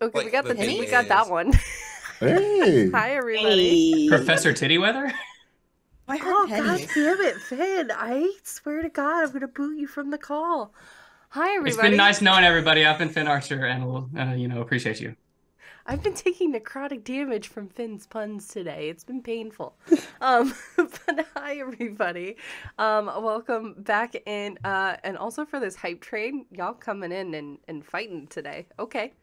Okay, we Like got the thing we got that is, one. Hey, Hi, everybody. Professor Tittyweather? I heard Oh, god pennies. damn it, Finn. I swear to God, I'm gonna boot you from the call. Hi, It's been everybody. nice knowing everybody. I've been Finn Archer, and we'll, appreciate you. I've been taking necrotic damage from Finn's puns today. It's been painful. But hi, everybody. Welcome back in, and also for this hype train, y'all coming in and fighting today. Okay.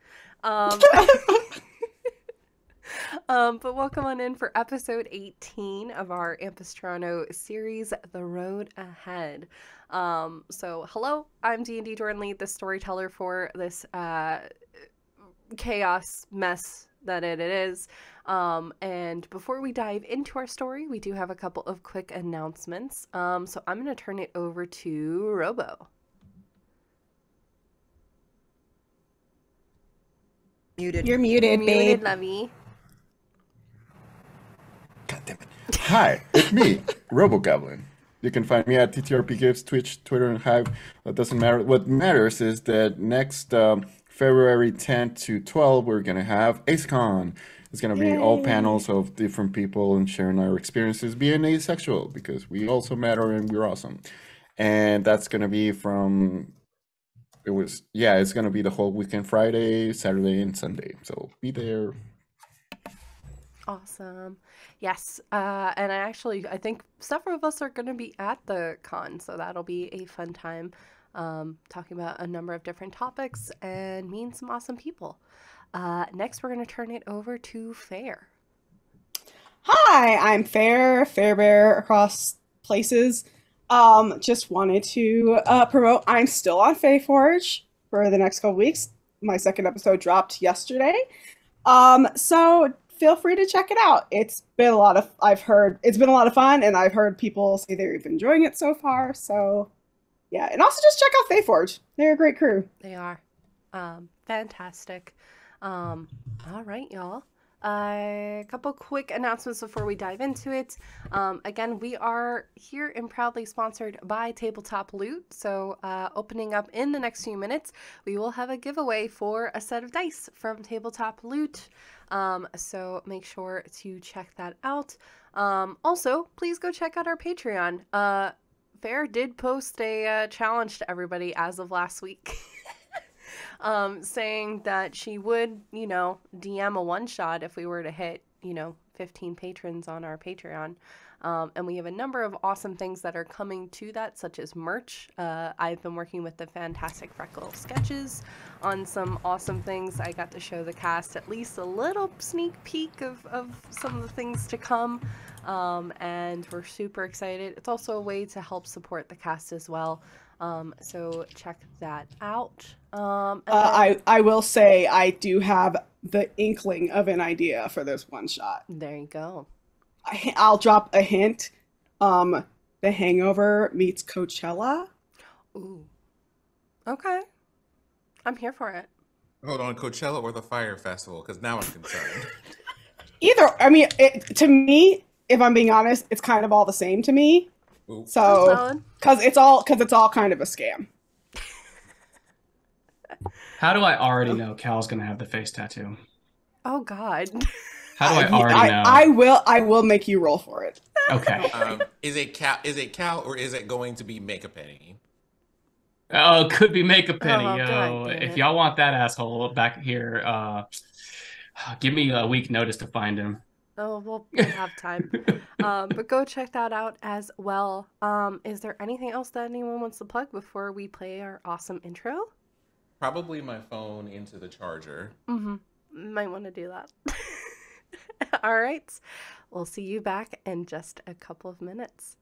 Um, but welcome on in for episode 18 of our Ampistrano series, The Road Ahead. So hello, I'm D&D Jordan, the storyteller for this chaos mess that it is. And before we dive into our story, we do have a couple of quick announcements. So I'm going to turn it over to Robo. Muted. You're muted, Muted, babe. Lovey. God damn it. Hi, it's me, RoboGoblin. You can find me at TTRPGives, Twitch, Twitter, and Hive. That doesn't matter. What matters is that next February 10th to 12th, we're going to have AceCon. It's going to be all panels of different people and sharing our experiences being asexual, because we also matter and we're awesome. And that's going to be it's going to be the whole weekend, Friday, Saturday, and Sunday. So be there. Awesome. Yes. And I think several of us are going to be at the con, so that'll be a fun time talking about a number of different topics and meeting some awesome people. Next, we're going to turn it over to Fair. Hi, I'm Fair Bear across places. Just wanted to promote. I'm still on Faeforge for the next couple weeks. My second episode dropped yesterday. So feel free to check it out. It's been a lot of fun, and I've heard people say they're enjoying it so far. So yeah, and also just check out Faeforge. They're a great crew. They are fantastic. All right, y'all. A couple quick announcements before we dive into it. Again, we are here and proudly sponsored by Tabletop Loot. So opening up in the next few minutes, we will have a giveaway for a set of dice from Tabletop Loot. So make sure to check that out. Also, please go check out our Patreon. Fair did post a challenge to everybody as of last week. Saying that she would, DM a one-shot if we were to hit, 15 patrons on our Patreon. And we have a number of awesome things that are coming to that, such as merch. I've been working with the Fantastic Freckle Sketches on some awesome things. I got to show the cast at least a little sneak peek of some of the things to come. And we're super excited. It's also a way to help support the cast as well. So check that out. I will say I do have the inkling of an idea for this one shot. There you go. I'll drop a hint. The Hangover meets Coachella. Ooh. Okay. I'm here for it. hold on, Coachella or the Fire Festival? Because now I'm concerned. To me, if I'm being honest, it's kind of all the same to me. Ooh. So, because it's all kind of a scam. How do I already know Cal's gonna have the face tattoo? Oh God. How do I already know? I will make you roll for it. Okay. Is it Cal or is it going to be Make a Penny? Oh, it could be Make a Penny, Oh, yo. God damn If it. y'all want that asshole back here, give me a week notice to find him. Oh, we'll have time. But go check that out as well. Is there anything else that anyone wants to plug before we play our awesome intro? Probably my phone into the charger. Might want to do that. All right. We'll see you back in just a couple of minutes.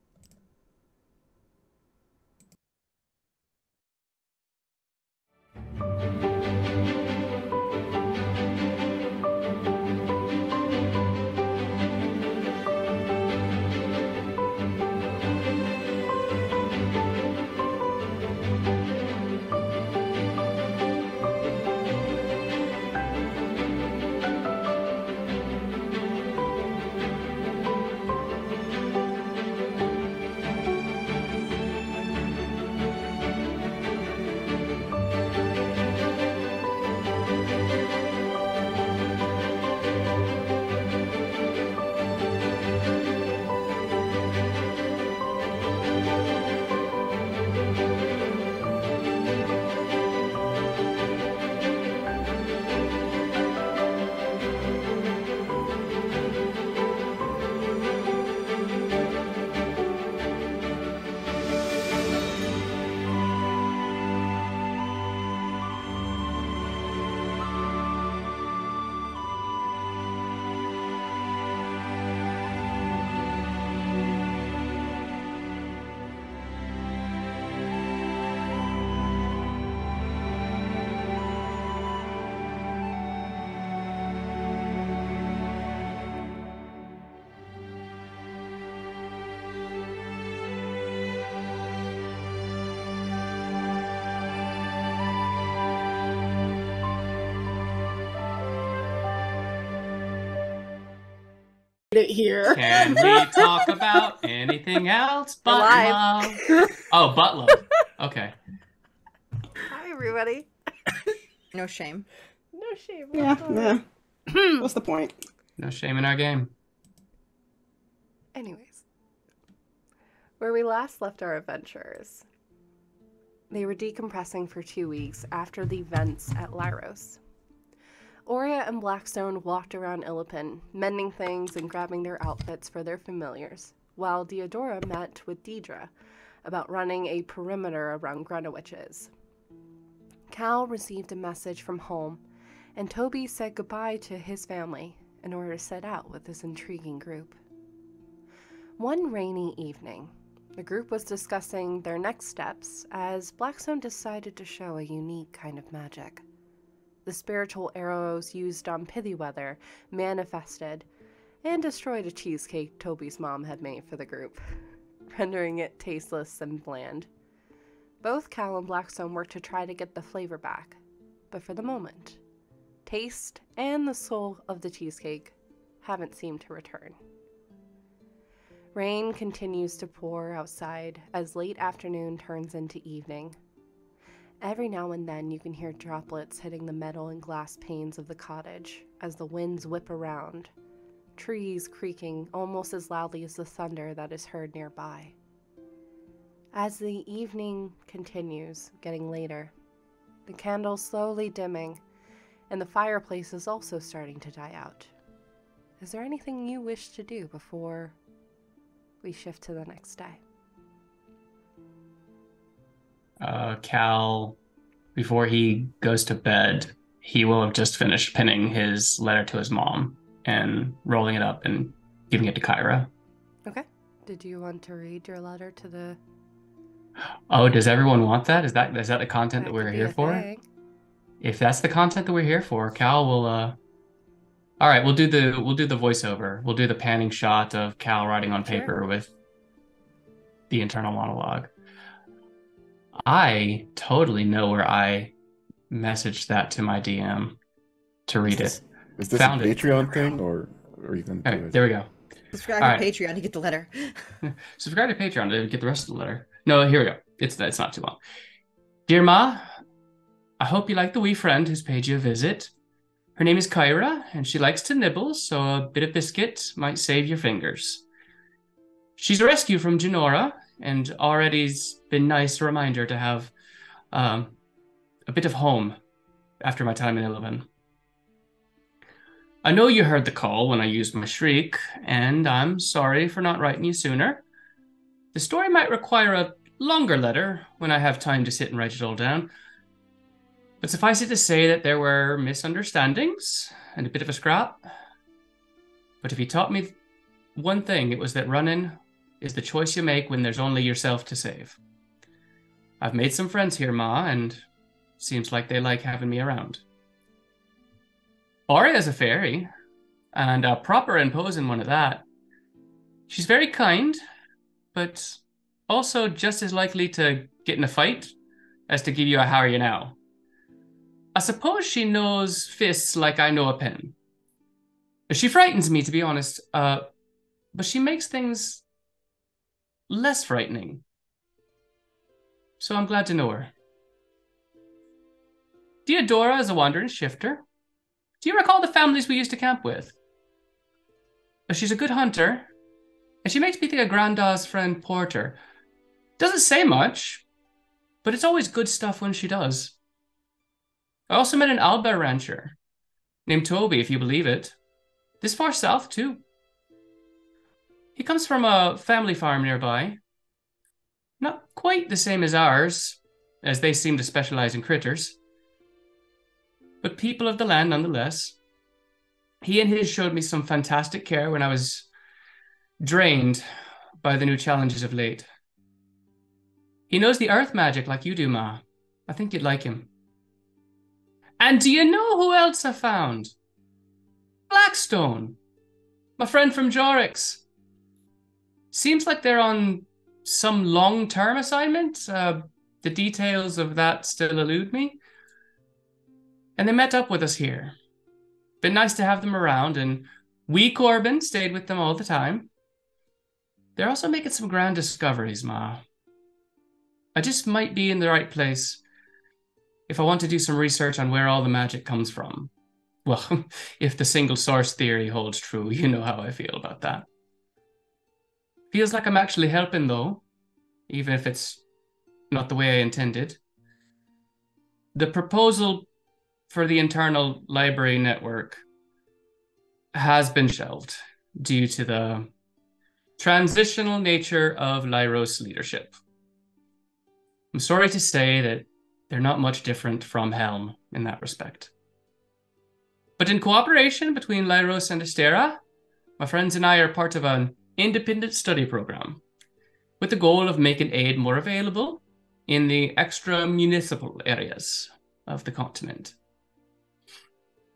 it here. Can we talk about anything else but live. love? Oh, but love. Okay. Hi, everybody. No shame. No shame. Yeah. What's the point? No shame in our game. Anyways, where we last left our adventurers, they were decompressing for 2 weeks after the events at Lyros. Aurea and Blackstone walked around Illipin, mending things and grabbing their outfits for their familiars, while Deidre met with Deidre about running a perimeter around Greenwich's. Cal received a message from home, and Toby said goodbye to his family in order to set out with this intriguing group. One rainy evening, the group was discussing their next steps as Blackstone decided to show a unique kind of magic. The spiritual arrows used on Pithyweather manifested and destroyed a cheesecake Toby's mom had made for the group, rendering it tasteless and bland. Both Cal and Blackstone worked to try to get the flavor back, but for the moment, taste and the soul of the cheesecake haven't seemed to return. Rain continues to pour outside as late afternoon turns into evening. Every now and then you can hear droplets hitting the metal and glass panes of the cottage as the winds whip around, trees creaking almost as loudly as the thunder that is heard nearby. As the evening continues, getting later, the candles slowly dimming, and the fireplace is also starting to die out. Is there anything you wish to do before we shift to the next day? Cal, before he goes to bed, he will have just finished pinning his letter to his mom and rolling it up and giving it to Kyra. Okay. Did you want to read your letter to the... Oh, does everyone want that? Is that the content that we're could be here a for? thing. If that's the content that we're here for, Cal will all right, we'll do the voiceover. We'll do the panning shot of Cal writing on paper Sure. with the internal monologue. I totally know where I messaged that to my DM to read it. Is this Found a it. Patreon thing, or are you going to All do right, it? there we go. Subscribe All to right. Patreon to get the letter. Subscribe to Patreon to get the rest of the letter. No, here we go. It's not too long. Dear Ma, I hope you like the wee friend who's paid you a visit. Her name is Kyra, and she likes to nibble, so a bit of biscuit might save your fingers. She's a rescue from Genora, and already's been nice reminder to have a bit of home after my time in Illipin. I know you heard the call when I used my shriek, and I'm sorry for not writing you sooner. The story might require a longer letter when I have time to sit and write it all down. But suffice it to say that there were misunderstandings and a bit of a scrap. But if he taught me one thing, it was that running is the choice you make when there's only yourself to save. I've made some friends here, Ma, and seems like they like having me around. Aurea's a fairy, and a proper imposing one at that. She's very kind, but also just as likely to get in a fight as to give you a how are you now. I suppose she knows fists like I know a pen. She frightens me, to be honest, but she makes things less frightening. So I'm glad to know her. Deidre is a wandering shifter. Do you recall the families we used to camp with? She's a good hunter, and she makes me think of Grandad's friend Porter. Doesn't say much, but it's always good stuff when she does. I also met an owlbear rancher named Toby, if you believe it. This far south, too. He comes from a family farm nearby. Not quite the same as ours, as they seem to specialize in critters. But people of the land nonetheless. He and his showed me some fantastic care when I was drained by the new challenges of late. He knows the earth magic like you do, Ma. I think you'd like him. And do you know who else I found? Blackstone. My friend from Jorix. Seems like they're on some long-term assignment. The details of that still elude me. And they met up with us here. Been nice to have them around, and Wee Corbin stayed with them all the time. They're also making some grand discoveries, Ma. I just might be in the right place if I want to do some research on where all the magic comes from. Well, if the single source theory holds true, you know how I feel about that. Feels like I'm actually helping, though, even if it's not the way I intended. The proposal for the internal library network has been shelved due to the transitional nature of Lyros leadership. I'm sorry to say that they're not much different from Helm in that respect. But in cooperation between Lyros and Astera, my friends and I are part of an independent study program with the goal of making aid more available in the extra-municipal areas of the continent.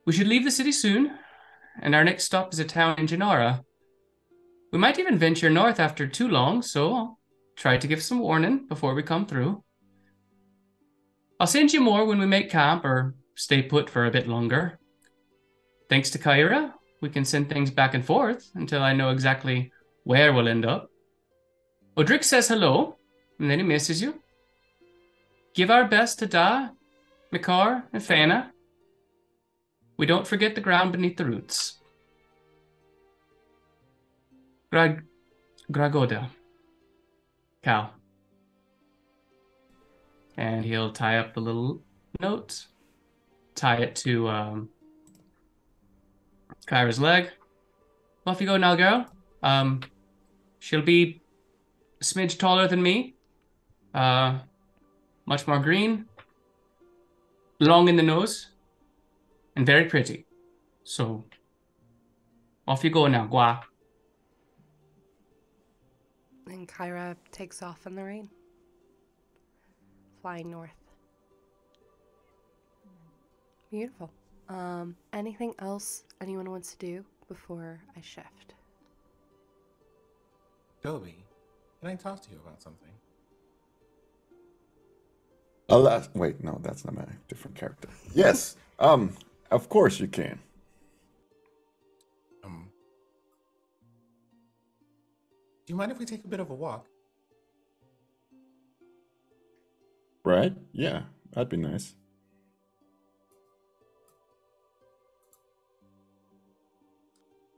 We should leave the city soon, and our next stop is a town in Gennara. We might even venture north after too long, so I'll try to give some warning before we come through. I'll send you more when we make camp or stay put for a bit longer. Thanks to Kyra, we can send things back and forth until I know exactly where we'll end up. Odric says hello, and then he misses you. Give our best to Da, Mikar, and Fana. We don't forget the ground beneath the roots. Gragoda. Cal. And he'll tie up the little note, tie it to Kyra's leg. Off you go now, girl. She'll be a smidge taller than me. Much more green. Long in the nose. And very pretty. So, off you go now, Gua. And Kyra takes off in the rain, flying north. Beautiful. Anything else anyone wants to do before I shift? Toby, can I talk to you about something? Wait, no, that's not my different character. Yes, of course you can. Do you mind if we take a bit of a walk? Right? Yeah, that'd be nice.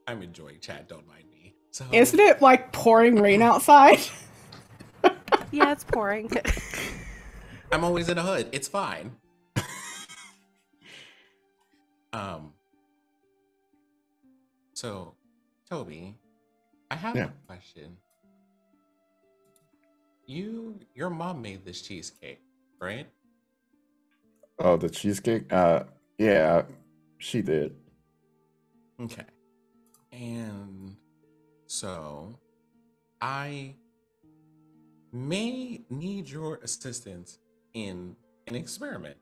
I'm enjoying chat, don't mind me. So, Isn't it like pouring rain outside? Yeah, it's pouring. I'm always in a hood. It's fine. So, Toby, I have a question. Your mom made this cheesecake, right? Oh, the cheesecake? Yeah, she did. Okay. And so I may need your assistance in an experiment.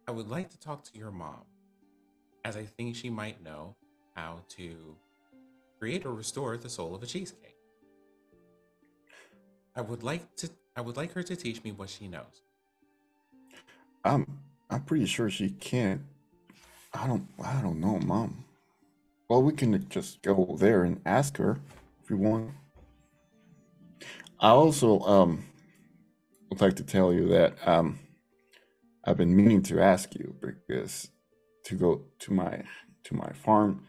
I would like to talk to your mom, as I think she might know how to create or restore the soul of a cheesecake. I would like her to teach me what she knows. I'm pretty sure she can't. I don't know, Mom. Well, we can just go there and ask her if you want. I also would like to tell you that I've been meaning to ask you because to go to my farm,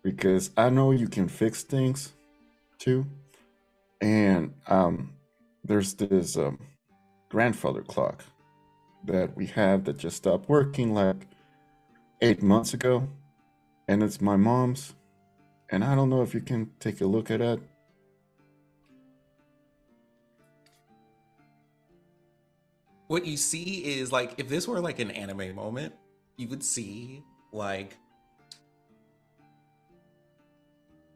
because I know you can fix things too, and there's this grandfather clock that we have that just stopped working like 8 months ago, and it's my mom's, and I don't know if you can take a look at it. What you see is, like, if this were like an anime moment, you would see like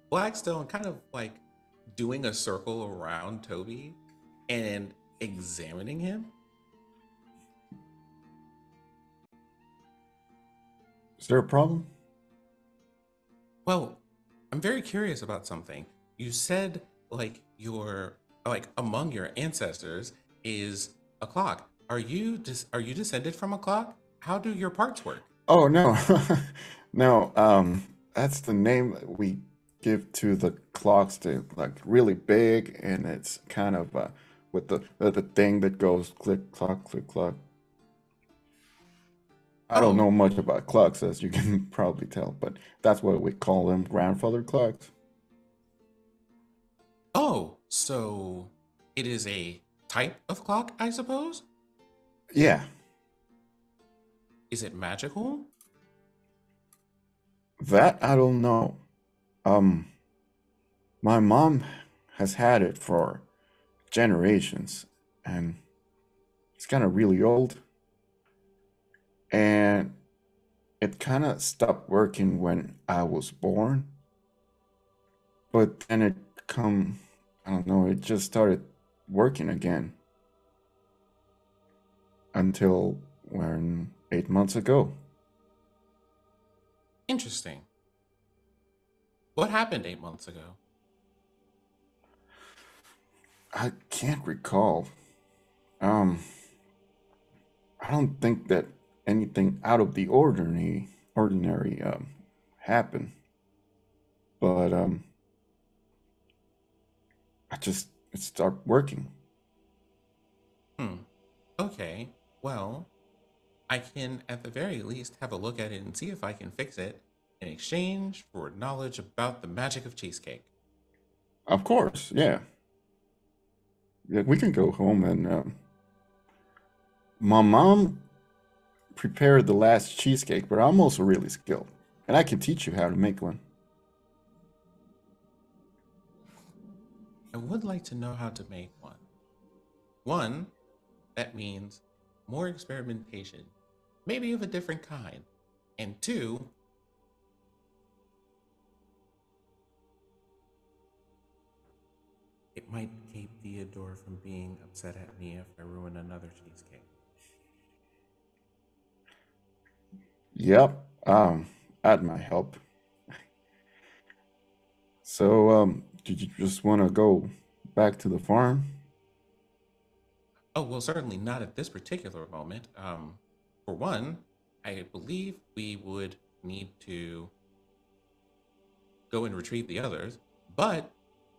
Blackstone kind of like doing a circle around Toby and examining him. Is there a problem? Well, I'm very curious about something. You said like among your ancestors is a clock. Are you descended from a clock? How do your parts work? Oh no, no. That's the name that we give to the clocks. They're like really big, and it's kind of with the thing that goes click clock click clock. I don't Oh, know much about clocks, as you can probably tell, but that's what we call them, grandfather clocks. oh, so it is a type of clock, I suppose? Yeah, Is it magical? that I don't know. Um, my mom has had it for generations, and it's kind of really old, and it kind of stopped working when I was born, but then it come, I don't know, it just started working again until when 8 months ago. Interesting. What happened 8 months ago? I can't recall. Um, I don't think that anything out of the ordinary happened, but it started working. Hmm. Okay. Well, I can at the very least have a look at it and see if I can fix it in exchange for knowledge about the magic of cheesecake. Of course, yeah. Yeah, we can go home and my mom prepared the last cheesecake, but I'm also really skilled, and I can teach you how to make one. I would like to know how to make one. One, that means more experimentation, maybe of a different kind. And two, it might keep Theodore from being upset at me if I ruin another cheesecake. Yep, that might help. So, did you just want to go back to the farm? Oh, well, certainly not at this particular moment. For one, I believe we would need to go and retrieve the others, but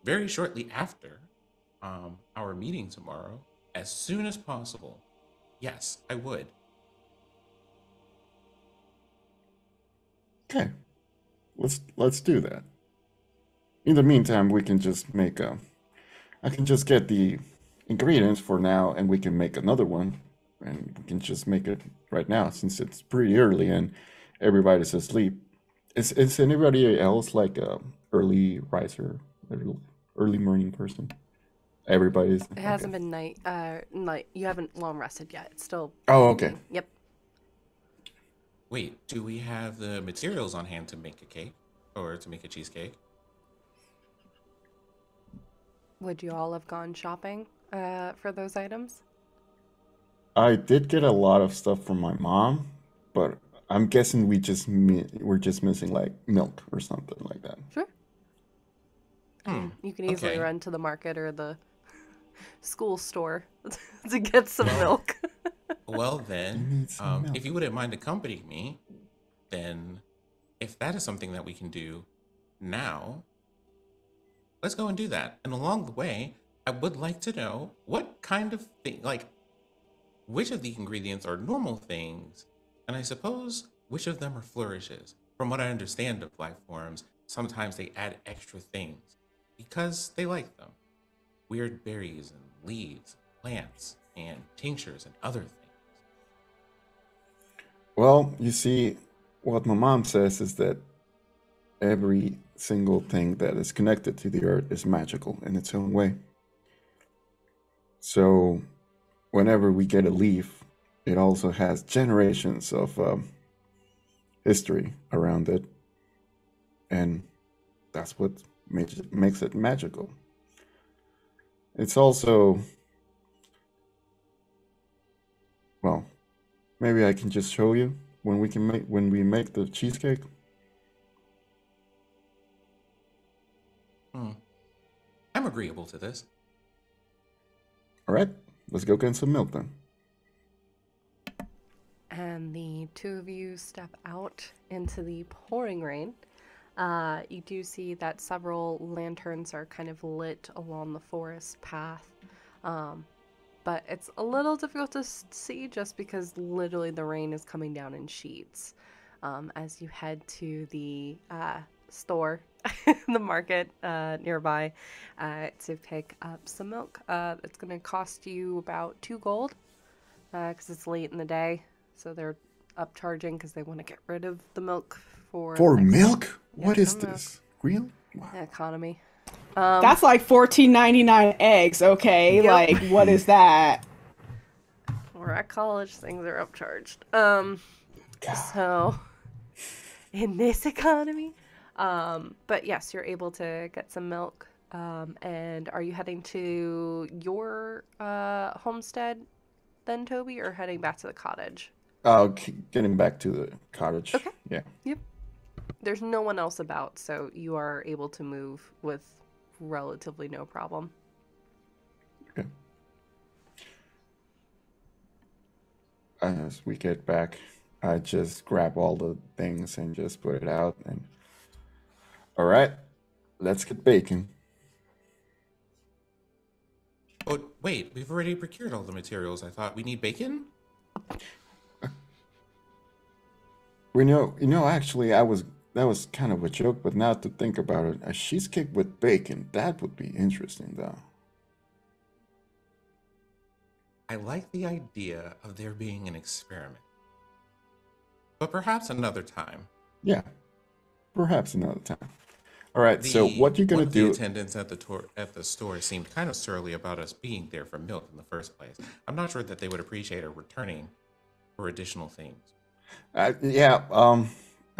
very shortly after our meeting tomorrow, as soon as possible, yes, I would. Okay, let's do that. In the meantime, we can just make a. I can just get the ingredients for now, and we can make another one, and we can just make it right now since it's pretty early and everybody's asleep. Is anybody else like a early riser, early morning person? Everybody's It okay. hasn't been night. You haven't long rested yet. It's still Oh, okay. evening. Yep. Wait, do we have the materials on hand to make a cake or to make a cheesecake? Would you all have gone shopping for those items? I did get a lot of stuff from my mom, but I'm guessing we're just missing like milk or something like that. Sure. I Hmm. mean, you can easily Okay. run to the market or the school store to get some Well, milk. well You then, need some milk. if you wouldn't mind accompanying me, then if that is something that we can do now, let's go and do that. And along the way, I would like to know what kind of thing, like, which of the ingredients are normal things, and I suppose which of them are flourishes. From what I understand of life forms, sometimes they add extra things because they like them. Weird berries and leaves, plants, and tinctures and other things. Well, you see, what my mom says is that every single thing that is connected to the earth is magical in its own way. So, whenever we get a leaf, it also has generations of history around it, and that's what makes it magical. It's also, well, maybe I can just show you when we make the cheesecake. Hmm. I'm agreeable to this. All right, let's go get some milk then. And the two of you step out into the pouring rain. You do see that several lanterns are kind of lit along the forest path. But it's a little difficult to see just because literally the rain is coming down in sheets. As you head to the store, the market nearby, to pick up some milk. It's going to cost you about 2 gold because it's late in the day. So they're upcharging because they want to get rid of the milk For milk? Yeah, What is for milk. this? Real? Wow. Economy. That's like $14.99 eggs. Okay, Yep. like what is that? We're at college, things are upcharged. God. So in this economy. But yes, you're able to get some milk. And are you heading to your homestead then, Toby, or heading back to the cottage? Getting back to the cottage. Okay. Yeah. Yep. There's no one else about, so you are able to move with relatively no problem. Okay. As we get back, I just grab all the things and just put it out. And all right, let's get baking. Oh, wait, we've already procured all the materials. I thought we need bacon? Actually, that was kind of a joke, but now to think about it, a cheesecake with bacon, that would be interesting, though. I like the idea of there being an experiment. But perhaps another time. Yeah, perhaps another time. All right, so what you gonna One of do? the attendants at the store seemed kind of surly about us being there for milk in the first place. I'm not sure that they would appreciate our returning for additional things.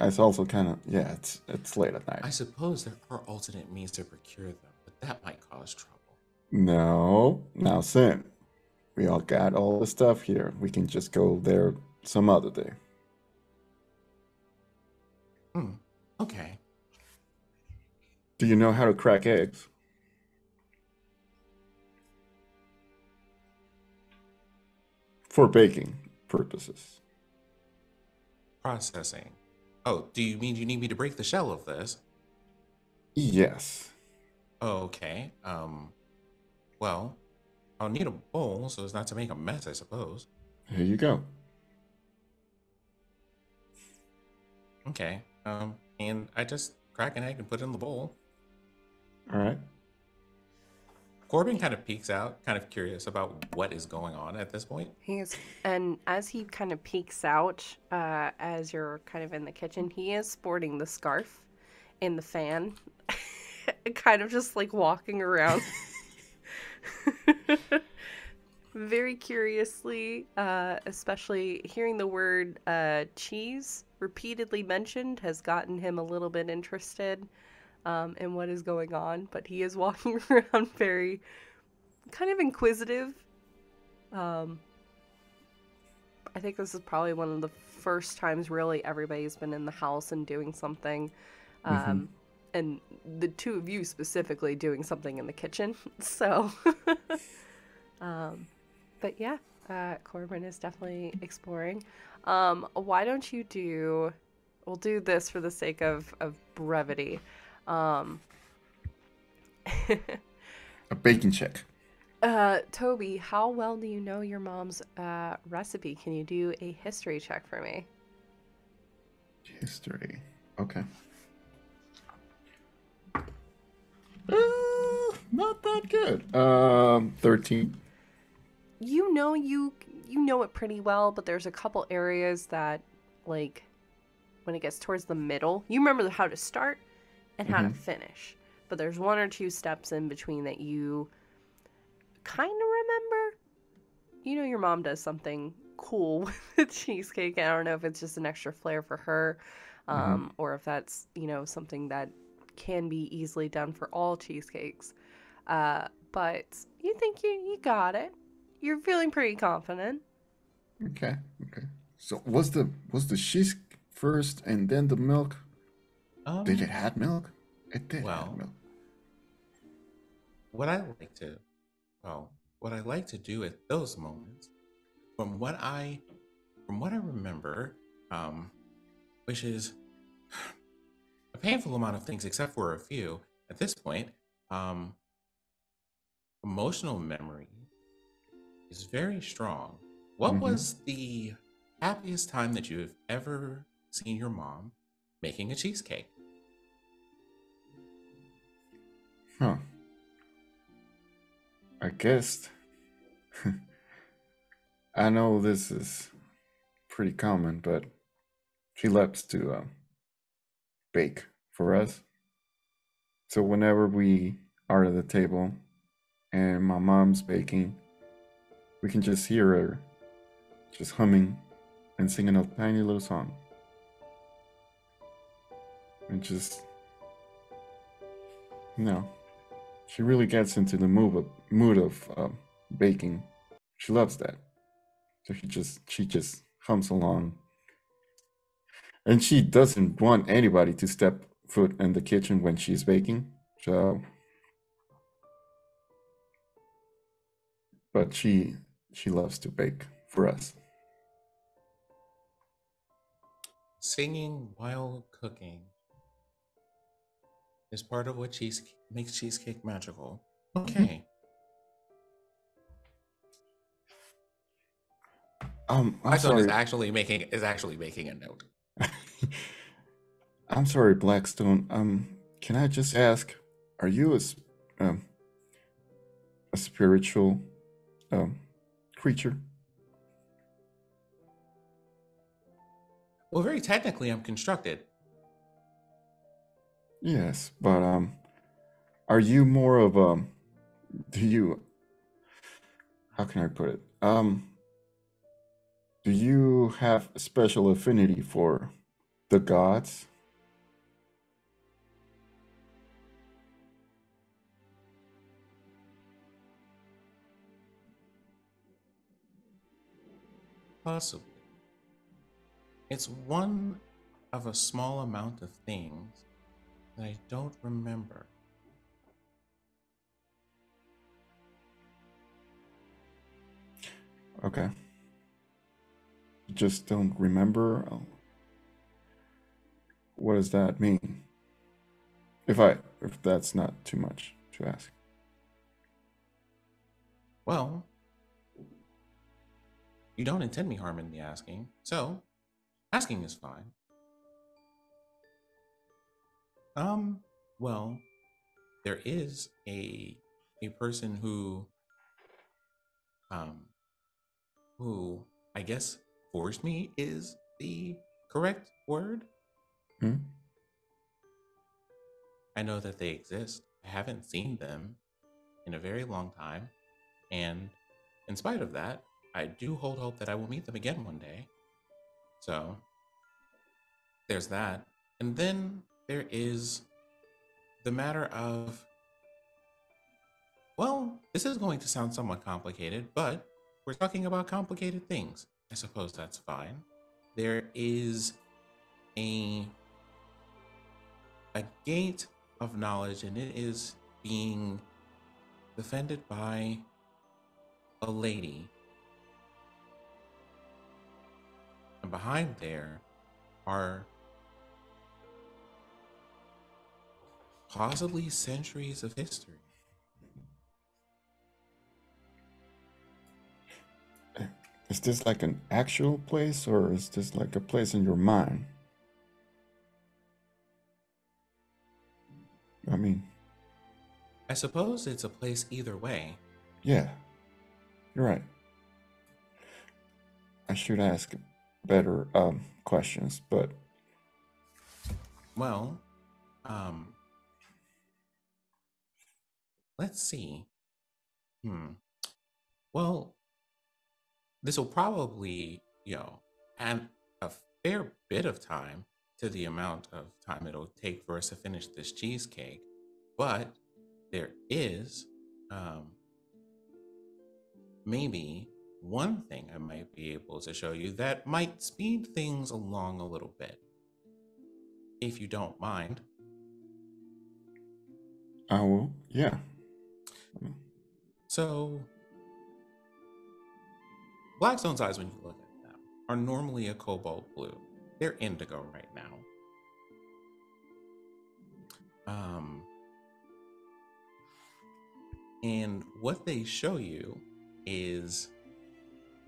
It's also kind of it's late at night. I suppose there are alternate means to procure them, but that might cause trouble. No, now Sin, we all got all the stuff here. We can just go there some other day. Okay. Do you know how to crack eggs? For baking purposes. Processing. Oh, do you mean you need me to break the shell of this? Yes. Okay. Well, I'll need a bowl so as not to make a mess, I suppose. Here you go. Okay. And I just crack an egg and put it in the bowl. All right. Corbin kind of peeks out, kind of curious about what is going on at this point. And as he kind of peeks out, as you're kind of in the kitchen, he is sporting the scarf in the fan, kind of just like walking around. Very curiously, especially hearing the word cheese repeatedly mentioned has gotten him a little bit interested in what is going on, but he is walking around very kind of inquisitive. I think this is probably one of the first times really everybody's been in the house and doing something, and the two of you specifically doing something in the kitchen. So, but yeah, Corbin is definitely exploring. Why don't you we'll do this for the sake of brevity. A baking check. Toby, how well do you know your mom's recipe? Can you do a history check for me? History. Okay. Not that good. 13. You know it pretty well, but there's a couple areas that, like, when it gets towards the middle, you remember how to start and how to finish. But there's one or two steps in between that you kind of remember. You know your mom does something cool with the cheesecake. I don't know if it's just an extra flair for her, or if that's, something that can be easily done for all cheesecakes. But you think you got it. You're feeling pretty confident. Okay. So was the cheese first and then the milk? Did it have milk? It did have milk. What I like to do at those moments, from what I remember, which is painful amount of things, except for a few at this point. Emotional memory is very strong. What was the happiest time that you have ever seen your mom making a cheesecake? Huh. I guess. I know this is pretty common, but she loves to bake for us. So whenever we are at the table and my mom's baking, we can just hear her just humming and singing a tiny little song. And just, she really gets into the mood of baking. She loves that. So she just hums along. And she doesn't want anybody to step foot in the kitchen when she's baking. So, but she loves to bake for us. Singing while cooking is part of what makes cheesecake magical. Okay. My son is actually making a note. I'm sorry, Blackstone. Can I just ask, are you a spiritual creature? Well, very technically, I'm constructed. Yes, but are you more of how can I put it? Do you have a special affinity for the gods? Possibly. It's one of a small amount of things that I don't remember. Okay. You just don't remember? What does that mean? If that's not too much to ask. Well, you don't intend me harm in the asking, so asking is fine. Well, there is a person who I guess forged me is the correct word. I know that they exist. I haven't seen them in a very long time, and in spite of that, I do hold hope that I will meet them again one day. So there's that. And then there is the matter of, well, this is going to sound somewhat complicated, but we're talking about complicated things. I suppose that's fine. There is a gate of knowledge, and it is being defended by a lady. And behind there are possibly centuries of history. Is this like an actual place, or is this like a place in your mind? I mean, I suppose it's a place either way. Yeah, you're right. I should ask better questions, but well, let's see. Well, this will probably, add a fair bit of time to the amount of time it'll take for us to finish this cheesecake, but there is maybe one thing I might be able to show you that might speed things along a little bit, if you don't mind. I will, yeah. So, Blackstone's eyes, when you look at them, are normally a cobalt blue. They're indigo right now. And what they show you is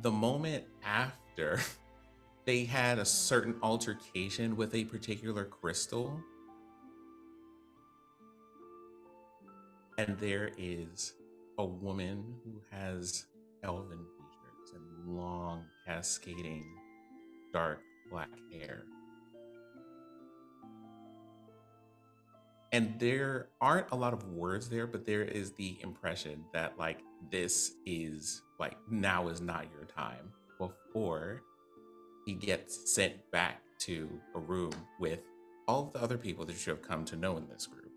the moment after they had a certain altercation with a particular crystal. And there is a woman who has elven features and long, cascading, dark black hair. And there aren't a lot of words there, but there is the impression that like this is like now is not your time, before he gets sent back to a room with all of the other people that you have come to know in this group.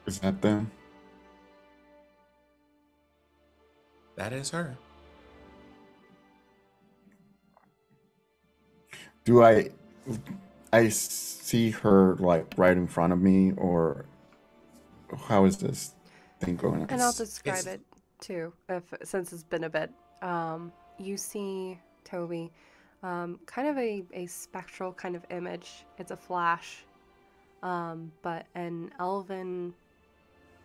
Is that them? That is her. Do I see her like right in front of me, or how is this thing going? And I'll describe it too, since it's been a bit. You see Toby, kind of a spectral kind of image. It's a flash, but an elven,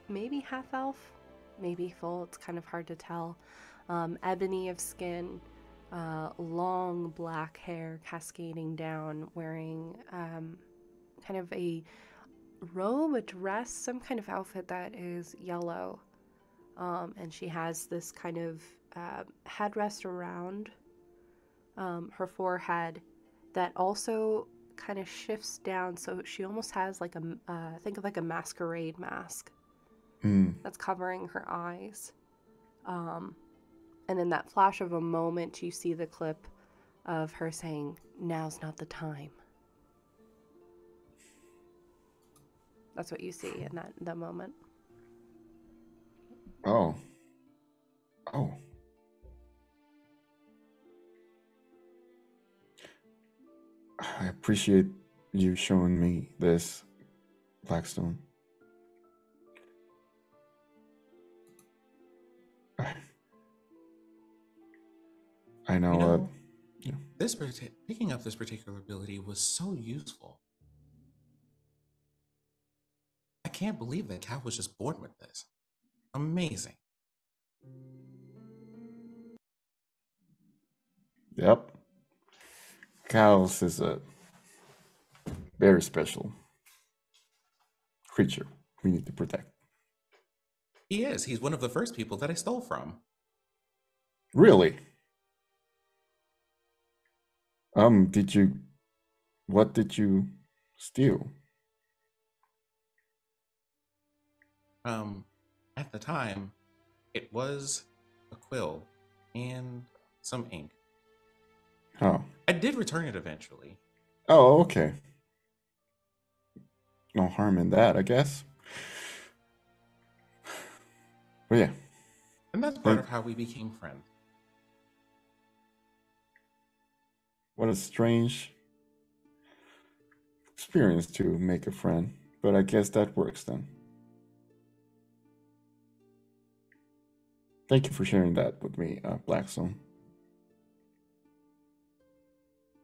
maybe half elf, maybe full. It's kind of hard to tell. Ebony of skin, long black hair cascading down, wearing kind of a robe, a dress, some kind of outfit that is yellow. And she has this kind of headrest around her forehead that also kind of shifts down, so she almost has like a think of like a masquerade mask that's covering her eyes. And in that flash of a moment, you see the clip of her saying, "Now's not the time." That's what you see in that moment. Oh. I appreciate you showing me this, Blackstone. I know. Picking up this particular ability was so useful. I can't believe that Cal was just born with this. Amazing. Yep. Cal's is a very special creature we need to protect. He is. He's one of the first people that I stole from. Really? What did you steal? At the time, it was a quill and some ink. Oh. I did return it eventually. Oh, okay. No harm in that, I guess. But yeah. And that's part of how we became friends. What a strange experience to make a friend, but I guess that works then. Thank you for sharing that with me, Blackstone.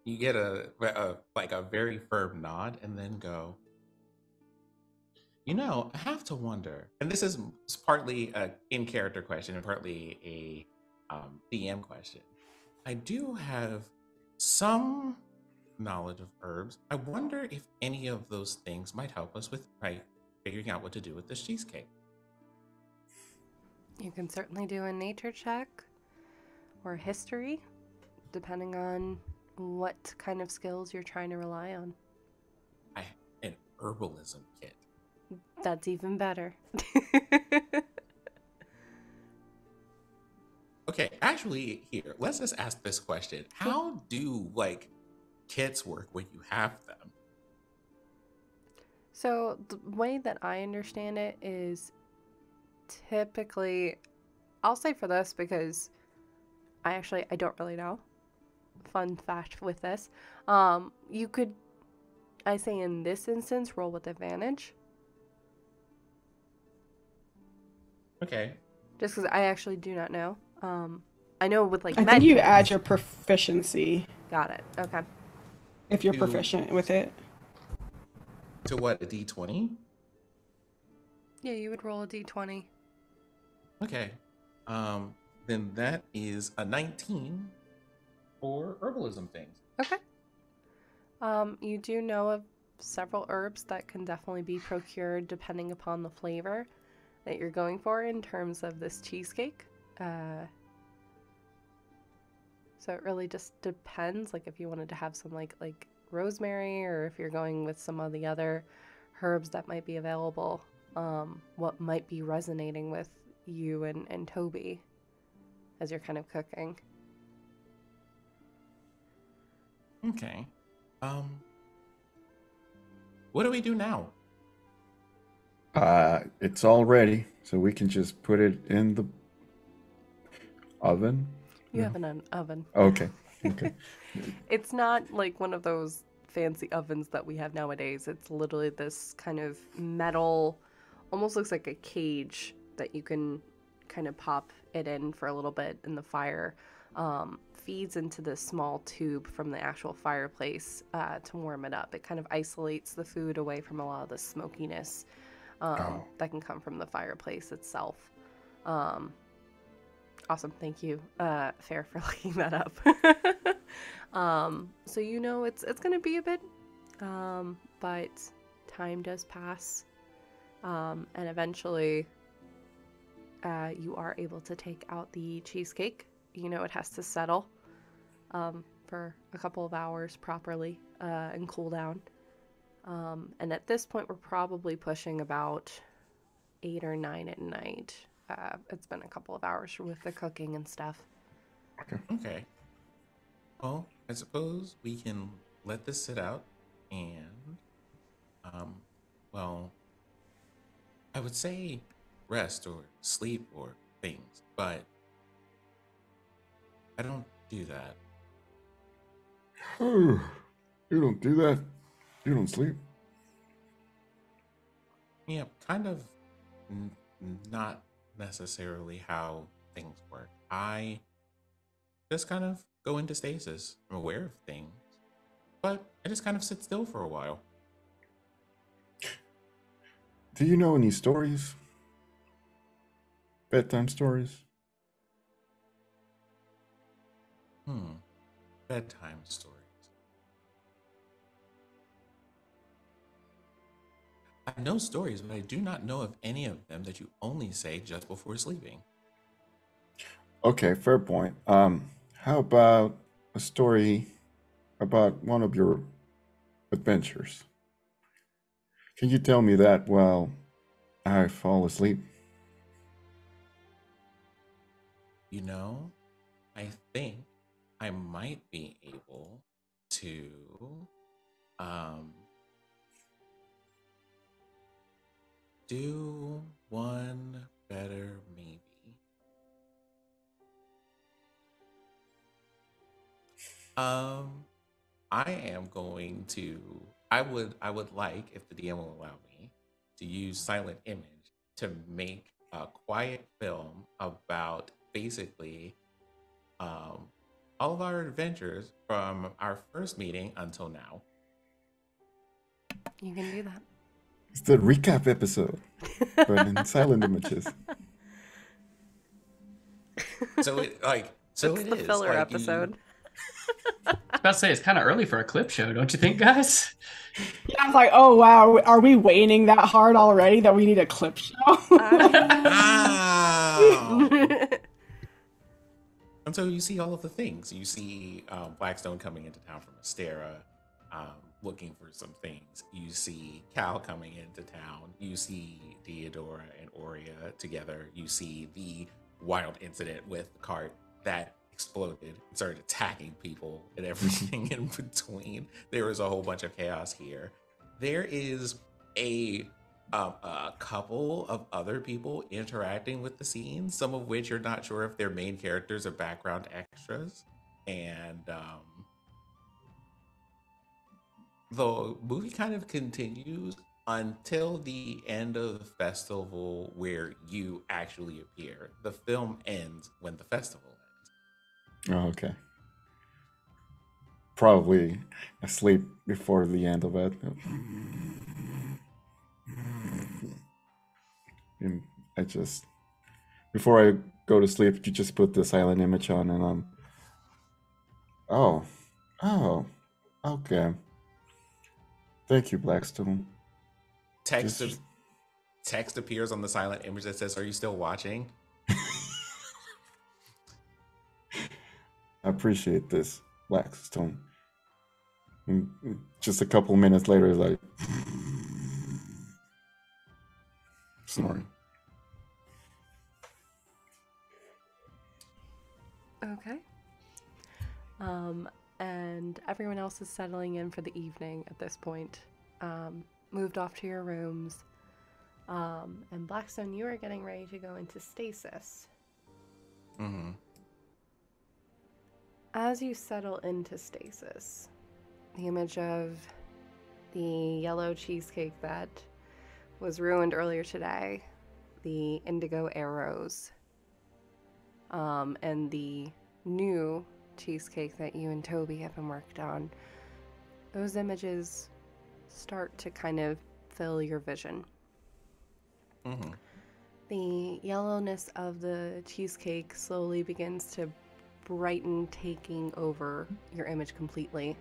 You get a very firm nod and then go, I have to wonder, and this is partly a in-character question and partly a DM question. I do have some knowledge of herbs. I wonder if any of those things might help us with figuring out what to do with this cheesecake. You can certainly do a nature check or history, depending on what kind of skills you're trying to rely on. I have an herbalism kit. That's even better. Okay, actually, here, let's just ask this question. How do, kits work when you have them? So, the way that I understand it is typically, I'll say for this because I don't really know. Fun fact with this. You could, I say in this instance, roll with advantage. Okay. Just because I actually do not know. I know with like I med think you kits- add your proficiency Got it. Okay. if you're To- proficient with it. To what, a D20? Yeah, you would roll a d20. Okay. Then that is a 19 for herbalism things. Okay. You do know of several herbs that can definitely be procured depending upon the flavor that you're going for in terms of this cheesecake. So it really just depends, like if you wanted to have some like rosemary, or if you're going with some of the other herbs that might be available, what might be resonating with you and Toby as you're kind of cooking. Okay. What do we do now? It's all ready, so we can just put it in the oven. You have an oven. Okay. Okay. It's not like one of those fancy ovens that we have nowadays. It's literally this kind of metal, almost looks like a cage that you can kind of pop it in for a little bit, and the fire feeds into this small tube from the actual fireplace to warm it up. It kind of isolates the food away from a lot of the smokiness that can come from the fireplace itself. Awesome, thank you, Fair, for looking that up. So you know it's gonna be a bit, but time does pass, and eventually you are able to take out the cheesecake. You know it has to settle for a couple of hours properly and cool down. And at this point, we're probably pushing about 8 or 9 at night. It's been a couple of hours with the cooking and stuff. Okay. Well, I suppose we can let this sit out and, well, I would say rest or sleep or things, but I don't do that. You don't do that. You don't sleep. Yeah, kind of not necessarily how things work. I just kind of go into stasis. I'm aware of things, but I just kind of sit still for a while. Do you know any stories? Bedtime stories? Bedtime stories. I know stories, but I do not know of any of them that you only say just before sleeping. Okay, fair point. How about a story about one of your adventures? Can you tell me that while I fall asleep? You know, I think I might be able to do one better, maybe. I am going to. I would like, if the DM will allow me, to use silent image to make a quiet film about basically all of our adventures from our first meeting until now. You can do that. It's the recap episode, but in silent images. So it It's the filler episode. I was about to say, it's kind of early for a clip show, don't you think, guys? Yeah, I was like, oh wow, are we waning that hard already that we need a clip show? And so you see all of the things. You see Blackstone coming into town from Astera, looking for some things. You see Cal coming into town. You see Deidre and Aurea together. You see the wild incident with the cart that exploded and started attacking people and everything in between. There is a whole bunch of chaos here. There is a couple of other people interacting with the scene, some of which you're not sure if they're main characters or background extras. And the movie kind of continues until the end of the festival where you actually appear. The film ends when the festival ends. Oh, okay. Probably asleep before the end of it. And I just, before I go to sleep, you just put the silent image on, and oh, oh, okay. Thank you, Blackstone. Text Just, text appears on the silent image that says, "Are you still watching?" I appreciate this, Blackstone. And just a couple minutes later, it's like snoring. Okay. And everyone else is settling in for the evening at this point. Moved off to your rooms. And Blackstone, you are getting ready to go into stasis. Mm-hmm. As you settle into stasis, the image of the yellow cheesecake that was ruined earlier today, the indigo arrows, and the new cheesecake that you and Toby have been worked on, those images start to kind of fill your vision. Mm-hmm. The yellowness of the cheesecake slowly begins to brighten, taking over your image completely,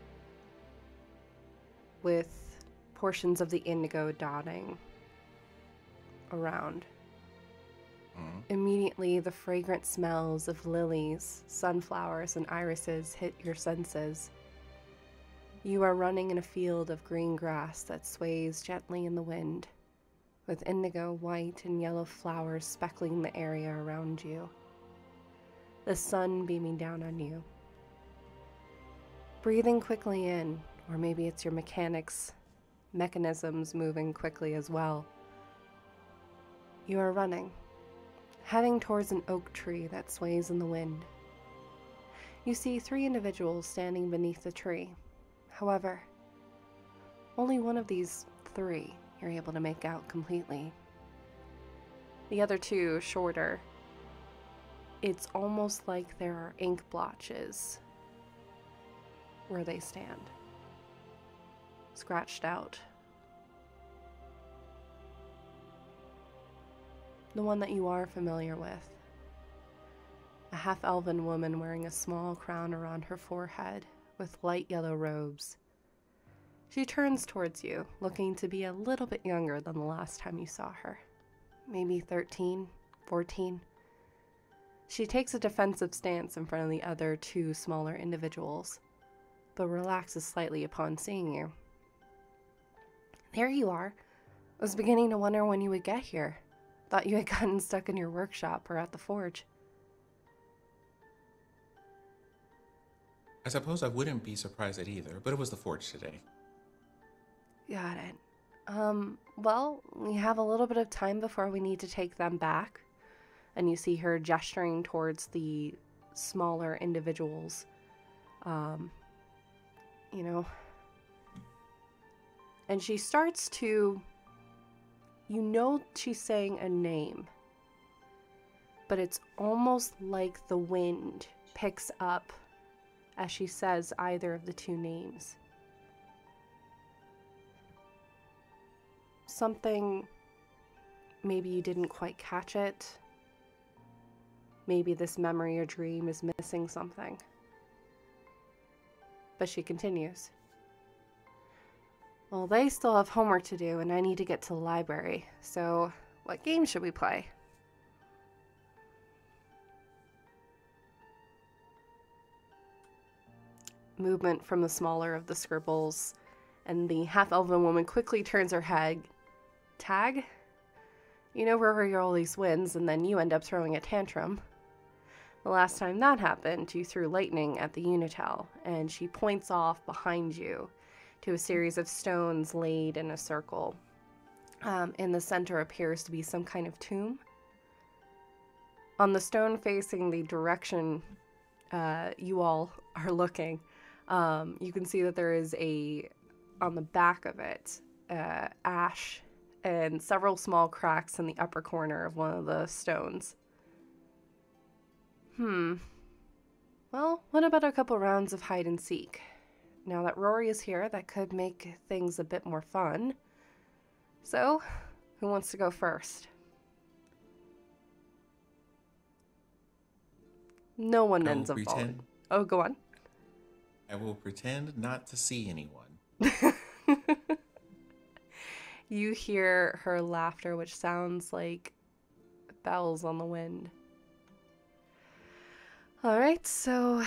with portions of the indigo dotting around. Mm-hmm. Immediately, the fragrant smells of lilies, sunflowers, and irises hit your senses. You are running in a field of green grass that sways gently in the wind, with indigo, white, and yellow flowers speckling the area around you, the sun beaming down on you. Breathing quickly in, or maybe it's your mechanisms moving quickly as well. You are running, heading towards an oak tree that sways in the wind. You see 3 individuals standing beneath the tree. However, only one of these 3 you're able to make out completely. The other 2, shorter. It's almost like there are ink blotches where they stand, scratched out. The one that you are familiar with, a half-elven woman wearing a small crown around her forehead with light yellow robes. She turns towards you, looking to be a little bit younger than the last time you saw her. Maybe 13, 14. She takes a defensive stance in front of the other 2 smaller individuals, but relaxes slightly upon seeing you. There you are. I was beginning to wonder when you would get here. Thought you had gotten stuck in your workshop or at the forge. I suppose I wouldn't be surprised at either, but it was the forge today. Got it. Well, we have a little bit of time before we need to take them back. And you see her gesturing towards the smaller individuals. And she starts to, she's saying a name. But it's almost like the wind picks up as she says either of the 2 names. Something, maybe you didn't quite catch it. Maybe this memory or dream is missing something. But she continues. Well, they still have homework to do, and I need to get to the library. So, what game should we play? Movement from the smaller of the scribbles, and the half-elven woman quickly turns her head. Tag? You know Rory always wins, and then you end up throwing a tantrum. The last time that happened, you threw lightning at the Unitel, and she points off behind you to a series of stones laid in a circle. In the center appears to be some kind of tomb. On the stone facing the direction you all are looking, you can see that there is on the back of it, ash and several small cracks in the upper corner of one of the stones. Well, what about a couple rounds of hide and seek? Now that Rory is here, that could make things a bit more fun. So, who wants to go first? No one ends up falling. Oh, go on. I will pretend not to see anyone. You hear her laughter, which sounds like bells on the wind. All right, so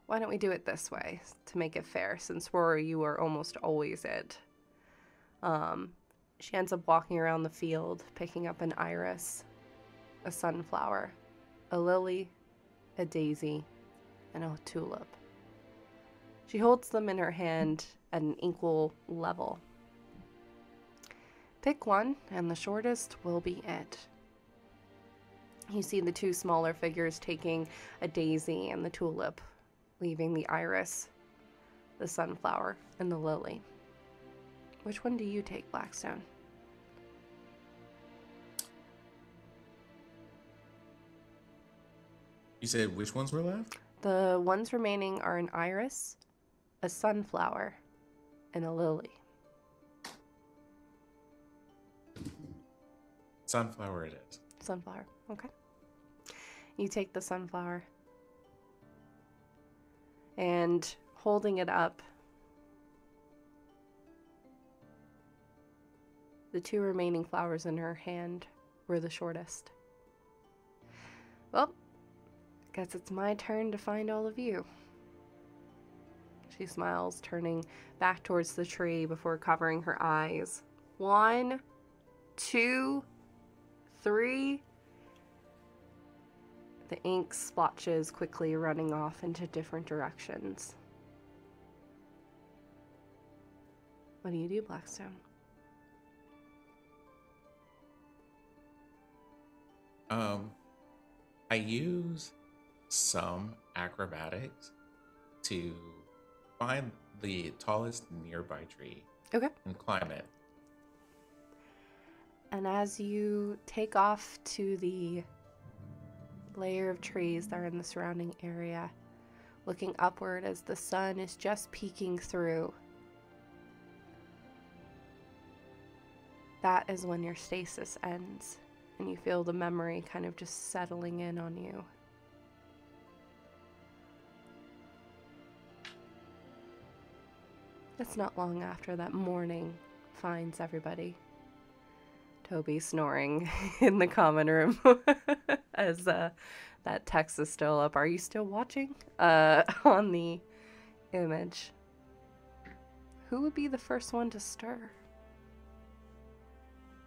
why don't we do it this way to make it fair, since Rory, you are almost always it. She ends up walking around the field, picking up an iris, a sunflower, a lily, a daisy, and a tulip. She holds them in her hand at an equal level. Pick one, and the shortest will be it. You see the two smaller figures taking a daisy and the tulip, leaving the iris, the sunflower, and the lily. Which one do you take, Blackstone? You said which ones were left? The ones remaining are an iris, a sunflower, and a lily. Sunflower it is. Sunflower, okay. You take the sunflower, and holding it up, the two remaining flowers in her hand were the shortest. Well, guess it's my turn to find all of you. She smiles, turning back towards the tree before covering her eyes. 1, 2, 3. The ink splotches quickly running off into different directions. What do you do, Blackstone? I use some acrobatics to find the tallest nearby tree. Okay. And climb it. And as you take off to the layer of trees that are in the surrounding area, looking upward as the sun is just peeking through, that is when your stasis ends, and you feel the memory kind of just settling in on you. It's not long after that morning finds everybody. Toby snoring in the common room as that text is still up. Are you still watching? On the image. Who would be the first one to stir?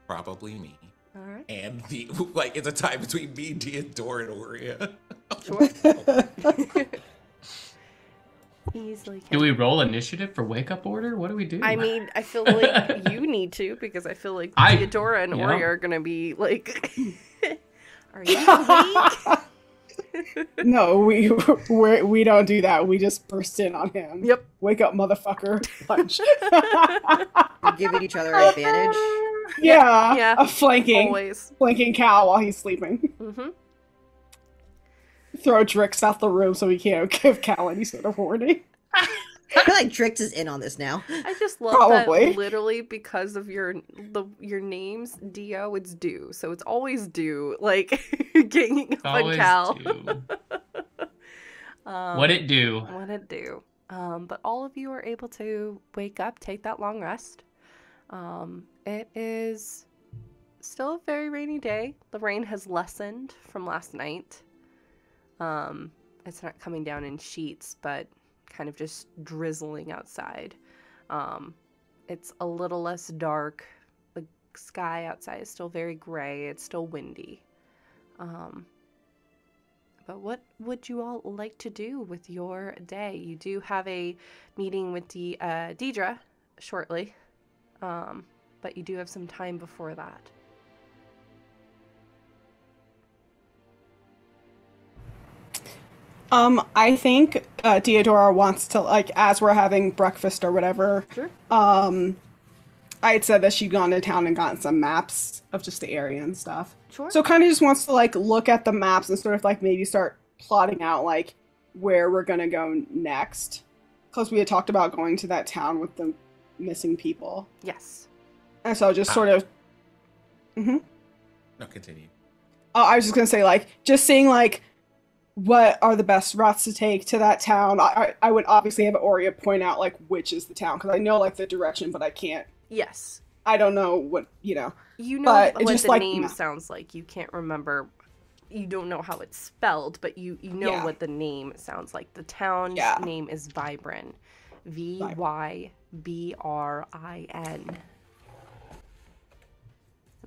Probably me. All right. And it's a tie between me, Deidre, and Aurea. Sure. Easily. Do we roll initiative for wake up order? What do we do? I mean, I feel like you need to, because I feel like Theodora and Aurea are gonna be like, are you awake? No, we don't do that. We just burst in on him. Yep. Wake up, motherfucker. Punch. We're giving each other advantage. Yeah. A flanking Cal while he's sleeping. Mm-hmm. Throw Drix out the room so we can't give Cal any sort of warning. I feel like Drix is in on this now. I just love that literally because of your names, Dio, it's Do. So it's always Do. Like, getting up on Cal. What it do? What it do. But all of you are able to wake up, take that long rest. It is still a very rainy day. The rain has lessened from last night. It's not coming down in sheets, but kind of just drizzling outside. It's a little less dark. The sky outside is still very gray. It's still windy. But what would you all like to do with your day? You do have a meeting with Deidre shortly, but you do have some time before that. I think Theodora wants to, like, as we're having breakfast or whatever, Sure. I had said that she'd gone to town and gotten some maps of just the area and stuff. Sure. So kind of just wants to, like, look at the maps and sort of, like, maybe start plotting out, like, where we're gonna go next, because we had talked about going to that town with the missing people. Yes. And so just sort of. No, continue. I was just gonna say, like, just seeing like what are the best routes to take to that town. I would obviously have Aurea point out like which is the town, because I know like the direction, but I can't. Yes. I don't know what, you know. You know but what just, the like, name sounds like. You can't remember. You don't know how it's spelled, but you know what the name sounds like. The town's name is Vybrin. Vybrin. And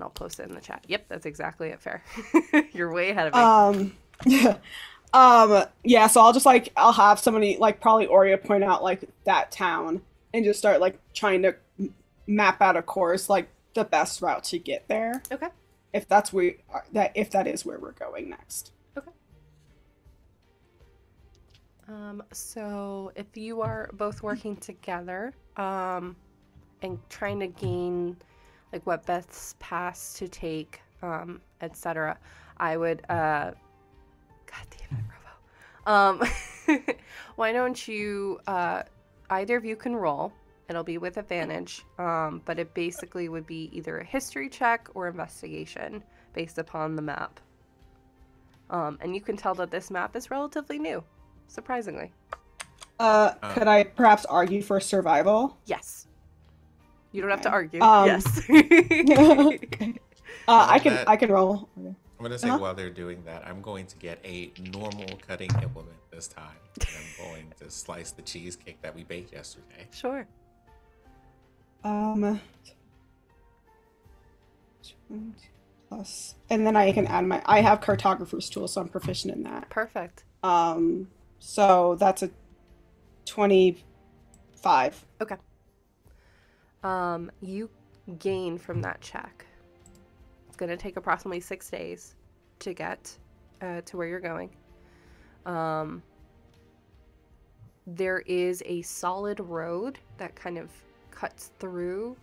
I'll post it in the chat. Yep, that's exactly it, Fair. You're way ahead of me. Yeah, so I'll just like, I'll have somebody like probably Aurea point out like that town and just start like trying to map out a course, like the best route to get there. Okay. If that's if that is where we're going next. Okay. So if you are both working together, and trying to gain like what best paths to take, etc., I would God damn it, Robo. Why don't you either of you can roll. It'll be with advantage, but it basically would be either a history check or investigation based upon the map. And you can tell that this map is relatively new, surprisingly. Could I perhaps argue for survival? Yes. You don't have to argue. Yes. Okay. I can roll. I'm going to say while they're doing that, I'm going to get a normal cutting implement this time. And I'm going to slice the cheesecake that we baked yesterday. Sure. Plus, and then I can add I have cartographer's tool, so I'm proficient in that. Perfect. So that's a 25. Okay. You gain from that check. It's going to take approximately 6 days to get to where you're going. There is a solid road that kind of cuts through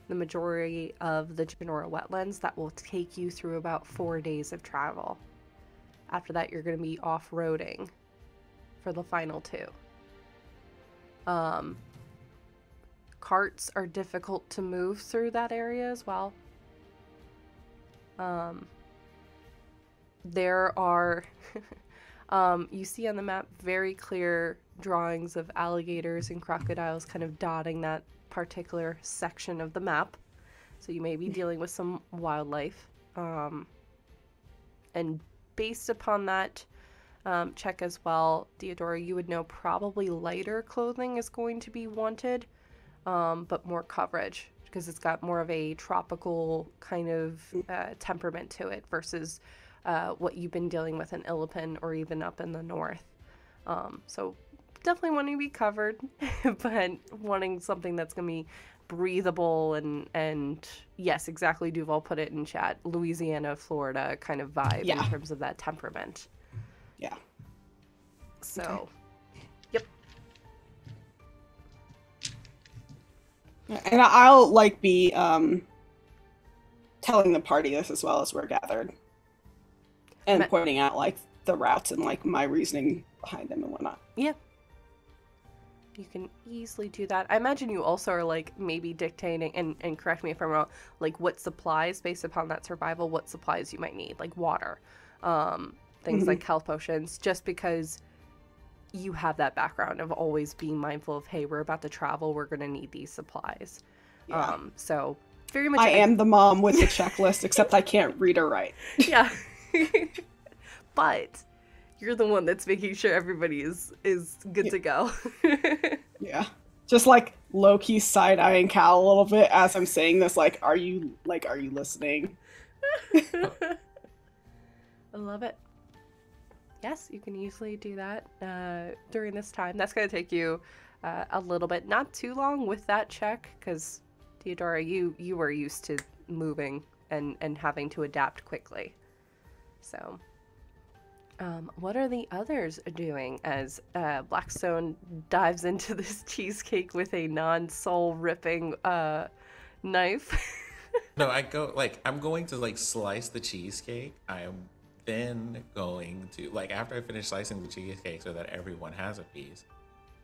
the majority of the Genora wetlands that will take you through about 4 days of travel. After that, you're going to be off-roading for the final 2. Carts are difficult to move through that area as well. There are, you see on the map very clear drawings of alligators and crocodiles kind of dotting that particular section of the map. So you may be dealing with some wildlife. And based upon that check as well, Deidre, you would know probably lighter clothing is going to be wanted, but more coverage, because it's got more of a tropical kind of temperament to it versus what you've been dealing with in Illipin or even up in the north. So definitely wanting to be covered, but wanting something that's going to be breathable and yes, exactly, Duval put it in chat, Louisiana, Florida kind of vibe in terms of that temperament. Yeah. So, okay. Yep. And I'll like be telling the party this as well as we're gathered, and pointing out like the routes and like my reasoning behind them and whatnot. Yeah. You can easily do that. I imagine you also are like maybe dictating, and correct me if I'm wrong, like what supplies based upon that survival, what supplies you might need, like water, things like health potions, just because you have that background of always being mindful of, hey, we're about to travel, we're going to need these supplies. Yeah. So very much. I am the mom with the checklist, except I can't read or write. Yeah. But you're the one that's making sure everybody is good to go. Yeah. Just like low-key side-eyeing Cal a little bit as I'm saying this, are you listening? I love it. Yes, you can easily do that during this time. That's going to take you a little bit, not too long with that check, because Theodora, you were used to moving and having to adapt quickly. So, what are the others doing as Blackstone dives into this cheesecake with a non-soul ripping knife? No, I'm going to slice the cheesecake. I am then going to, like, after I finish slicing the cheesecake so that everyone has a piece,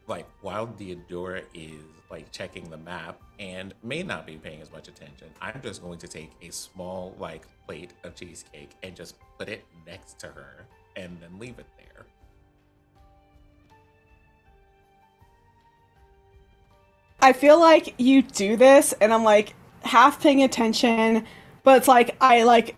like, while Deidre is, like, checking the map and may not be paying as much attention, I'm just going to take a small, like, plate of cheesecake and just put it next to her and then leave it there. I feel like you do this, and I'm like half paying attention, but it's like I like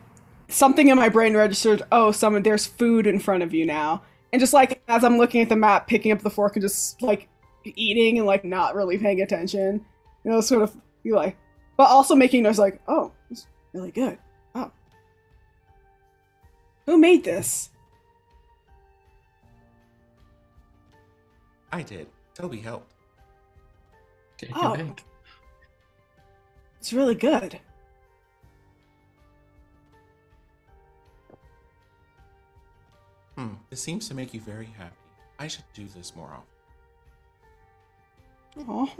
something in my brain registered. Oh, there's food in front of you now, and just like as I'm looking at the map, picking up the fork and just like eating and like not really paying attention, you know, sort of be like, but also making noise like, oh, it's really good. Oh, who made this? I did. Toby helped. Take Oh. a bake. It's really good. This seems to make you very happy. I should do this more often. Oh,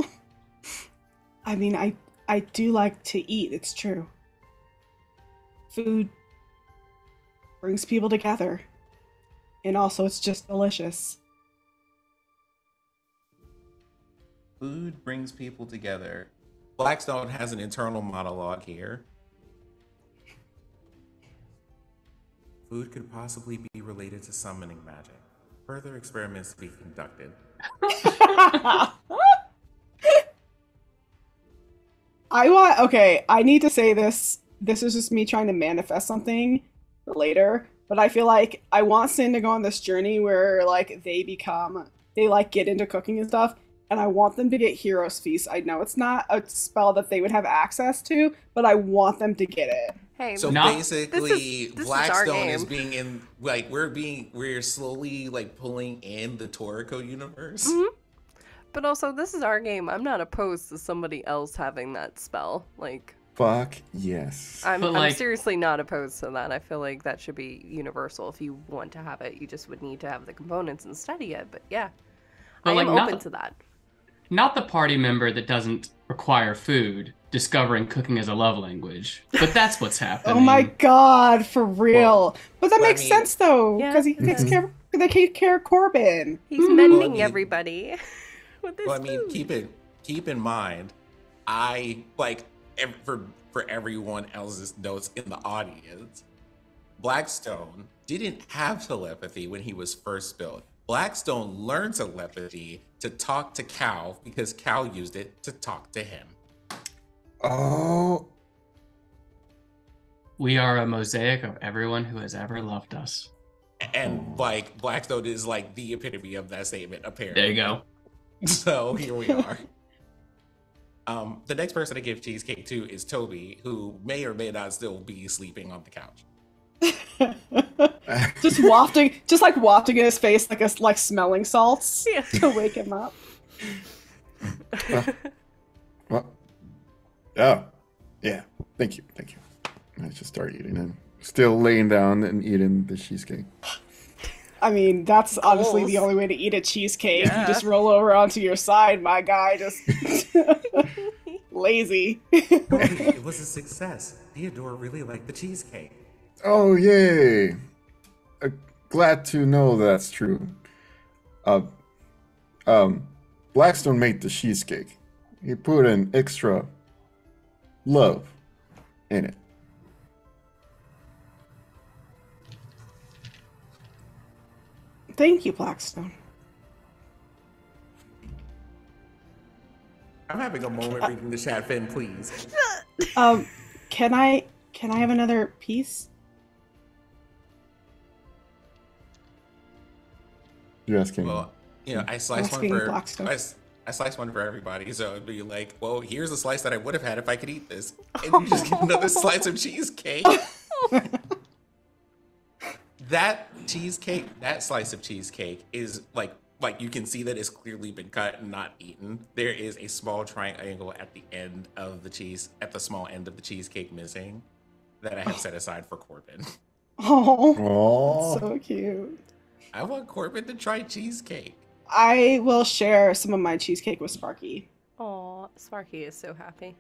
I mean, I do like to eat. It's true. Food brings people together, and also it's just delicious. Food brings people together. Blackstone has an internal monologue here. Food could possibly be related to summoning magic. Further experiments to be conducted. I need to say this. This is just me trying to manifest something for later, but I feel like I want Sin to go on this journey where like they like get into cooking and stuff, and I want them to get Hero's Feast. I know it's not a spell that they would have access to, but I want them to get it. Hey, So Not- basically, this is Blackstone our is game. being in, like, we're slowly, like, pulling in the Toriko universe. but also this is our game. I'm not opposed to somebody else having that spell. Like, Fuck yes. I'm But, like- seriously not opposed to that. I feel like that should be universal. If you want to have it, you just would need to have the components and study it. But yeah, But, I like, am not- open to that. Not the party member that doesn't require food, discovering cooking as a love language. But that's what's happening. Oh my god, for real. But that well, I makes mean- sense though, Yeah. because he takes care. They take care of Corbin. He's Well, I mending mean- everybody with this Well, I mean, food. keep in mind, I, like, for everyone else's notes in the audience, Blackstone didn't have telepathy when he was first built. Blackstone learned telepathy to talk to Cal because Cal used it to talk to him. Oh, We are a mosaic of everyone who has ever loved us. And, like, Blackstone is, like, the epitome of that statement, apparently. There you go. So here we are. The next person to give cheesecake to is Toby, who may or may not still be sleeping on the couch. just wafting in his face like smelling salts Yeah. to wake him up. well, oh, yeah. Thank you. I just start eating and still laying down and eating the cheesecake. I mean, that's honestly the Goals. only way to eat a cheesecake. Yeah. You just roll over onto your side, my guy. Just lazy. It was a success. Theodore really liked the cheesecake. Oh, yay! Glad to know that's true. Blackstone made the cheesecake. He put an extra love in it. Thank you, Blackstone. I'm having a moment reading the chat, Finn, please. Can I have another piece? You're asking. Well, you know, I sliced one Asking for Blackstone. I sliced one for everybody, so it'd be like, well, here's a slice that I would have had if I could eat this, and you just get another slice of cheesecake. That slice of cheesecake is like you can see that it's clearly been cut and not eaten. There is a small triangle at the end of at the small end of the cheesecake missing that I have set aside for Corbin. Oh, Oh, so cute. I want Corbin to try cheesecake. I will share some of my cheesecake with Sparky. Aw, Sparky is so happy.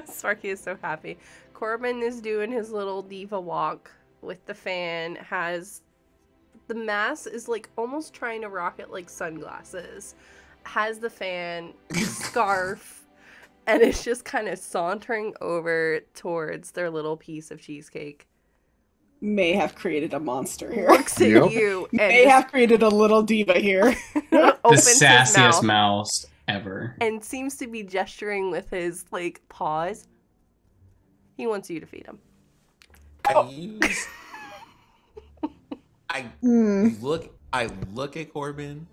Sparky is so happy. Corbin is doing his little diva walk with the fan, has the mask is like almost trying to rock it like sunglasses, has the fan, scarf, and it's just kind of sauntering over towards their little piece of cheesecake. May have created a monster here. Looks at you and May have created a little diva here. The opens his sassiest mouth mouse ever. and seems to be gesturing with his like paws. He wants you to feed him. I look at Corbin.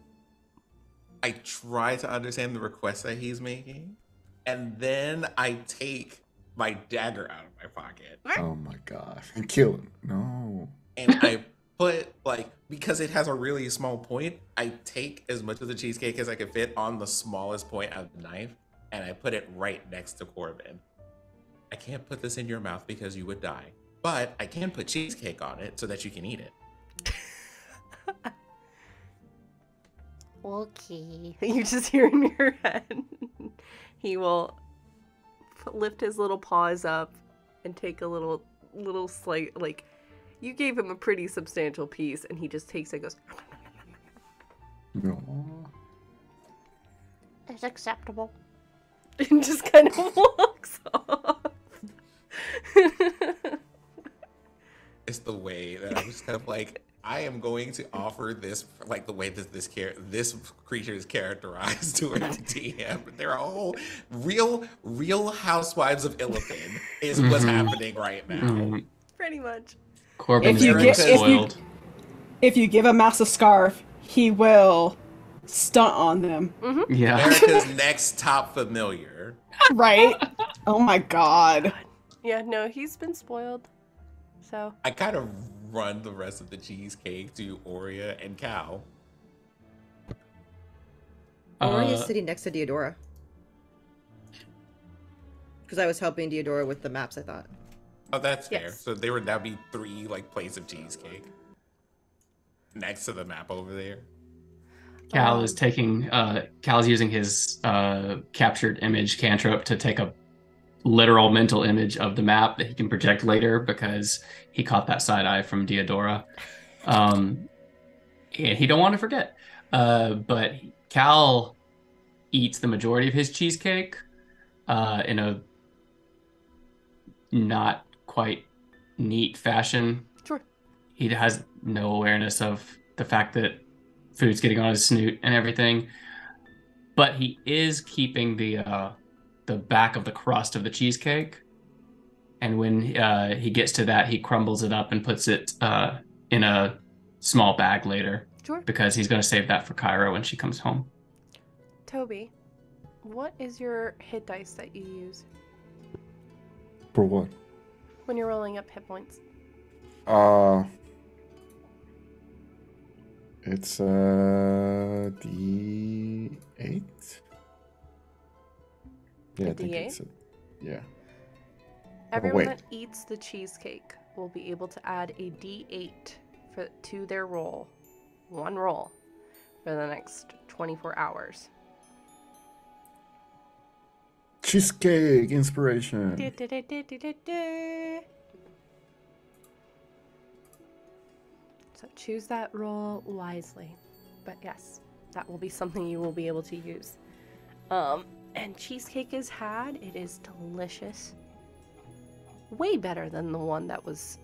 I try to understand the request that he's making, and then I take my dagger out of my pocket. Oh my gosh. And kill him. No. And I put, like, because it has a really small point, I take as much of the cheesecake as I could fit on the smallest point of the knife, and I put it right next to Corbin. I can't put this in your mouth because you would die, but I can put cheesecake on it so that you can eat it. Okay. You just hear in your head. He will lift his little paws up and take a little slight, like, you gave him a pretty substantial piece, and he just takes it and goes, No. it's acceptable. And just kind of walks off. It's the way that I'm just kind of like, I am going to offer this, like the way that this creature is characterized to a DM. They're all real housewives of Illipin is what's happening right now. Pretty much. Corbin's If you getting get- if you- spoiled. If you give a mouse a scarf, he will stunt on them. Yeah. America's next top familiar. Right? Oh my god. Yeah, no, he's been spoiled. So, I kind of run the rest of the cheesecake to Oria and Cal. Ori is sitting next to Deodora. Because I was helping Deodora with the maps, I thought. Oh, that's fair. Yes. So there would now be 3 like plates of cheesecake next to the map over there. Cal is taking Cal's using his captured image cantrip to take a literal mental image of the map that he can project later because he caught that side eye from Deodora. And he don't want to forget. But Cal eats the majority of his cheesecake in a not quite neat fashion. sure. He has no awareness of the fact that food's getting on his snoot and everything, but he is keeping the back of the crust of the cheesecake, and when he gets to that, he crumbles it up and puts it in a small bag later. Sure. Because he's going to save that for Kyra when she comes home. Toby, what is your hit dice that you use For what? when you're rolling up hit points? It's D8. Yeah, A I think it's D8? yeah. Everyone wait. that eats the cheesecake will be able to add a D8 to their roll, one roll, for the next 24 hours. Cheesecake inspiration. So choose that roll wisely. But yes, that will be something you will be able to use. And cheesecake is had. It is delicious. Way better than the one that was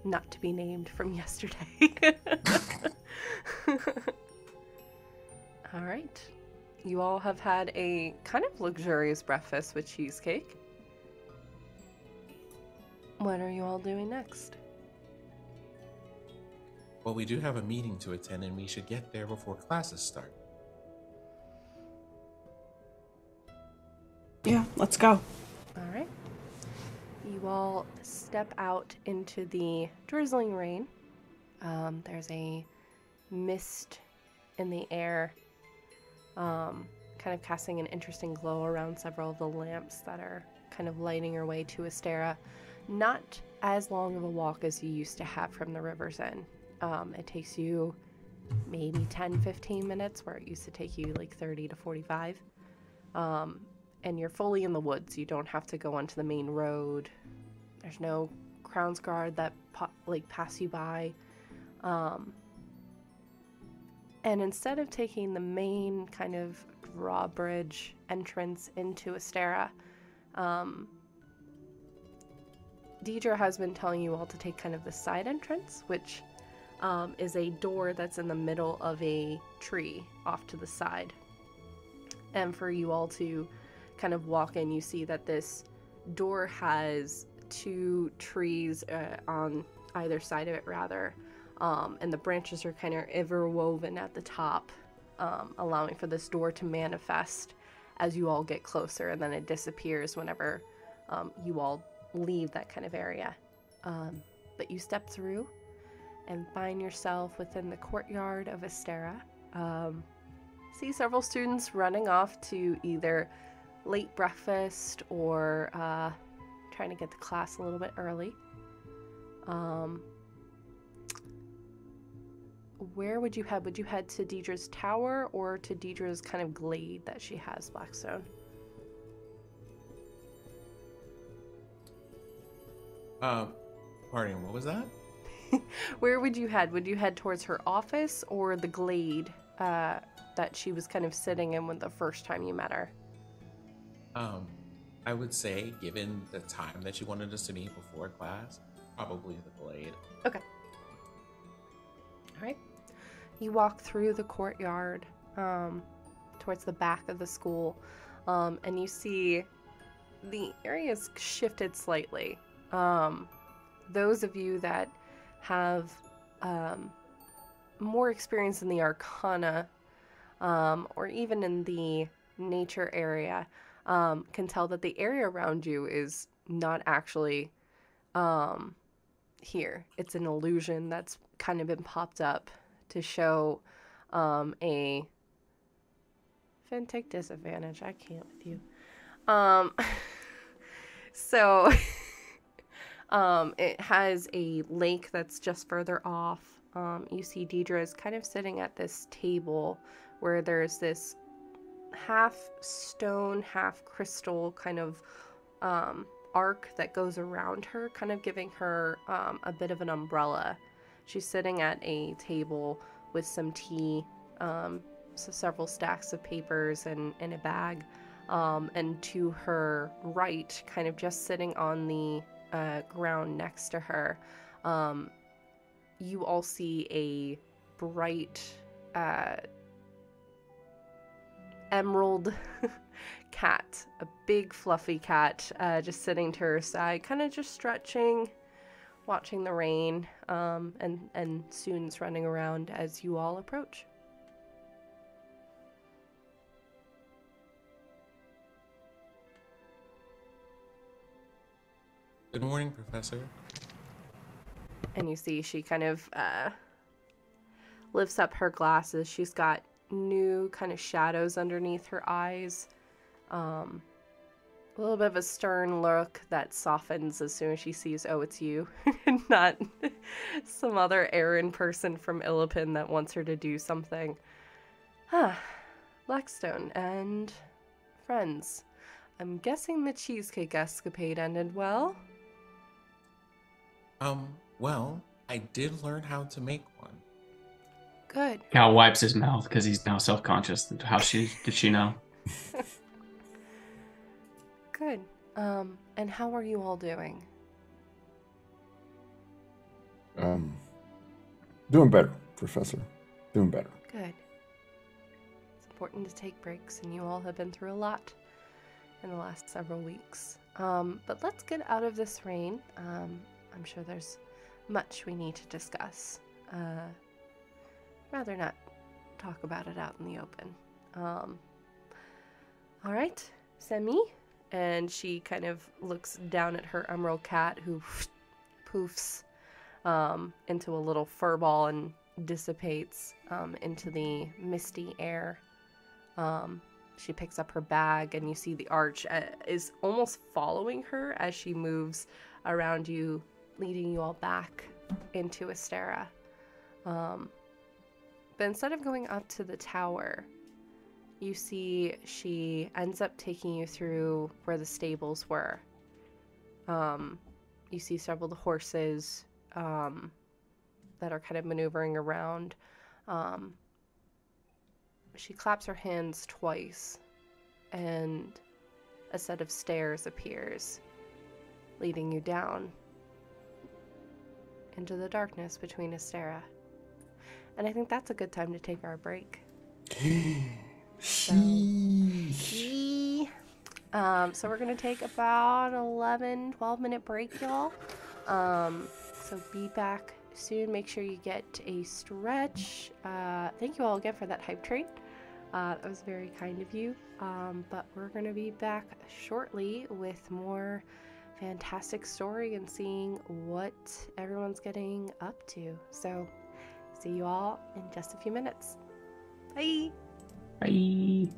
not to be named from yesterday. All right. You all have had a kind of luxurious breakfast with cheesecake. What are you all doing next? Well, we do have a meeting to attend, and we should get there before classes start. Yeah, let's go. All right. You all step out into the drizzling rain. There's a mist in the air, kind of casting an interesting glow around several of the lamps that are kind of lighting your way to Astera. Not as long of a walk as you used to have from the river's end. It takes you maybe 10-15 minutes, where it used to take you like 30 to 45. And you're fully in the woods. You don't have to go onto the main road. There's no Crown's Guard that pass you by. And instead of taking the main kind of drawbridge entrance into Astera, Deidre has been telling you all to take kind of the side entrance, which is a door that's in the middle of a tree off to the side. And for you all to kind of walk in, you see that this door has 2 trees on either side of it, rather. And the branches are kind of interwoven at the top, allowing for this door to manifest as you all get closer, and then it disappears whenever you all leave that kind of area. But you step through and find yourself within the courtyard of Astera. See several students running off to either late breakfast or trying to get to class a little bit early. Where would you head? Would you head to Deidre's tower or to Deidre's kind of glade that she has, Blackstone? Pardon, what was that? Where would you head? Would you head towards her office or the glade that she was kind of sitting in when the first time you met her? I would say, given the time that she wanted us to meet before class, probably the glade. Okay. All right. You walk through the courtyard towards the back of the school, and you see the area's shifted slightly. Those of you that have more experience in the Arcana, or even in the nature area, can tell that the area around you is not actually here. It's an illusion that's kind of been popped up to show a Fintech disadvantage. I can't with you. So it has a lake that's just further off. You see Deidre is kind of sitting at this table where there's this half stone, half crystal kind of arc that goes around her, kind of giving her a bit of an umbrella. She's sitting at a table with some tea, so several stacks of papers and in a bag. And to her right, kind of just sitting on the ground next to her, you all see a bright emerald cat, a big fluffy cat, just sitting to her side, kind of just stretching, watching the rain, and students running around as you all approach. Good morning, Professor. And you see she kind of lifts up her glasses. She's got new kind of shadows underneath her eyes. A little bit of a stern look that softens as soon as she sees, oh, it's you, and not some other errand person from Illipin that wants her to do something. Blackstone and friends. I'm guessing the cheesecake escapade ended well? Well, I did learn how to make one. Good. Cal wipes his mouth because he's now self-conscious. How did she know? Good. And how are you all doing? Doing better, Professor. Doing better. Good. It's important to take breaks, and you all have been through a lot in the last several weeks. But let's get out of this rain. I'm sure there's much we need to discuss. Rather not talk about it out in the open. All right, Semi. And she kind of looks down at her emerald cat, who poofs into a little fur ball and dissipates into the misty air. She picks up her bag, and you see the arch is almost following her as she moves around you, leading you all back into Astera. But instead of going up to the tower, you see she ends up taking you through where the stables were. You see several of the horses that are kind of maneuvering around. She claps her hands twice, and a set of stairs appears, leading you down into the darkness between Astera. And I think that's a good time to take our break. So we're going to take about 11, 12-minute break, y'all. So be back soon. Make sure you get a stretch. Thank you all again for that hype train. That was very kind of you. But we're going to be back shortly with more fantastic story and seeing what everyone's getting up to. So see you all in just a few minutes. Bye. Bye.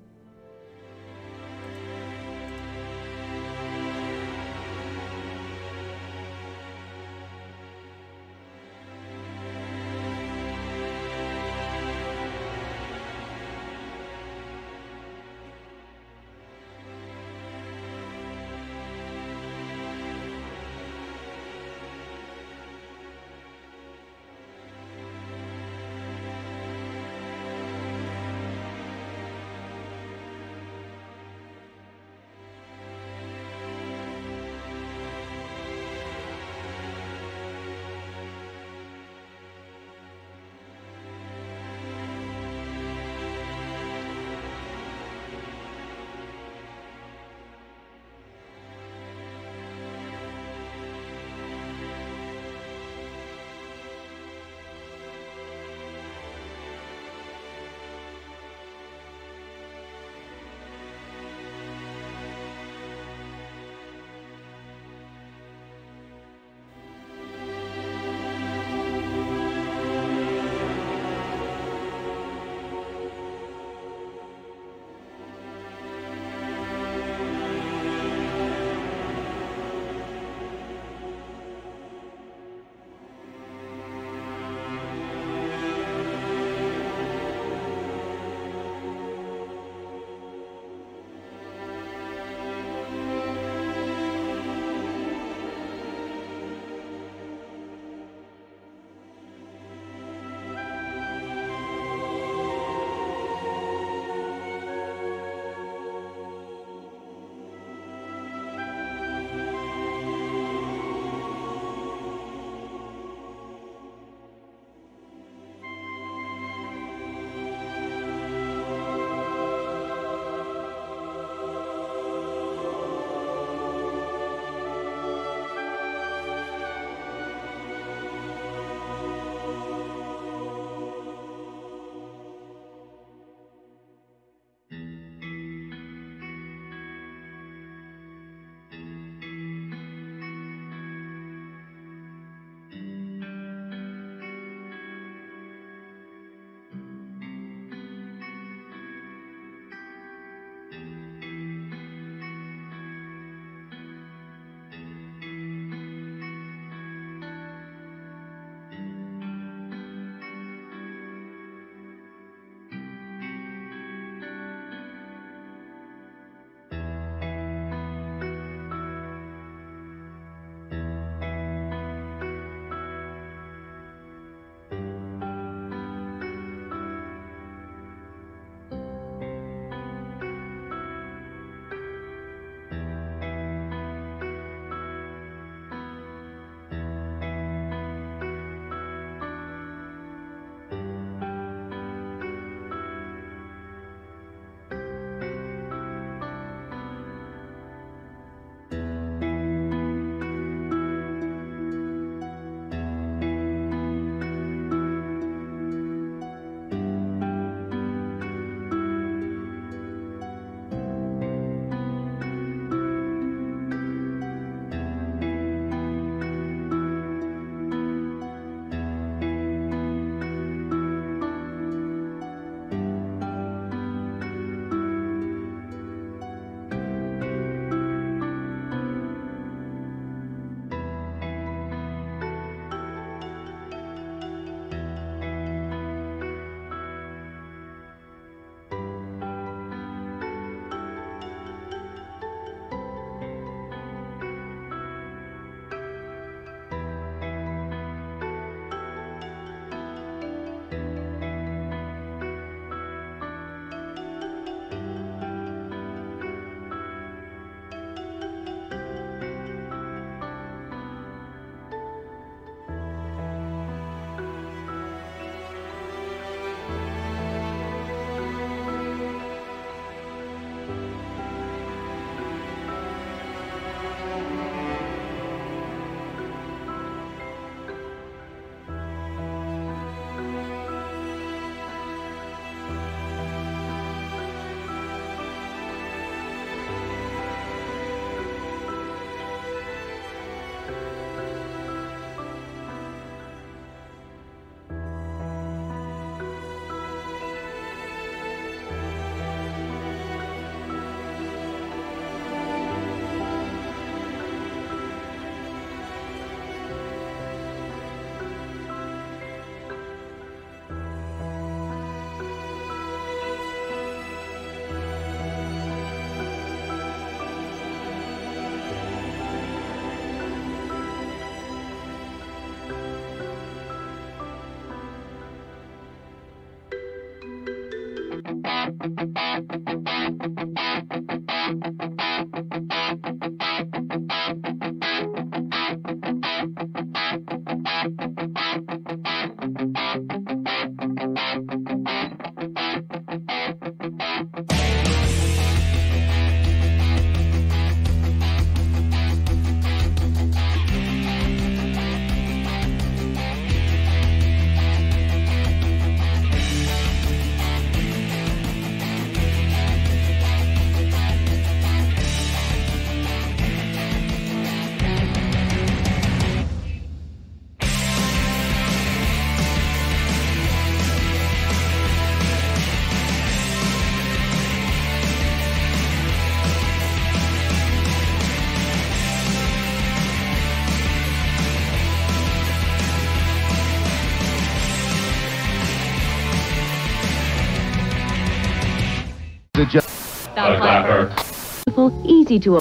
Easy to.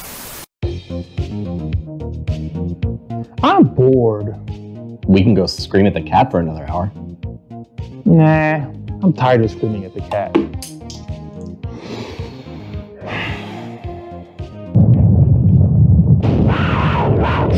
I'm bored. We can go scream at the cat for another hour. Nah, I'm tired of screaming at the cat.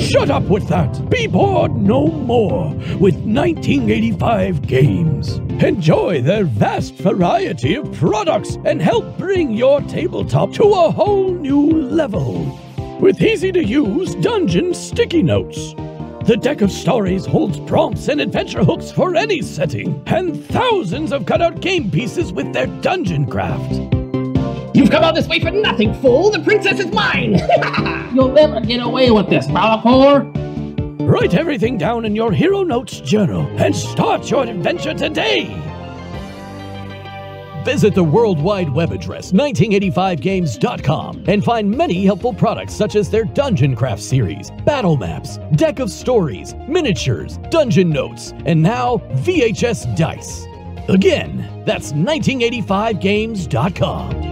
Shut up with that! Be bored no more with 1985 games. Enjoy their vast variety of products and help bring your tabletop to a whole new level. With easy-to-use dungeon sticky notes. The deck of stories holds prompts and adventure hooks for any setting, and thousands of cutout game pieces with their dungeon craft. You've come all this way for nothing, fool! The princess is mine! You'll never get away with this, Malachor! Write everything down in your Hero Notes journal and start your adventure today! Visit the World Wide Web address 1985games.com and find many helpful products such as their Dungeon Craft series, battle maps, deck of stories, miniatures, dungeon notes, and now VHS dice. Again, that's 1985games.com.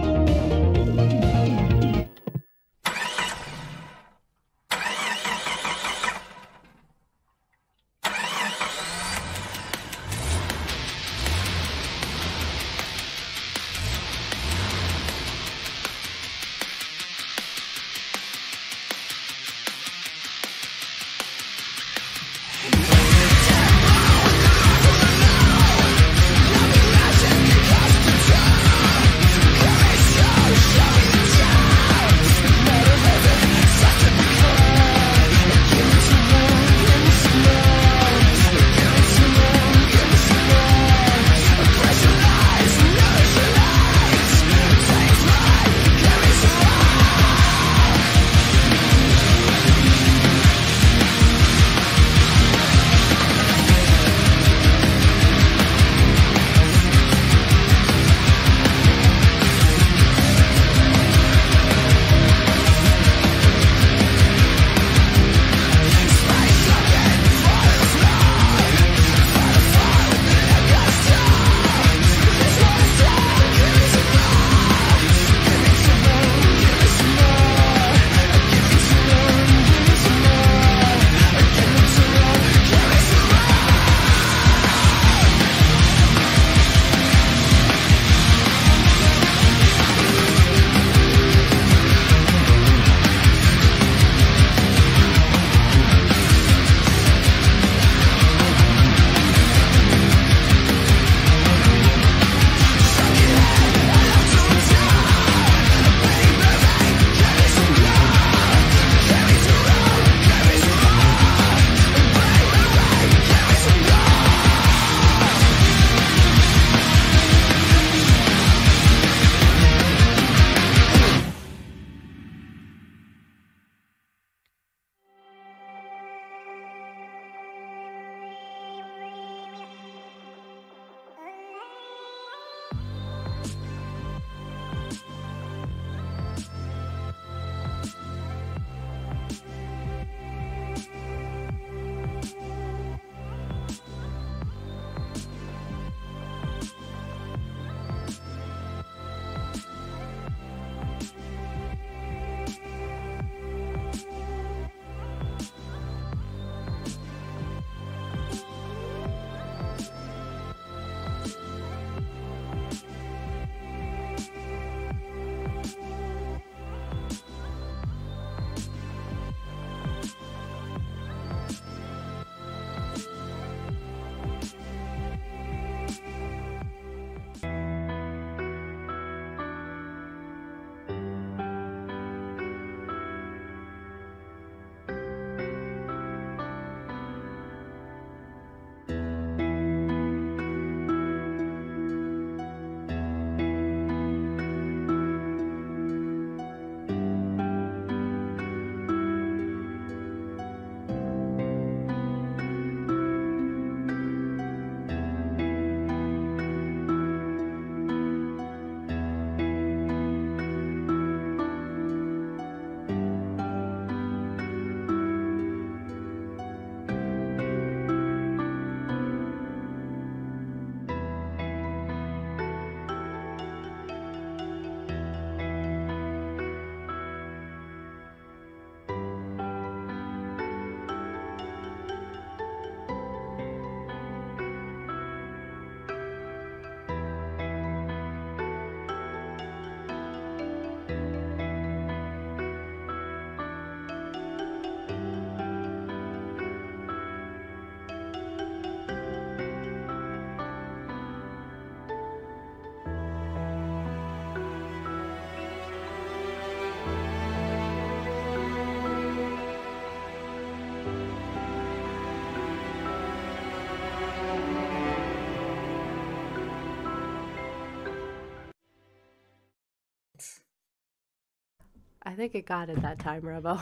I think it got it that time, Robo.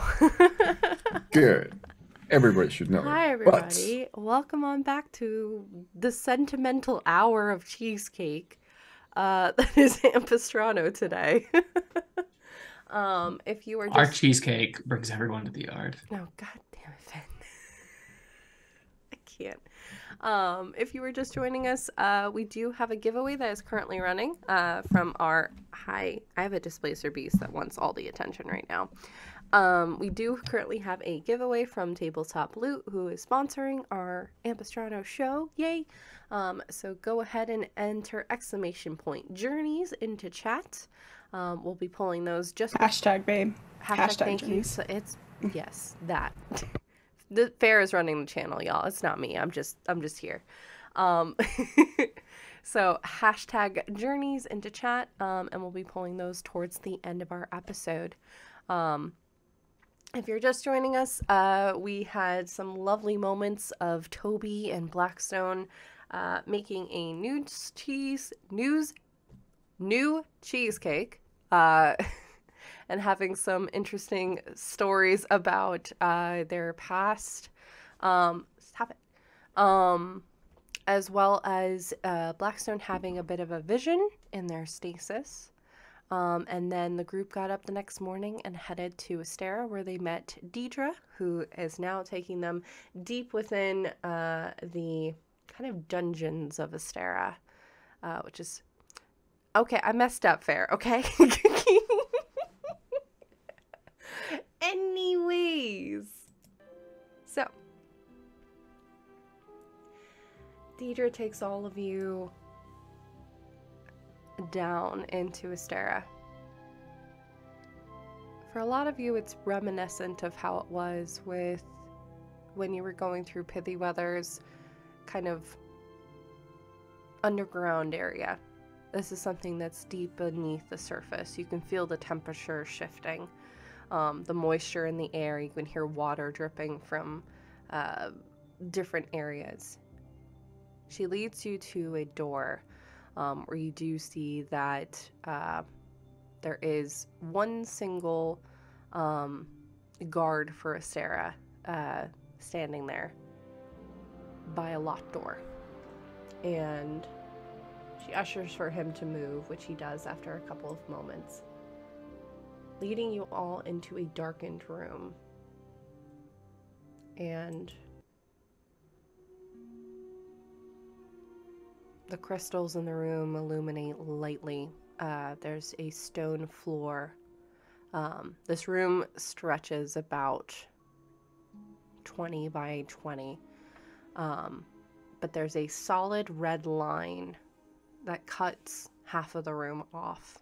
Good. Everybody should know. Hi, everybody. Welcome on back to the sentimental hour of cheesecake. That is Ampistrano today. If you are just... Our cheesecake brings everyone to the yard. Oh, god damn it, Finn. I can't. If you were just joining us, we do have a giveaway that is currently running from our... Hi, I have a Displacer Beast that wants all the attention right now. We do currently have a giveaway from Tabletop Loot, who is sponsoring our Ampistrano show. Yay! So go ahead and enter !journeys into chat. We'll be pulling those just... Hashtag, babe. Hashtag thank you. So it's... Yes, that. The Fair is running the channel, y'all. It's not me. I'm just here. So hashtag journeys into chat, and we'll be pulling those towards the end of our episode. If you're just joining us, we had some lovely moments of Toby and Blackstone making a new cheesecake and having some interesting stories about their past. Stop it. As well as Blackstone having a bit of a vision in their stasis. And then the group got up the next morning and headed to Astera, where they met Deidre, who is now taking them deep within the kind of dungeons of Astera, which is... Okay, I messed up, Fair, okay? Anyways. So. Deidre takes all of you down into Astera. For a lot of you, it's reminiscent of how it was with when you were going through Pithy Weather's kind of underground area. This is something that's deep beneath the surface. You can feel the temperature shifting, the moisture in the air. You can hear water dripping from different areas. She leads you to a door where you do see that there is one single guard for Astera standing there by a locked door. And she ushers for him to move, which he does after a couple of moments, leading you all into a darkened room. And the crystals in the room illuminate lightly. There's a stone floor. This room stretches about 20 by 20. But there's a solid red line that cuts half of the room off.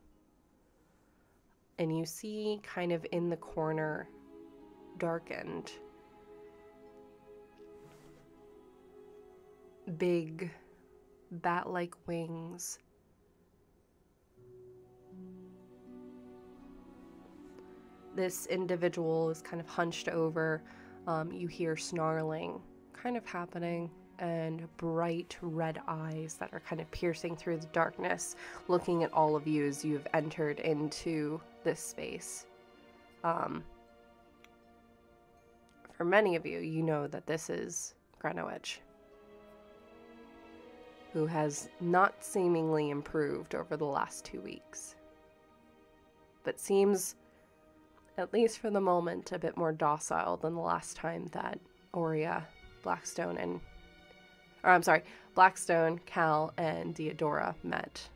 And you see kind of in the corner, darkened, big bat-like wings. This individual is kind of hunched over. You hear snarling kind of happening, and bright red eyes that are kind of piercing through the darkness, looking at all of you as you have entered into this space. For many of you, you know that this is Gremlynnart, who has not seemingly improved over the last 2 weeks, but seems, at least for the moment, a bit more docile than the last time that Aurea, Blackstone, Cal, and Deidre met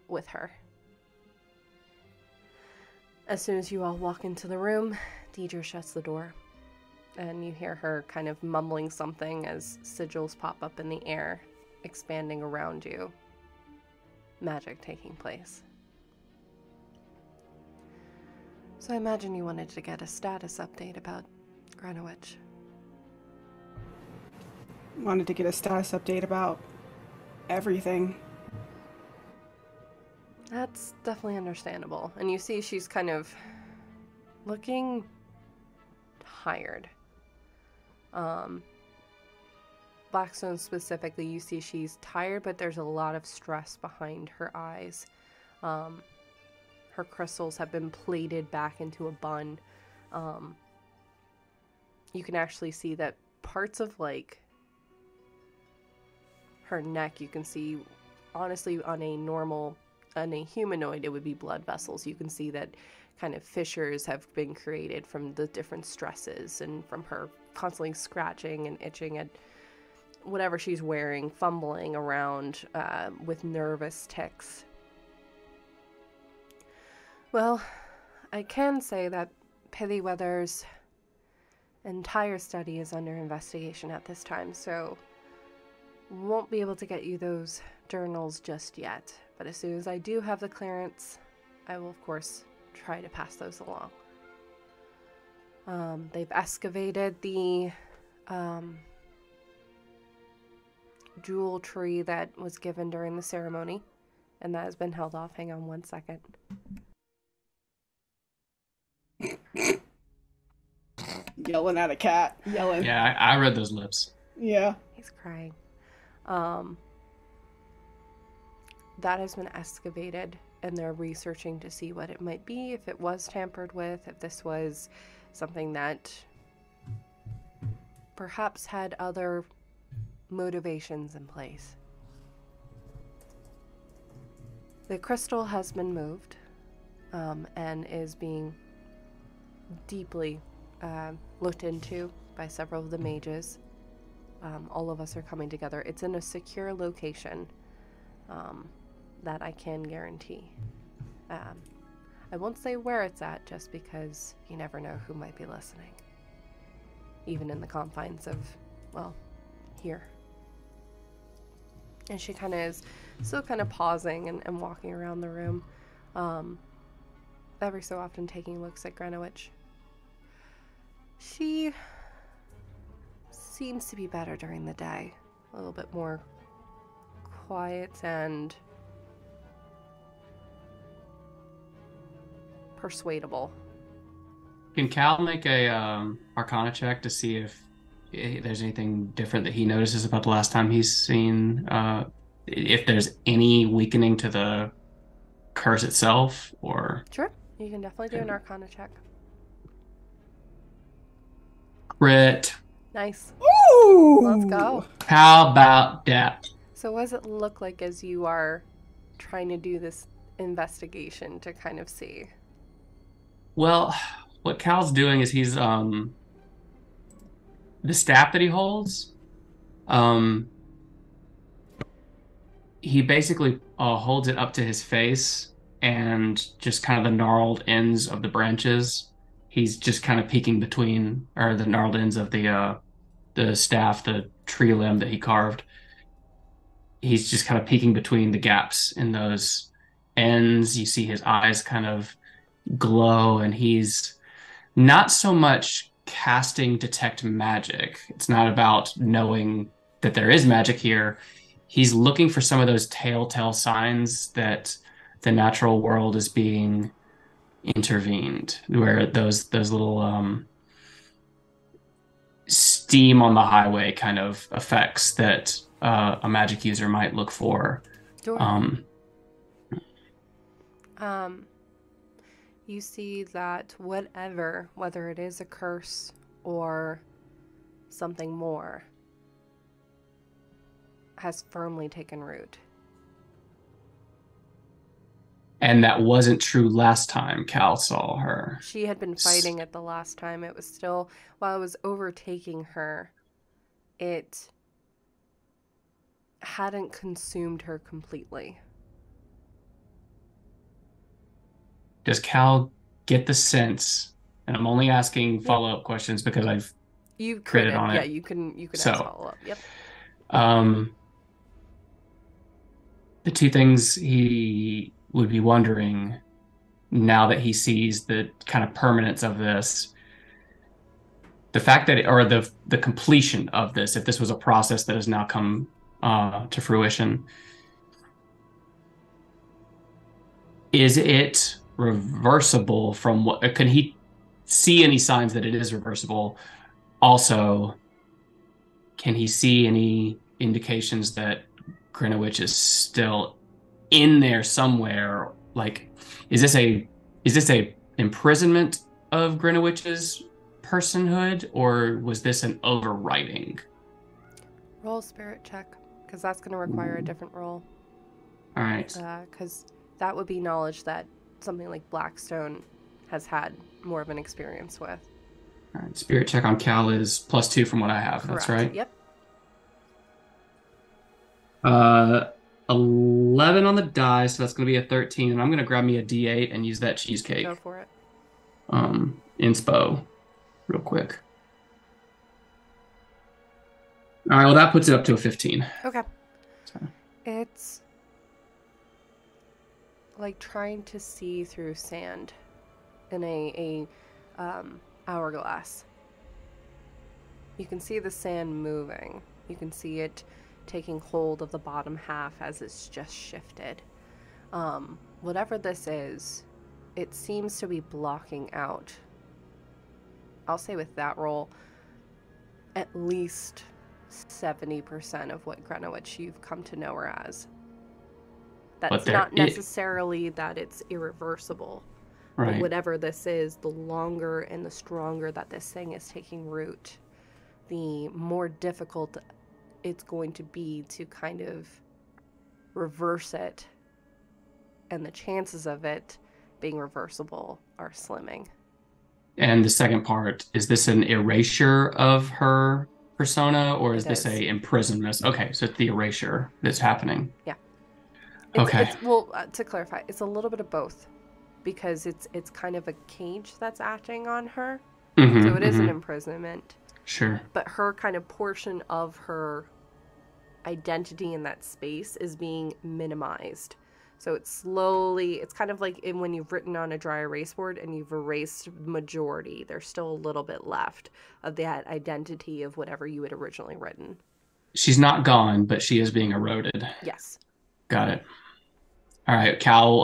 with her. As soon as you all walk into the room, Deidre shuts the door, and you hear her kind of mumbling something as sigils pop up in the air, expanding around you. Magic taking place. So I imagine you wanted to get a status update about Gremlynnart. Wanted to get a status update about everything. That's definitely understandable. And you see she's kind of looking tired. Blackstone specifically, you see she's tired, but there's a lot of stress behind her eyes. Her her crystals have been plated back into a bun. You can actually see that parts of like her neck, you can see, honestly, on a humanoid, it would be blood vessels. You can see that kind of fissures have been created from the different stresses and from her constantly scratching and itching at whatever she's wearing, fumbling around with nervous tics. Well, I can say that Pithyweather's entire study is under investigation at this time, so won't be able to get you those journals just yet. But as soon as I do have the clearance, I will, of course, try to pass those along. They've excavated the jewel tree that was given during the ceremony, and that has been held off. Hang on one second. Yelling at a cat. Yelling. Yeah, I read those lips. Yeah. He's crying. That has been excavated, and they're researching to see what it might be, if it was tampered with, if this was something that perhaps had other motivations in place. The crystal has been moved, and is being deeply looked into by several of the mages. All of us are coming together. It's in a secure location that I can guarantee. I won't say where it's at, just because you never know who might be listening. Even in the confines of, well, here. And she kind of is still kind of pausing and walking around the room. Every so often taking looks at Greenwich. She seems to be better during the day. A little bit more quiet and persuadable. Can Cal make a Arcana check to see if there's anything different that he notices about the last time he's seen, if there's any weakening to the curse itself, or... Sure, you can definitely do an Arcana check. Crit. Nice. Ooh! Let's go. How about that? So what does it look like as you are trying to do this investigation to kind of see? Well, what Cal's doing is he's, the staff that he holds, he basically holds it up to his face, and just kind of the gnarled ends of the branches, he's just kind of peeking between, or the gnarled ends of the staff, the tree limb that he carved. He's just kind of peeking between the gaps in those ends. You see his eyes kind of glow, and he's not so much casting detect magic. It's not about knowing that there is magic here. He's looking for some of those telltale signs that the natural world is being intervened, where those little steam on the highway kind of effects that a magic user might look for. Sure. You see that whether it is a curse or something more, has firmly taken root. And that wasn't true last time Cal saw her. She had been fighting it the last time. It was still, while it was overtaking her, it hadn't consumed her completely. Does Cal get the sense, and I'm only asking follow-up questions because I've critted on it. Yeah, you can ask follow-up. Yep. The two things he would be wondering now that he sees the kind of permanence of this, the fact that, or the completion of this, if this was a process that has now come to fruition, is it reversible from what, can he see any signs that it is reversible? Also, can he see any indications that Greenwich is still in there somewhere, like, is this a imprisonment of Greenwich's personhood, or was this an overriding? Roll spirit check, because that's going to require a different roll. All right. Because that would be knowledge that something like Blackstone has had more of an experience with. All right. Spirit check on Cal is +2 from what I have. Correct. That's right. Yep. 11 on the die, so that's going to be a 13, and I'm going to grab me a D8 and use that cheesecake. Go for it. Inspo, real quick. All right, well, that puts it up to a 15. Okay. It's like trying to see through sand in a hourglass. You can see the sand moving. You can see it taking hold of the bottom half as it's just shifted. Whatever this is, it seems to be blocking out, I'll say with that roll, at least 70% of what Greenwich you've come to know her as. That's not necessarily that it's irreversible. Right. But whatever this is, the longer and the stronger that this thing is taking root, the more difficult it's going to be to kind of reverse it. And the chances of it being reversible are slimming. And the second part, is this an erasure of her persona, or is this a imprisonment? Okay, so it's the erasure that's happening. Yeah. Okay. Well, to clarify, it's a little bit of both, because it's kind of a cage that's acting on her. Mm-hmm, so it is an imprisonment. Sure. But her kind of portion of her identity in that space is being minimized. So it's kind of like when you've written on a dry erase board and you've erased majority, there's still a little bit left of that identity of whatever you had originally written. She's not gone, but she is being eroded. Yes. Got it. All right, Cal,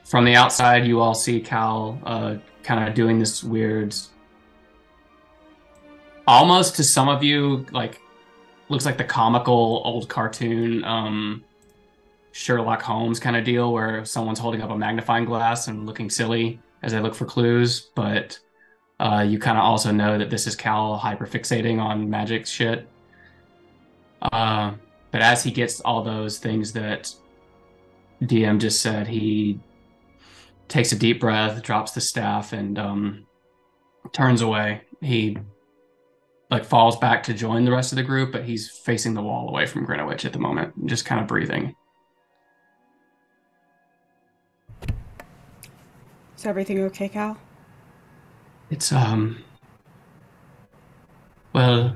from the outside, you all see Cal kind of doing this weird, almost to some of you, like, looks like the comical old cartoon Sherlock Holmes kind of deal where someone's holding up a magnifying glass and looking silly as they look for clues, but you kind of also know that this is Cal hyperfixating on magic shit. But as he gets all those things that DM just said, he takes a deep breath, drops the staff, and turns away. He falls back to join the rest of the group, but he's facing the wall away from Greenwich at the moment, just kind of breathing. Is everything okay, Cal? It's, well,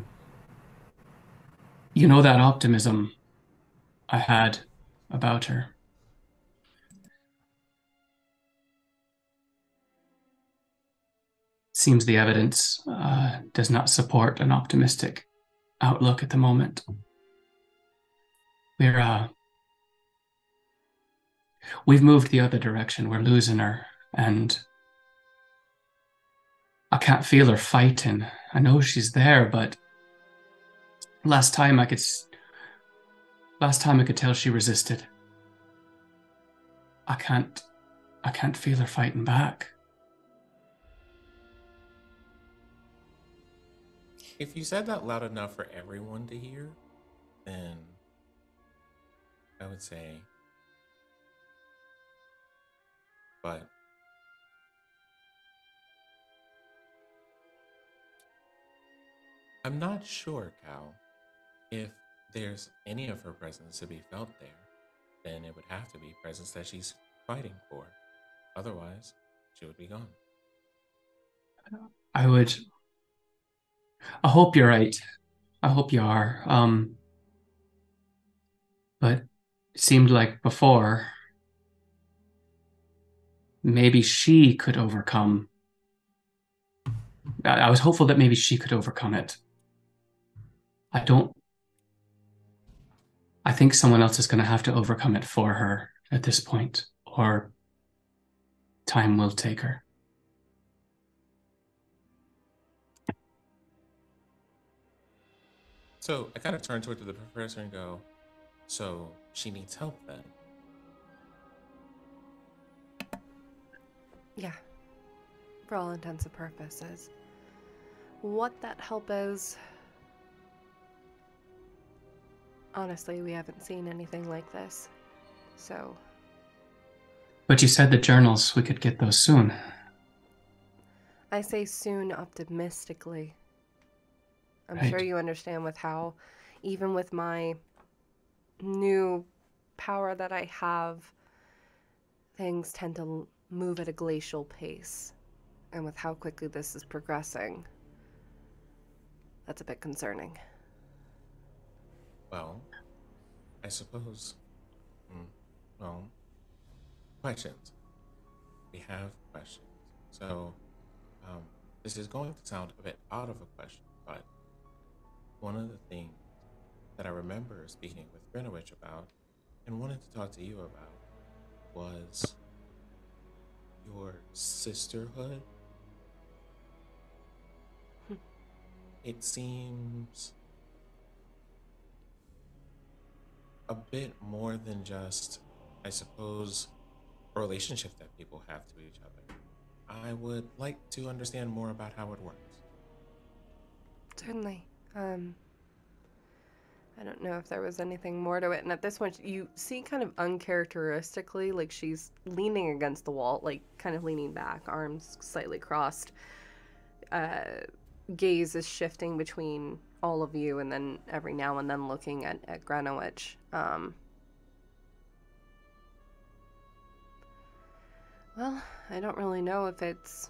you know that optimism I had about her. Seems the evidence does not support an optimistic outlook at the moment. We've moved the other direction. We're losing her, and I can't feel her fighting. I know she's there, but last time I could tell she resisted. I can't feel her fighting back. If you said that loud enough for everyone to hear, then I would say, but I'm not sure, Cal. If there's any of her presence to be felt there, then it would have to be presence that she's fighting for. Otherwise, she would be gone. I hope you're right. I hope you are. But it seemed like before, maybe she could overcome. I was hopeful that maybe she could overcome it. I think someone else is going to have to overcome it for her at this point, or time will take her. So I kind of turn toward the professor and go, so she needs help then? Yeah. For all intents and purposes. What that help is... Honestly, we haven't seen anything like this. So... But you said the journals, we could get those soon. I say soon optimistically. I'm Right. sure you understand with how, even with my new power that I have, things tend to move at a glacial pace. And with how quickly this is progressing, that's a bit concerning. Well, I suppose, well, questions. We have questions. So, this is going to sound a bit out of a question, but one of the things that I remember speaking with Greenwich about and wanted to talk to you about was your sisterhood. It seems a bit more than just, I suppose, a relationship that people have to each other. I would like to understand more about how it works. Certainly. I don't know if there was anything more to it. And at this point, you see kind of uncharacteristically, like she's leaning against the wall, like kind of leaning back, arms slightly crossed. Gaze is shifting between all of you and then every now and then looking at Greenwich. Well, I don't really know if it's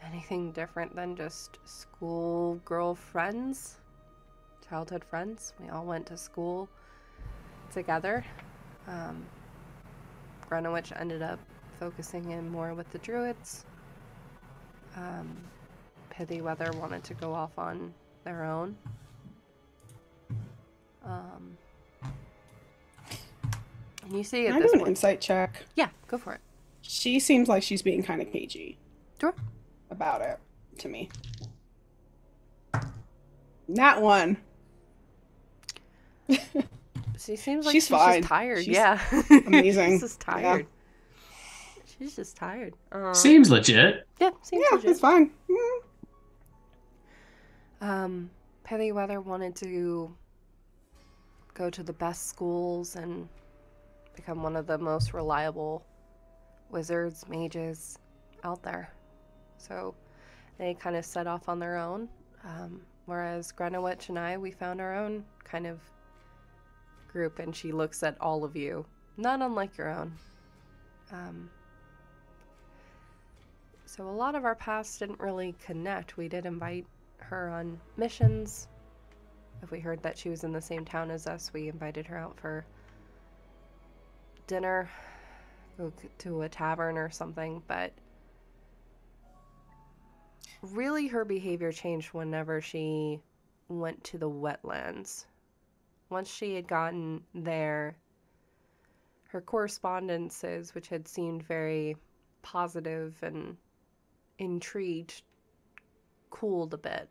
anything different than just school girlfriends, childhood friends. We all went to school together. Greenwich ended up focusing in more with the druids. Pithyweather wanted to go off on their own. And you see at Can I this do an point... insight check? Yeah, go for it. She seems like she's being kind of cagey. Sure. About it, to me. That one. She seems like she's she's fine. Just tired. She's yeah. amazing. She's just tired. Yeah. She's just tired. Seems legit. Yeah, seems legit. It's fine. Pithyweather wanted to go to the best schools and become one of the most reliable wizards, mages out there. So they kind of set off on their own. Whereas Greenwich and I, we found our own kind of group, and she looks at all of you, not unlike your own. So a lot of our paths didn't really connect. We did invite her on missions. If we heard that she was in the same town as us, we invited her out for dinner, go to a tavern or something, but really her behavior changed whenever she went to the wetlands. Once she had gotten there, her correspondences, which had seemed very positive and intrigued, cooled a bit.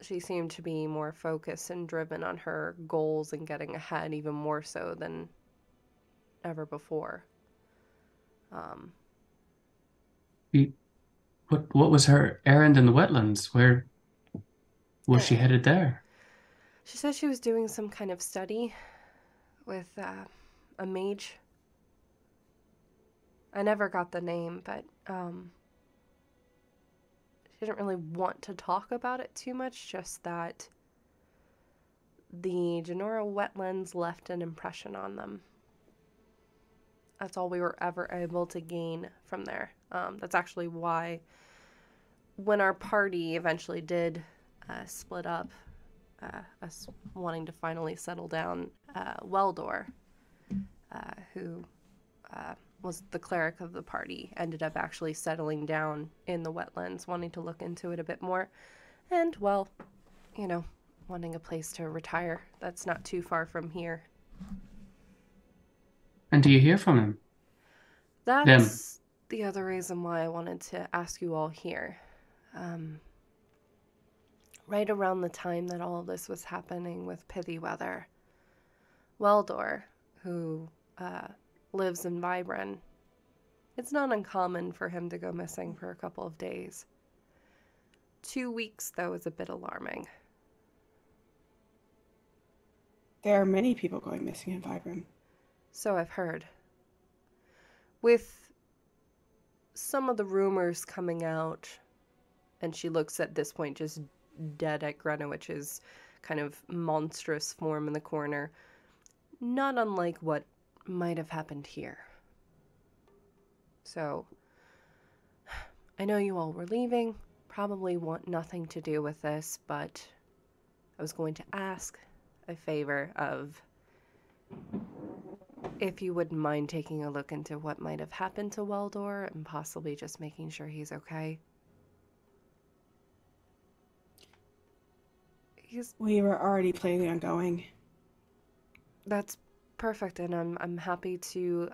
She seemed to be more focused and driven on her goals and getting ahead, even more so than ever before. What was her errand in the wetlands? Where was she headed there? She said she was doing some kind of study with a mage. I never got the name, but she didn't really want to talk about it too much, just that the Genora wetlands left an impression on them. That's all we were ever able to gain from there. That's actually why when our party eventually did split up, us wanting to finally settle down, Weldor, who was the cleric of the party, ended up actually settling down in the wetlands, wanting to look into it a bit more, and, well, you know, wanting a place to retire that's not too far from here. And do you hear from him? That's the other reason why I wanted to ask you all here. Right around the time that all of this was happening with Pithyweather, Weldor, who lives in Vibren. It's not uncommon for him to go missing for a couple of days. 2 weeks, though, is a bit alarming. There are many people going missing in Vibren. So I've heard. With some of the rumors coming out, and she looks at this point just dead at Greenwich's kind of monstrous form in the corner, not unlike what might have happened here. So, I know you all were leaving, probably want nothing to do with this, but I was going to ask a favor of if you wouldn't mind taking a look into what might have happened to Weldor and possibly just making sure he's okay. We were already planning on going. That's perfect, and I'm happy to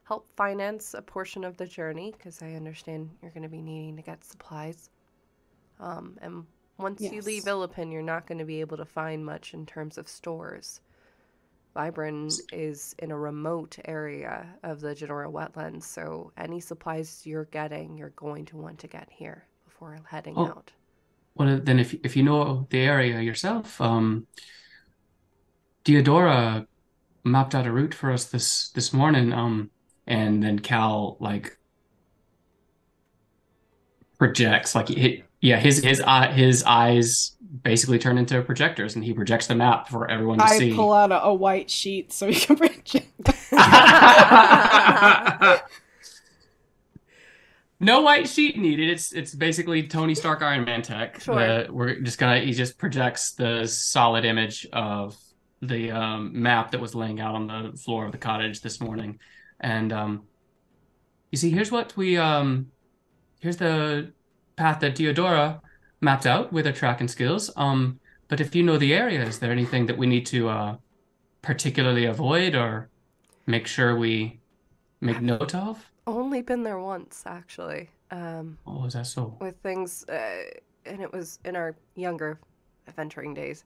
help finance a portion of the journey, because I understand you're going to be needing to get supplies. And once you leave Illipin, you're not going to be able to find much in terms of stores. Vibren is in a remote area of the Genora wetlands, so any supplies you're getting, you're going to want to get here before heading out. Well, then if you know the area yourself, Deidre mapped out a route for us this morning, and then Cal like projects his eyes basically turn into projectors, and he projects the map for everyone to see. I pull out a white sheet so we can project. No white sheet needed. It's basically Tony Stark Iron Man tech. Sure. He just projects the solid image of the map that was laying out on the floor of the cottage this morning. And you see, here's what we here's the path that Deidre mapped out with her tracking skills. But if you know the area, is there anything that we need to particularly avoid or make sure we make note of? Only been there once, actually. Oh, is that so? With things, and it was in our younger adventuring days.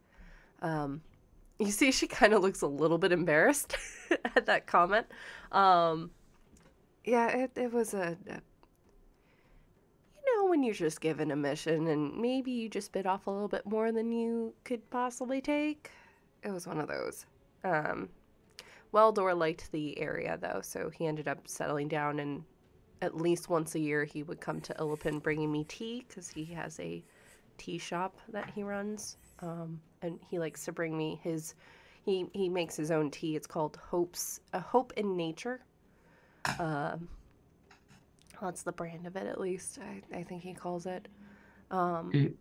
You see, she kind of looks a little bit embarrassed at that comment. Yeah, it was when you're just given a mission and maybe you just bit off a little bit more than you could possibly take. It was one of those. Weldor liked the area, though, so he ended up settling down, and at least once a year he would come to Illipin bringing me tea, because he has a tea shop that he runs, and he likes to bring me his... He makes his own tea. It's called Hope in Nature. That's the brand of it, at least, I think he calls it. Do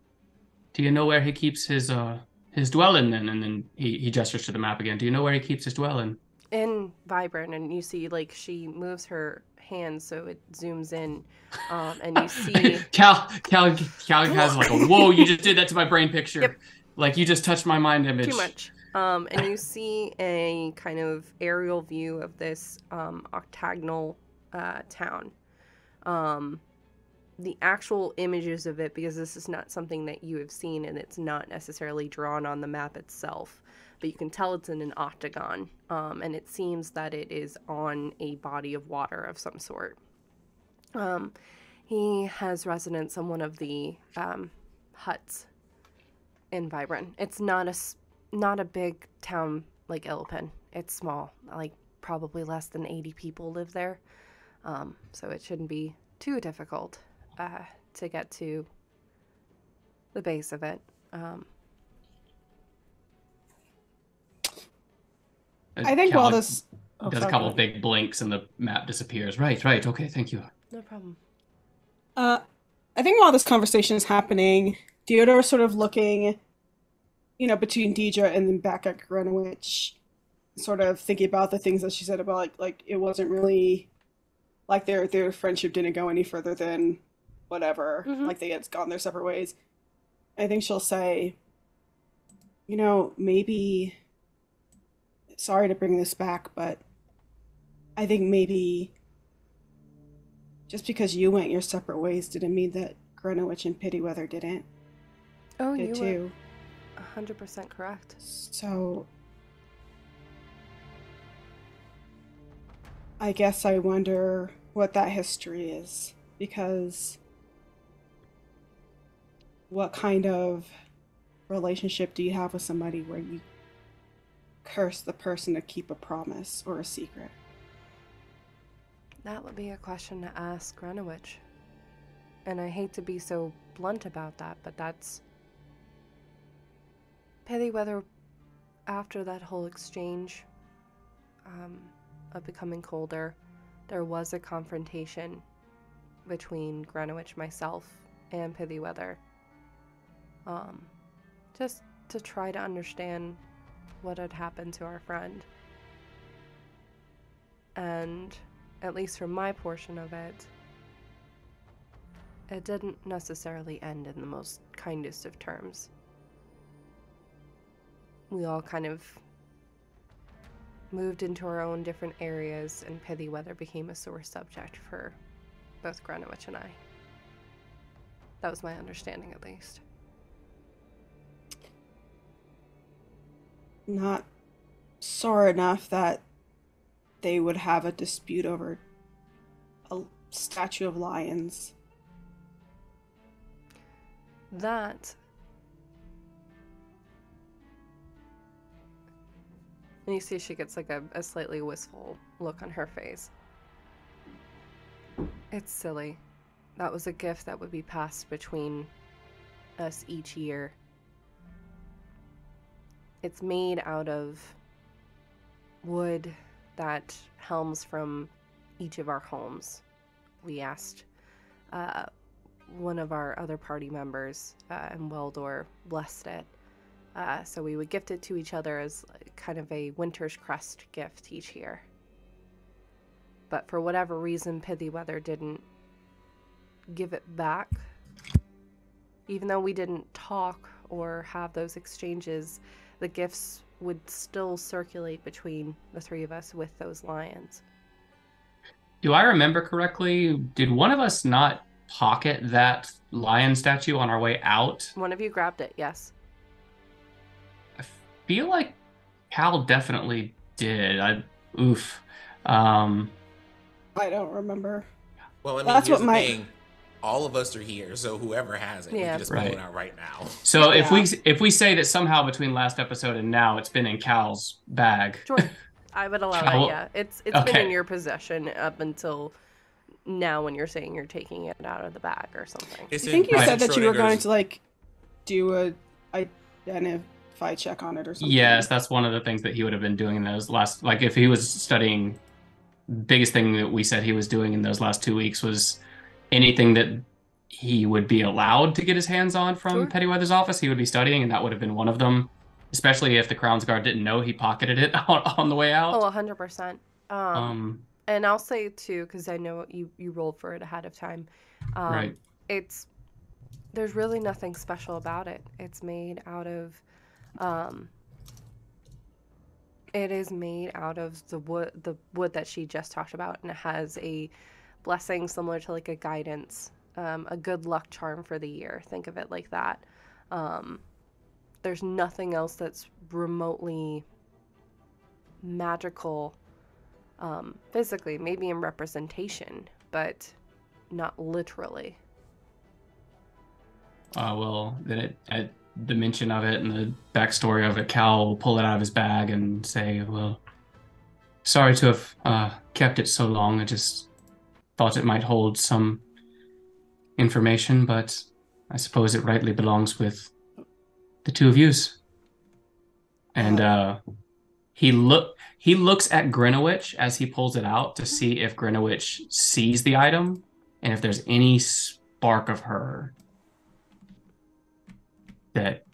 you know where he keeps his dwelling then? And then he gestures to the map again. Do you know where he keeps his dwelling? In Vibren, and you see, like, she moves her hand so it zooms in, and you see... Cal has like a, whoa, you just did that to my brain picture. Yep. Like, you just touched my mind image. Too much. And you see a kind of aerial view of this octagonal town. The actual images of it, because this is not something that you have seen and it's not necessarily drawn on the map itself, but you can tell it's in an octagon, and it seems that it is on a body of water of some sort. He has residence on one of the huts in Vibren. It's not a big town like Illipin. It's small, like probably less than 80 people live there, so it shouldn't be too difficult to get to the base of it. I think while this... does a couple of big blinks and the map disappears. Right, okay, thank you. No problem. I think while this conversation is happening, Deidre is sort of looking, between Deidre and then back at Greenwich, sort of thinking about the things that she said about, like it wasn't really, like their friendship didn't go any further than whatever, like they had gone their separate ways. I think she'll say, maybe... Sorry to bring this back, but I think maybe just because you went your separate ways didn't mean that Greenwich and Pittyweather didn't. Oh, did you too. were 100% correct. So I guess I wonder what that history is, because what kind of relationship do you have with somebody where you curse the person to keep a promise or a secret? That would be a question to ask Greenwich. And I hate to be so blunt about that, but that's... Petty whether after that whole exchange of becoming colder, there was a confrontation between Greenwich, myself, and Pithyweather. Just to try to understand what had happened to our friend. And at least from my portion of it, it didn't necessarily end in the most kindest of terms. We all kind of moved into our own different areas, and Pithyweather became a sore subject for both Greenwich and I. That was my understanding, at least. Not sore enough that they would have a dispute over a statue of lions. That... And you see she gets like a slightly wistful look on her face. It's silly. That was a gift that would be passed between us each year. It's made out of wood that helms from each of our homes. We asked one of our other party members, and Weldor blessed it. So we would gift it to each other as kind of a winter's crest gift each year. But for whatever reason, Pithyweather didn't give it back. Even though we didn't talk or have those exchanges, the gifts would still circulate between the three of us with those lions. Do I remember correctly? Did one of us not pocket that lion statue on our way out? One of you grabbed it, yes. I feel like Cal definitely did. Oof. I don't remember. Well, I mean, That's here's what the my thing. All of us are here, so whoever has it, we can just pull it out right now. So if we say that somehow between last episode and now it's been in Cal's bag. Sure. I would allow that, yeah. It's been in your possession up until now when you're saying you're taking it out of the bag or something. I think you said that you were going to, like, do a identify check on it or something. Yes, that's one of the things that he would have been doing in those last... Like, if he was studying... Biggest thing that we said he was doing in those last 2 weeks was anything that he would be allowed to get his hands on from Pettyweather's office, he would be studying, and that would have been one of them. Especially if the Crown's Guard didn't know he pocketed it on the way out. Oh, 100%. And I'll say, too, because I know you rolled for it ahead of time. Right. There's really nothing special about it. It's made out of... It is made out of the wood that she just talked about, and it has a blessing similar to like a guidance, a good luck charm for the year. Think of it like that. There's nothing else that's remotely magical, physically, maybe in representation, but not literally. Well, then at the mention of it and the backstory of it, Cal will pull it out of his bag and say, well, sorry to have kept it so long. I just thought it might hold some information, but I suppose it rightly belongs with the two of yous. And he looks at Greenwich as he pulls it out to see if Greenwich sees the item and if there's any spark of her that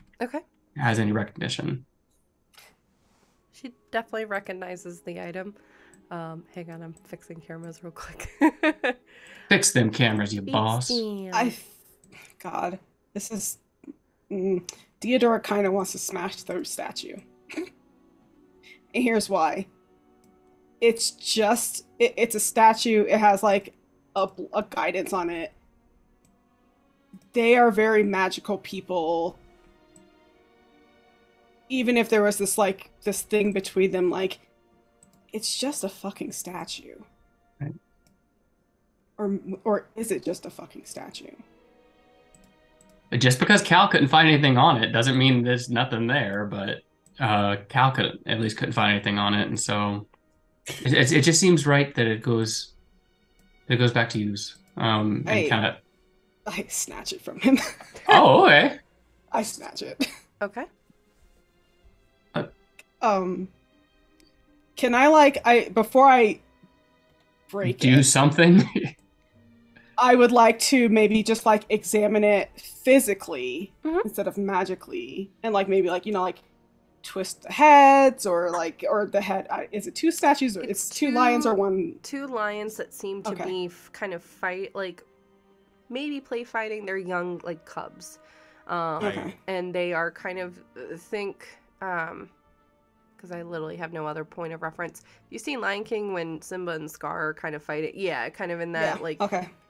has any recognition. She definitely recognizes the item. Hang on, I'm fixing cameras real quick. Fix them cameras, you boss. God, this is... Theodora kind of wants to smash the statue. And here's why. It's just... It's a statue. It has, like, a guidance on it. They are very magical people. Even if there was this, like, this thing between them, like, it's just a fucking statue. or is it just a fucking statue? Just because Cal couldn't find anything on it doesn't mean there's nothing there, but Cal at least couldn't find anything on it, and so it just seems right that it goes back to use. And kind of. I snatch it from him. Oh, okay. I snatch it. Okay. Can I before I break do something? I would like to maybe just like examine it physically instead of magically, and like maybe like twist the heads or the head. Is it two statues or it's two lions or one? Two lions that seem to be kind of maybe play fighting. They're young like cubs, and they are kind of because I literally have no other point of reference. You've seen Lion King when Simba and Scar are kind of fighting? Yeah, kind of in that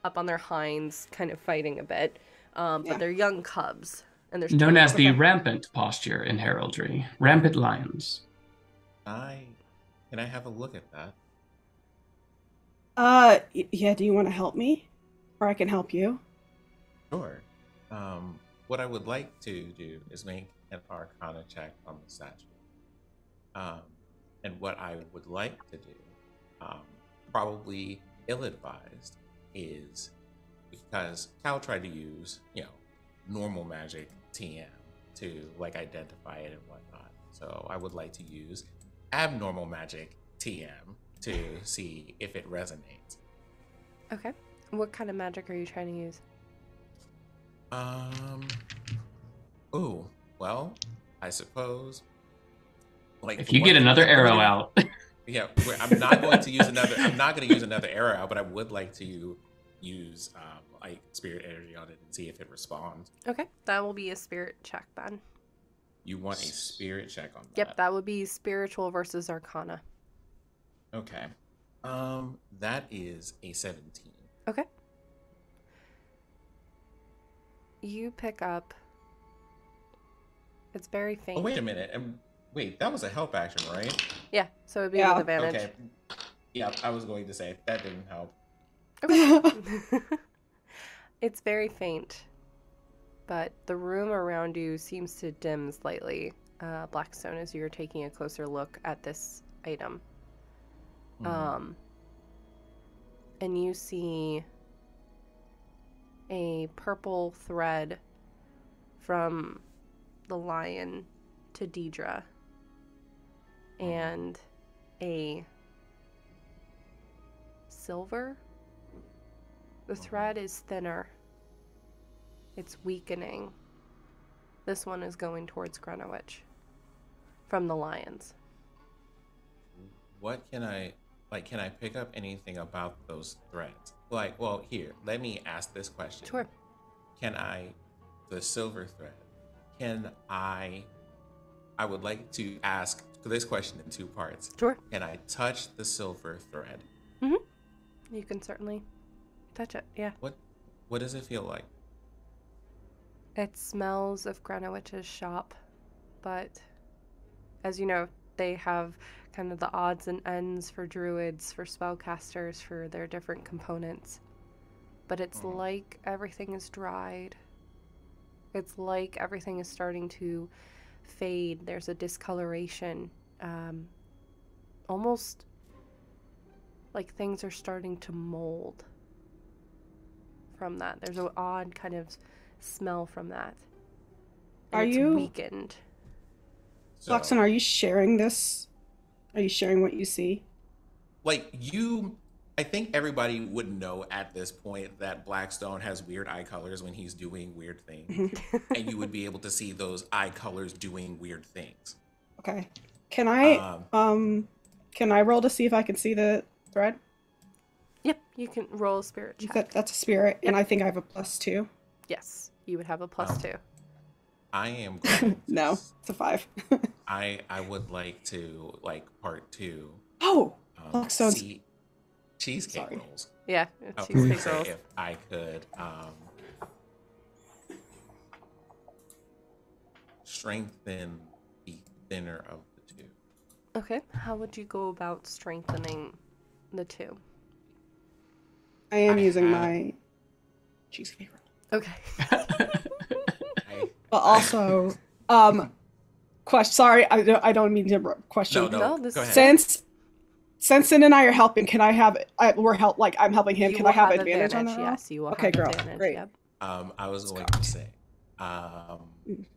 up on their hinds, kind of fighting a bit. But they're young cubs, and they're known as the rampant posture in heraldry. Rampant lions. Can I have a look at that? Yeah. Do you want to help me, or I can help you? Sure. What I would like to do is make an Arcana check on the statue. And what I would like to do, probably ill-advised, is because Cal tried to use, normal magic TM to like identify it and whatnot. So I would like to use abnormal magic TM to see if it resonates. Okay. What kind of magic are you trying to use? Oh, well, I suppose. Like if you get another arrow out. Yeah, I'm not going to use another. I'm not going to use another arrow out, but I would like to use like spirit energy on it and see if it responds. Okay, that will be a spirit check then. You want a spirit check on that? Yep, that would be spiritual versus Arcana. Okay, that is a 17. Okay. You pick up. It's very faint. Oh, wait a minute. Wait, that was a help action, right? Yeah, so it'd be with advantage. Okay. Yeah, I was going to say that didn't help. Okay. It's very faint, but the room around you seems to dim slightly, Blackstone, as you're taking a closer look at this item. And you see a purple thread from the lion to Deidre, and a silver. The thread is thinner. It's weakening. This one is going towards Greenwich from the lions. What can I pick up anything about those threads? Like, well, here, let me ask this question. Sure. The silver thread, I would like to ask this question in two parts. Sure. Can I touch the silver thread? Mm-hmm. You can certainly touch it, yeah. What does it feel like? It smells of Greenwich's shop, but as you know, they have kind of the odds and ends for druids, for spellcasters, for their different components. But it's like everything is dried. It's like everything is starting to fade. There's a discoloration. Almost like things are starting to mold from that. There's an odd kind of smell from that. And it's weakened. Blackstone, are you sharing this? Are you sharing what you see? I think everybody would know at this point that Blackstone has weird eye colors when he's doing weird things. And you would be able to see those eye colors doing weird things. Okay. Can I roll to see if I can see the thread? Yep, you can roll a spirit check. That's a spirit, and I think I have a +2. Yes, you would have a +2. I am going to No, it's a 5. I would like to, part 2. Oh! Blackstone's... see cheesecake rolls. Yeah, cheesecake rolls. If I could strengthen the thinner of the two. Okay, how would you go about strengthening the two? I am using my cheesecake roll. Okay. But also, sorry, I don't mean to question. No, go ahead. Since Sin and I are helping, can I have? I'm helping him. Can I have advantage on that? Yes, you will. Okay, have girl. advantage, Great. Yep. I was going to say,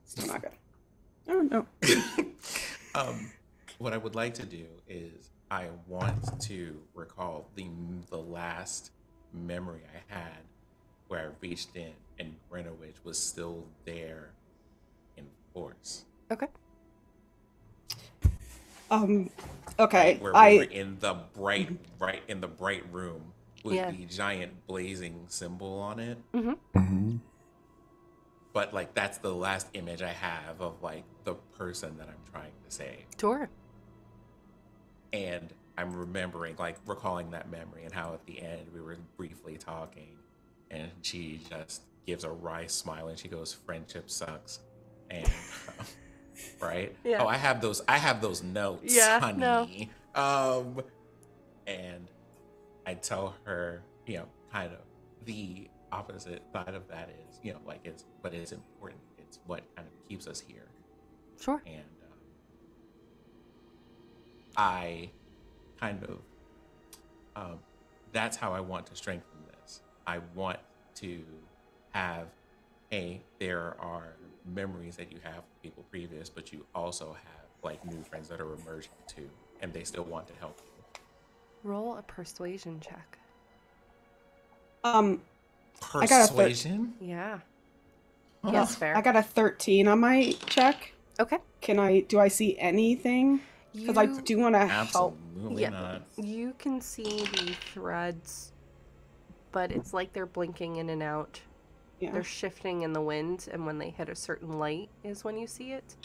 Still not good. Oh no. what I would like to do is I want to recall the last memory I had where I reached in and Greenwich was still there in force. Okay. Okay. Where we were in the bright room with the giant blazing symbol on it. Mm-hmm. But like that's the last image I have of like the person that I'm trying to save. Sure. And I'm recalling that memory and how at the end we were briefly talking and she just gives a wry smile and she goes, "Friendship sucks." And right? Yeah. Oh, I have those notes, honey. No. And I tell her, kind of the opposite side of that is, but it's important. It's what kind of keeps us here. Sure. And I kind of, that's how I want to strengthen this. I want to have, there are memories that you have with people previous, but you also have like new friends that are emerging too, and they still want to help you. Roll a persuasion check. Persuasion? Yeah. Huh. Yes, fair. I got a 13 on my check. Okay. Do I see anything? Because I do want to help. Absolutely not. You can see the threads, but it's like they're blinking in and out. Yeah. They're shifting in the wind, and when they hit a certain light is when you see it.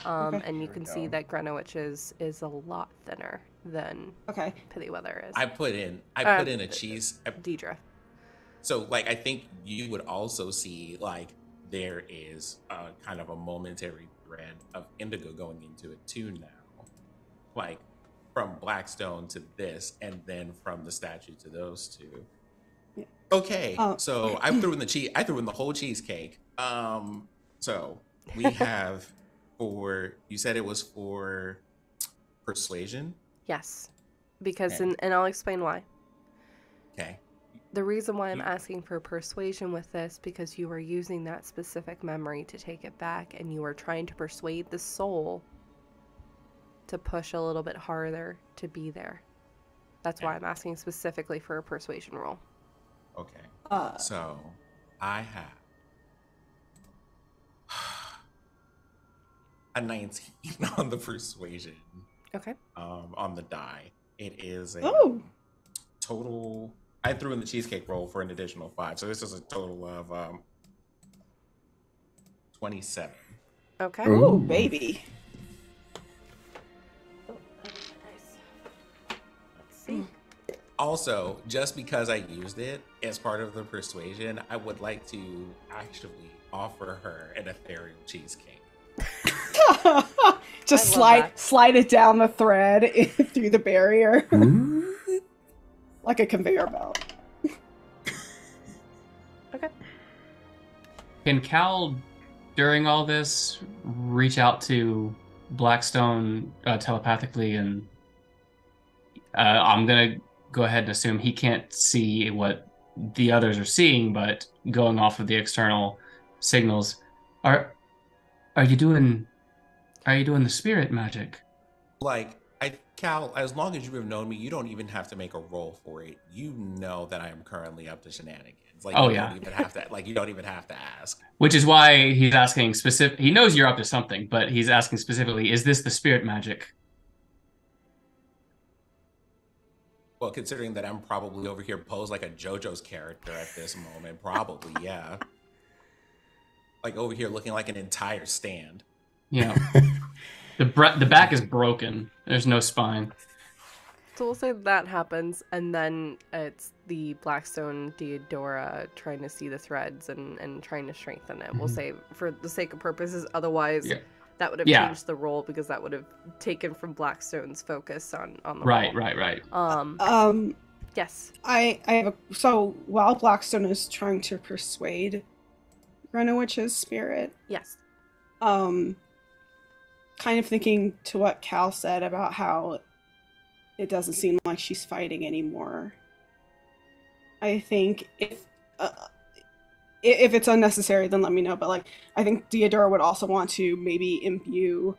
And you can see that Greenwich is a lot thinner than Pittyweather is. I put in a cheese. Deidre. So like I think you would also see like there is kind of a momentary thread of indigo going into it too now, like from Blackstone to this, and then from the statue to those two. Yeah. Okay, so I threw in the whole cheesecake. So we have you said it was for persuasion? Yes, because and I'll explain why. Okay. The reason why I'm asking for persuasion with this, because you are using that specific memory to take it back, and you are trying to persuade the soul to push a little bit harder to be there. That's why I'm asking specifically for a persuasion roll. Okay. So I have a 19 on the persuasion. Okay. On the die. It is a total. I threw in the cheesecake roll for an additional 5, so this is a total of 27. Okay. Ooh, baby. Oh, nice. Let's see. Also, just because I used it as part of the persuasion, I would like to actually offer her an ethereal cheesecake. Just slide it down the thread through the barrier. Like a conveyor belt. Okay. Can Cal, during all this, reach out to Blackstone telepathically? And I'm going to go ahead and assume he can't see what the others are seeing, but going off of the external signals, are you doing the spirit magic? Like, Cal, as long as you have known me, you don't even have to make a roll for it. You know that I am currently up to shenanigans. Like, you don't even have to. Like, you don't even have to ask. Which is why he's asking specific. He knows you're up to something, but he's asking specifically: is this the spirit magic? Well, considering that I'm probably over here posed like a JoJo's character at this moment, probably, yeah. Like over here looking like an entire stand. Yeah. The back is broken. There's no spine. So we'll say that happens, and then it's the Blackstone Deidre trying to see the threads and trying to strengthen it. We'll say for the sake of purposes, otherwise that would have changed the role, because that would have taken from Blackstone's focus on the right. role. Right. Yes. I have so while Blackstone is trying to persuade Greenwich's spirit, Yes. kind of thinking to what Cal said about how it doesn't seem like she's fighting anymore. I think if it's unnecessary, then let me know. But like, I think Deidre would also want to maybe imbue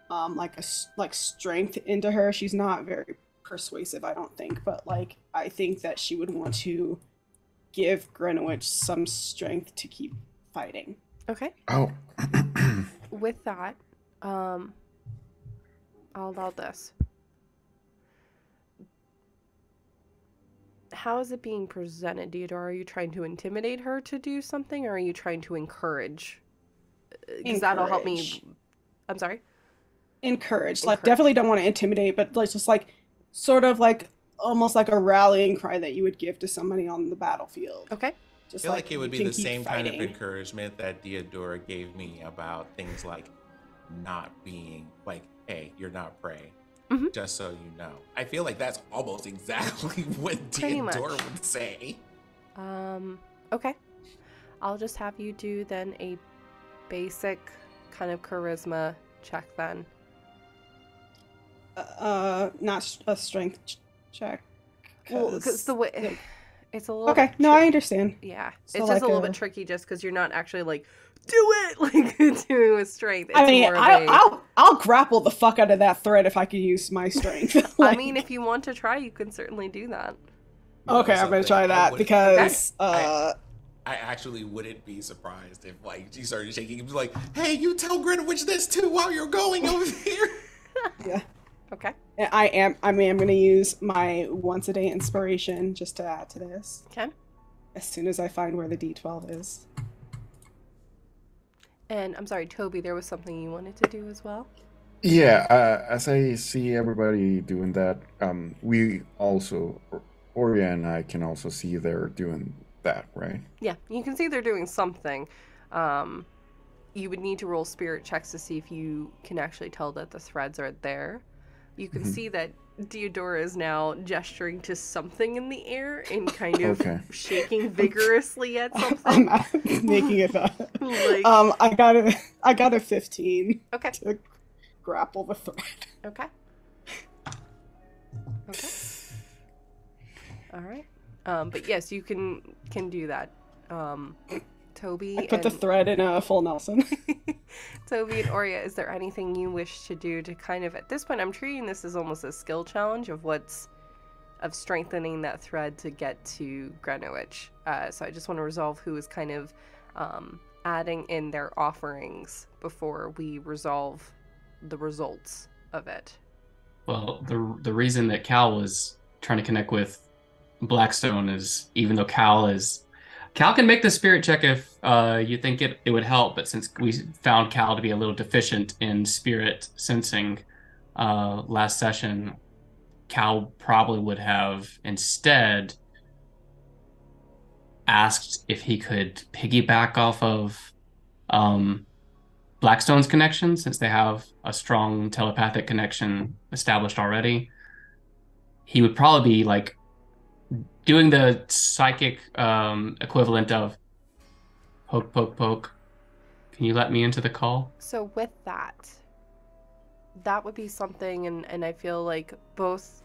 like strength into her. She's not very persuasive, I don't think, but like I think that she would want to give Greenwich some strength to keep fighting. Okay. Oh. With that, I'll allow this. How is it being presented, Deidre? Are you trying to intimidate her to do something, or are you trying to encourage? Because that'll help me. I'm sorry? Encourage. Like, definitely don't want to intimidate, but like just like sort of like almost like a rallying cry that you would give to somebody on the battlefield. Okay. I feel like it would be the same kind of encouragement that Deidre gave me about things like not being like, hey, you're not prey. Mm-hmm. Just so you know. I feel like that's almost exactly what Deidre would say. Okay. I'll just have you do then a basic kind of charisma check then. Not a strength check. Well, because the way it's a little okay. No, I understand. Yeah, so it's like just a little bit tricky, just because you're not actually like do it like doing with strength. It's I mean, more I'll grapple the fuck out of that thread if I could use my strength. Like, I mean, if you want to try, you can certainly do that. Okay, I'm gonna try that because I actually wouldn't be surprised if like she started shaking. It was like, hey, you tell Greenwich this too while you're going over here. Yeah. Okay. I'm gonna use my once a day inspiration just to add to this. Okay. As soon as I find where the D12 is. And I'm sorry, Toby, there was something you wanted to do as well? Yeah, as I see everybody doing that, we also, Oria and I can also see they're doing that, right? Yeah, you can see they're doing something. You would need to roll spirit checks to see if you can actually tell that the threads are there. You can see that Deidre is now gesturing to something in the air and kind of shaking vigorously at something. I'm making it up. I got a 15. Okay. To grapple the thread. Okay. Okay. All right. But yes, you can do that. Toby, I put the thread in a full Nelson. Toby and Oria, is there anything you wish to do to kind of, at this point, I'm treating this as almost a skill challenge of strengthening that thread to get to Greenwich. So I just want to resolve who is kind of adding in their offerings before we resolve the results of it. Well, the reason that Cal was trying to connect with Blackstone is, even though Cal can make the spirit check if you think it would help, but since we found Cal to be a little deficient in spirit sensing last session, Cal probably would have instead asked if he could piggyback off of Blackstone's connection, since they have a strong telepathic connection established already. He would probably be like doing the psychic equivalent of poke, poke, poke. Can you let me into the call? So with that would be something, and I feel like both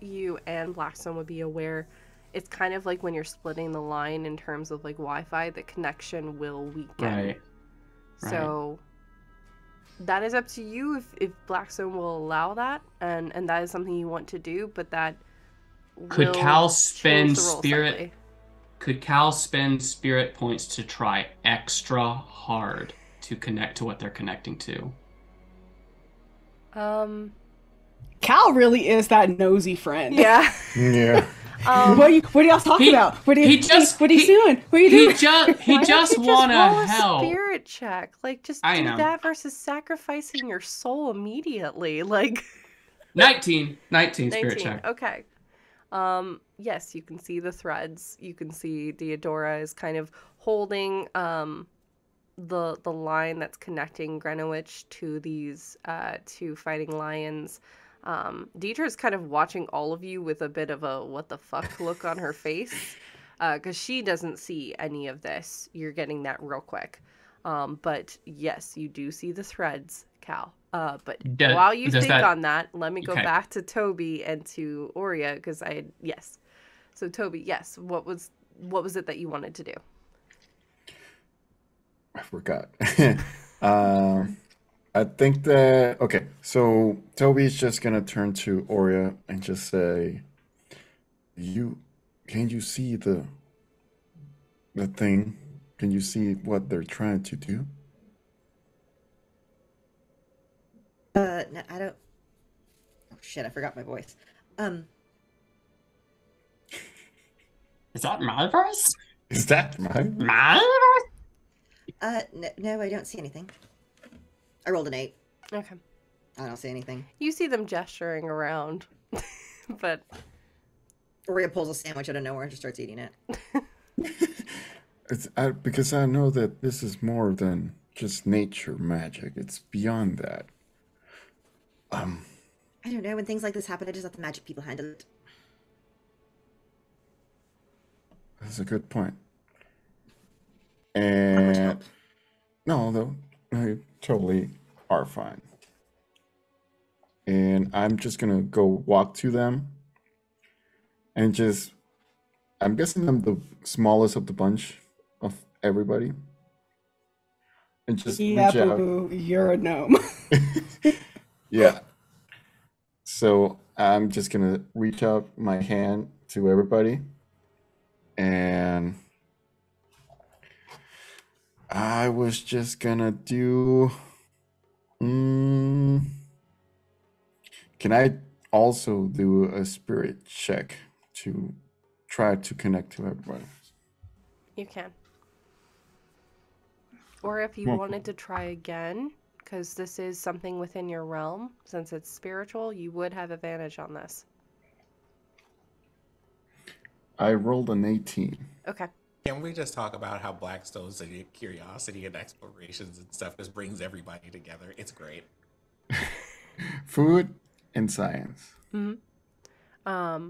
you and Blackstone would be aware. It's kind of like when you're splitting the line in terms of like Wi-Fi, the connection will weaken. Right. So that is up to you if Blackstone will allow that, and that is something you want to do, but that Could Cal spend spirit? Could Cal spend spirit points to try extra hard to connect to what they're connecting to? Cal really is that nosy friend. Yeah. Yeah. What are y'all talking about? What are you doing? What are you doing? He just want to help. Spirit check, like just do that versus sacrificing your soul immediately, like. 19 spirit check. Okay. Yes, you can see the threads. You can see Deidre is kind of holding the line that's connecting Greenwich to these two fighting lions. Deidre's kind of watching all of you with a bit of a what the fuck look on her face, because she doesn't see any of this. You're getting that real quick. But yes, you do see the threads, Cal. But while you think on that, let me go back to Toby and to Aurea, because yes. So Toby, yes, what was it that you wanted to do? I forgot. I think that okay. So Toby's just gonna turn to Aurea and just say, can you see the thing? Can you see what they're trying to do? No, I don't. Oh shit! I forgot my voice. Is that my voice? Is that my voice? No, I don't see anything. I rolled an 8. Okay. I don't see anything. You see them gesturing around, but Aurea pulls a sandwich out of nowhere and just starts eating it. Because I know that this is more than just nature magic. It's beyond that. I don't know. When things like this happen, I just let the magic people handle it. That's a good point. How much help? No, though, I totally are fine. And I'm just gonna go walk to them and just, I'm guessing I'm the smallest of the bunch of everybody. And just reach out. Boo, you're a gnome. Yeah. So I'm just gonna reach out my hand to everybody, and I was just gonna do. Can I also do a spirit check to try to connect to everybody? You can. Or if you wanted to try again, because this is something within your realm, since it's spiritual, you would have advantage on this. I rolled an 18. Okay. Can we just talk about how Blackstone's curiosity and explorations and stuff just brings everybody together? It's great. Food and science. Mm-hmm.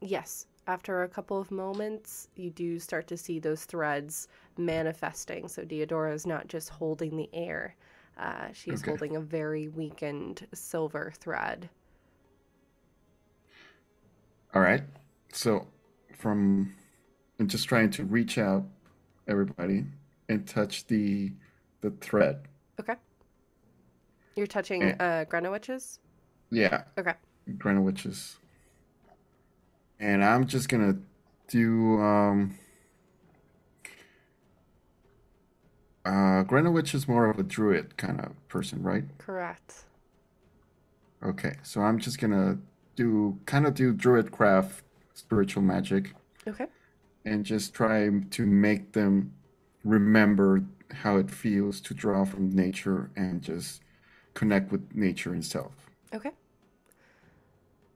Yes. After a couple of moments, you do start to see those threads manifesting. So Deidre is not just holding the air. She is holding a very weakened silver thread. All right. So I'm just trying to reach out everybody and touch the thread. Okay. You're touching Greenwich's? Yeah. Okay. Greenwich's. And I'm just gonna do Greenwich is more of a druid kind of person, right? Correct. Okay, so I'm just gonna do druidcraft spiritual magic. Okay. And just try to make them remember how it feels to draw from nature and just connect with nature itself. Okay.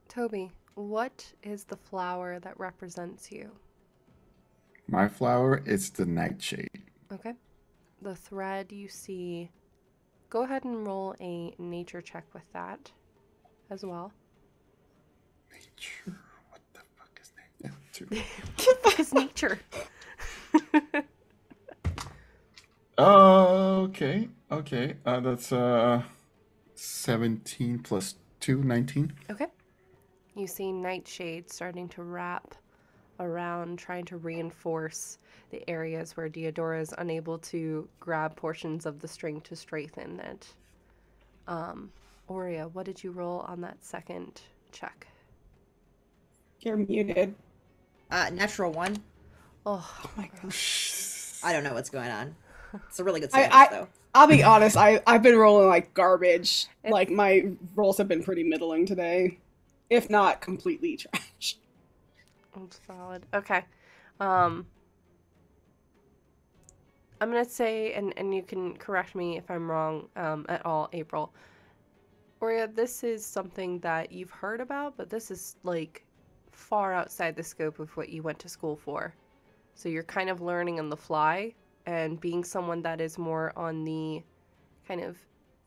Toby, what is the flower that represents you? My flower is the nightshade. Okay. The thread you see, go ahead and roll a nature check with that as well. Nature? What the fuck is nature? What the fuck is nature? Okay. That's 17 plus 2, 19. Okay. You see Nightshade starting to wrap around, trying to reinforce the areas where Deidre is unable to grab portions of the string to strengthen it. Aurea, what did you roll on that second check? You're muted. Natural 1. Oh my gosh. I don't know what's going on. It's a really good sandwich, though. I'll be honest, I've been rolling like garbage. Like my rolls have been pretty middling today. If not completely trash. That's solid. Okay. I'm going to say, and you can correct me if I'm wrong at all, April. Aurea, this is something that you've heard about, but this is like far outside the scope of what you went to school for. So you're kind of learning on the fly, and being someone that is more on the kind of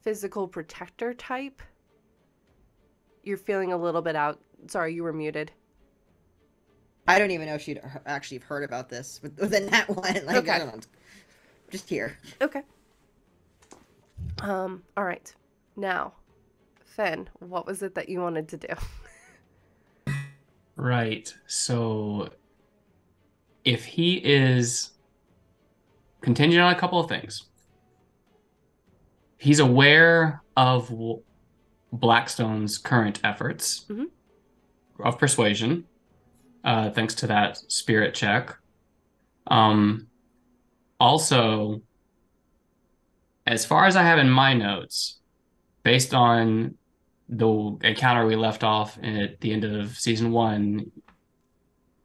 physical protector type, You're feeling a little bit out. Sorry, you were muted. I don't even know if she'd actually have heard about this within that one. Like, Okay. I don't know. Just here. Okay. All right. Now, Finn, what was it that you wanted to do? Right. So if he is contingent on a couple of things, he's aware of Blackstone's current efforts of persuasion, thanks to that spirit check. Also, as far as I have in my notes, based on the encounter we left off at the end of season 1,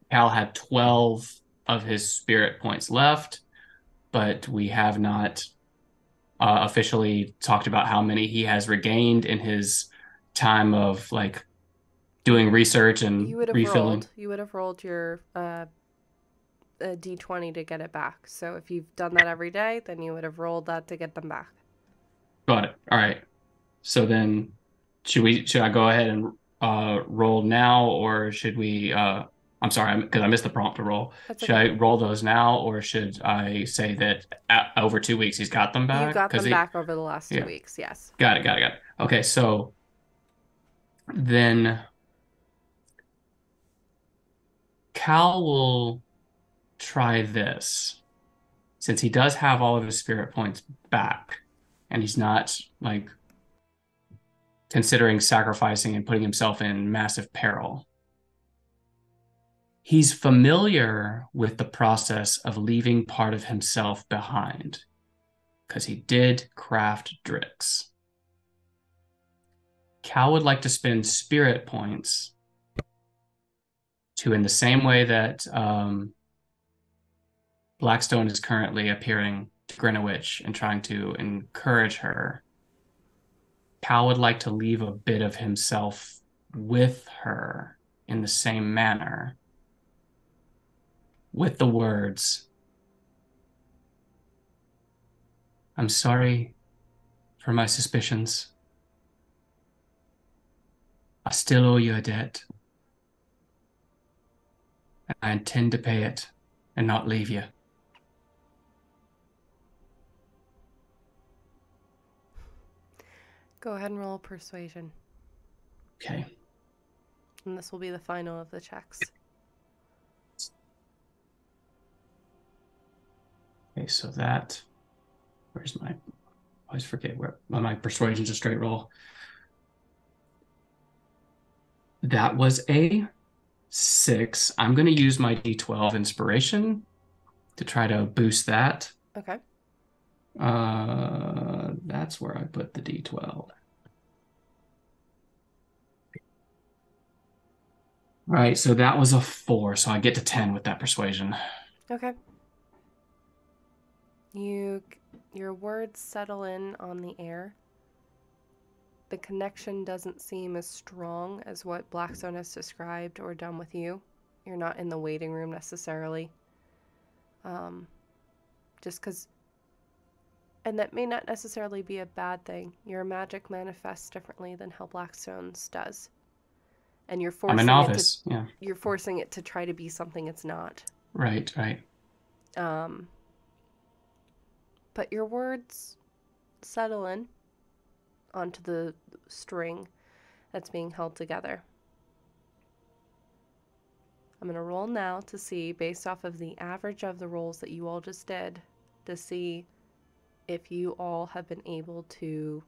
Cal had 12 of his spirit points left, but we have not officially talked about how many he has regained in his time of like doing research and refilling. You would have rolled your D20 to get it back. So if you've done that every day, then you would have rolled that to get them back. Got it. All right. So then should I go ahead and roll now, or should we I'm sorry, because I missed the prompt to roll. Should I roll those now, or should I say that over 2 weeks he's got them back? You got them back over the last 2 weeks, yes. Got it. Okay, so then Cal will try this. Since he does have all of his spirit points back, and he's not like considering sacrificing and putting himself in massive peril. He's familiar with the process of leaving part of himself behind, because he did craft Drix. Cal would like to spend spirit points to, in the same way that Blackstone is currently appearing to Greenwich and trying to encourage her, Cal would like to leave a bit of himself with her in the same manner, with the words, "I'm sorry for my suspicions. I still owe you a debt, and I intend to pay it and not leave you." Go ahead and roll persuasion. Okay. And this will be the final of the checks. Okay, so that, where's my, I always forget where, my persuasion's a straight roll. That was a 6. I'm going to use my D12 inspiration to try to boost that. Okay. That's where I put the D12. All right, so that was a 4, so I get to 10 with that persuasion. Okay. Your words settle in on the air. The connection doesn't seem as strong as what Blackstone has described or done with you. You're not in the waiting room necessarily. Just because... And that may not necessarily be a bad thing. Your magic manifests differently than how Blackstone's does. And you're forcing I'm a novice, yeah. You're forcing it to try to be something it's not. Right. But your words settle in onto the string that's being held together. I'm going to roll now to see, based off of the average of the rolls that you all just did, to see if you all have been able to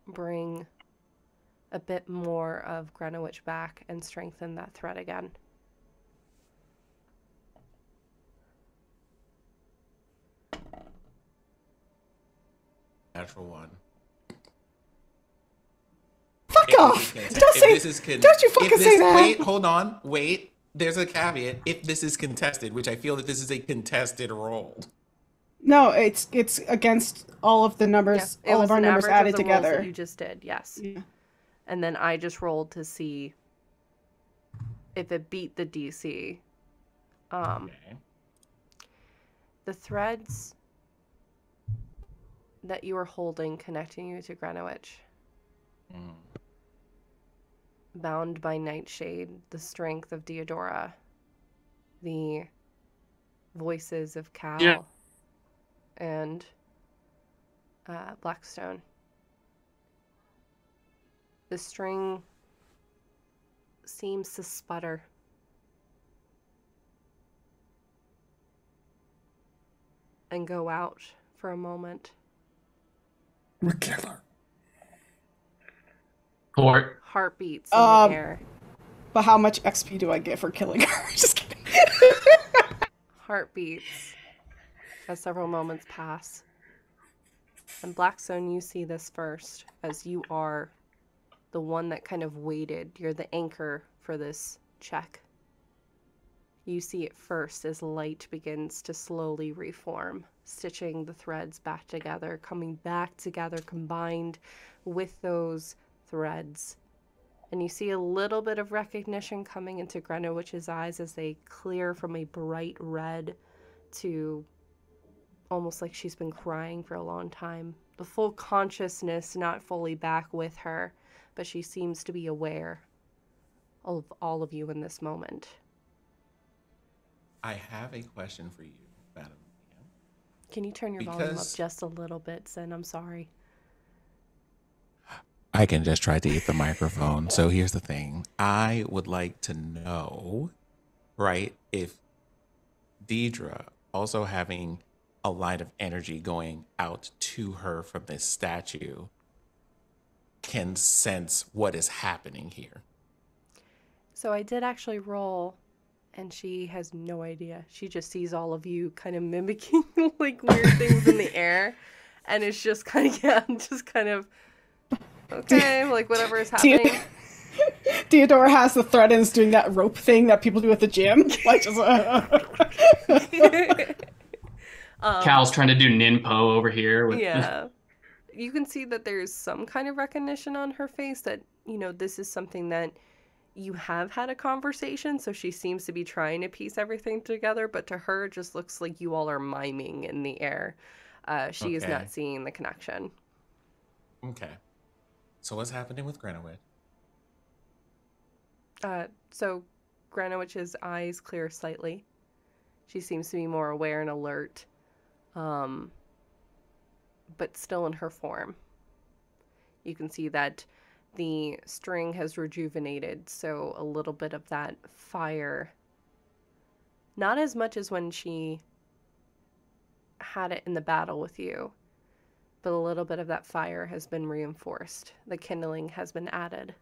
bring a bit more of Greenwich back and strengthen that thread again. Natural 1. Fuck off! Don't you fucking say that! Wait, hold on. Wait. There's a caveat. If this is contested, which I feel that this is a contested roll. No, it's against all of the numbers, all of our numbers added together. That you just did, yes. Yeah. And then I just rolled to see if it beat the DC. Okay. The threads that you were holding connecting you to Greenwich. bound by Nightshade, the strength of Deodora, the voices of Cal and Blackstone. The string seems to sputter. And go out for a moment. We're killer. Court. Heartbeats in the air. But how much XP do I get for killing her? Just kidding. Heartbeats as several moments pass. And Blackstone, you see this first, as you are the one that kind of waited. You're the anchor for this check. You see it first as light begins to slowly reform, stitching the threads back together, coming back together, combined with those threads. And you see a little bit of recognition coming into Greenwich's eyes as they clear from a bright red to almost like she's been crying for a long time. The full consciousness not fully back with her, but she seems to be aware of all of you in this moment. I have a question for you, Madam. Can you turn your volume up just a little bit, Sin? I'm sorry. I can just try to eat the microphone. So here's the thing. I would like to know, right, if Deidre, also having a line of energy going out to her from this statue, can sense what is happening here. So I did actually roll, and she has no idea. She just sees all of you kind of mimicking like weird things in the air, and it's just kind of okay, like whatever is happening. Theodora has the thread and is doing that rope thing that people do at the gym. Like just Cal's trying to do ninpo over here. Yeah. You can see that there's some kind of recognition on her face that, you know, this is something that you have had a conversation, so she seems to be trying to piece everything together, but to her it just looks like you all are miming in the air. She is not seeing the connection. Okay. So what's happening with Greenwich? So Greenwich's eyes clear slightly. She seems to be more aware and alert, but still in her form. You can see that the string has rejuvenated, so a little bit of that fire, not as much as when she had it in the battle with you, but a little bit of that fire has been reinforced. The kindling has been added.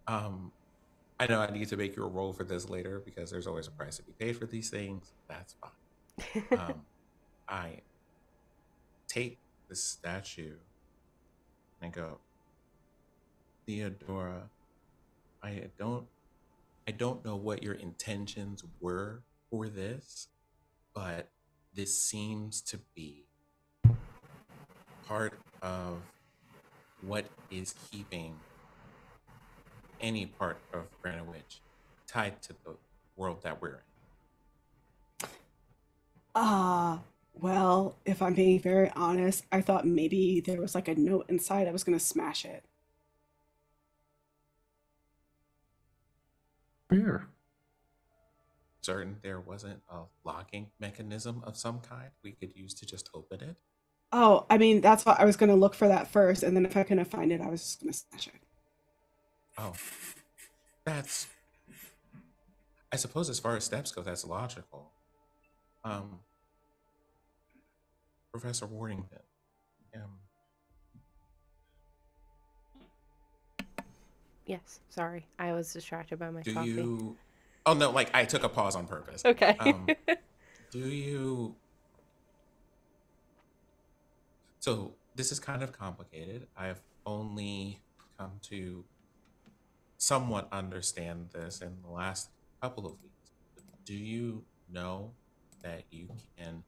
I know I need to make you a roll for this later because there's always a price to be paid for these things. That's fine. I take the statue and go, Theodora, I don't know what your intentions were for this, but this seems to be part of what is keeping any part of Greenwich tied to the world that we're in. Well, if I'm being very honest, I thought maybe there was like a note inside. I was gonna smash it. Here. Certain there wasn't a locking mechanism of some kind we could use to just open it? Oh, I mean, that's why I was gonna look for that first, and then if I couldn't find it, I was just gonna smash it. Oh, that's, I suppose as far as steps go, that's logical. Professor Worthington, Yes, sorry. I was distracted by my coffee. you, oh no, like I took a pause on purpose. Okay. Do you, so this is kind of complicated. I've only come to somewhat understand this in the last couple of weeks. Do you know that you can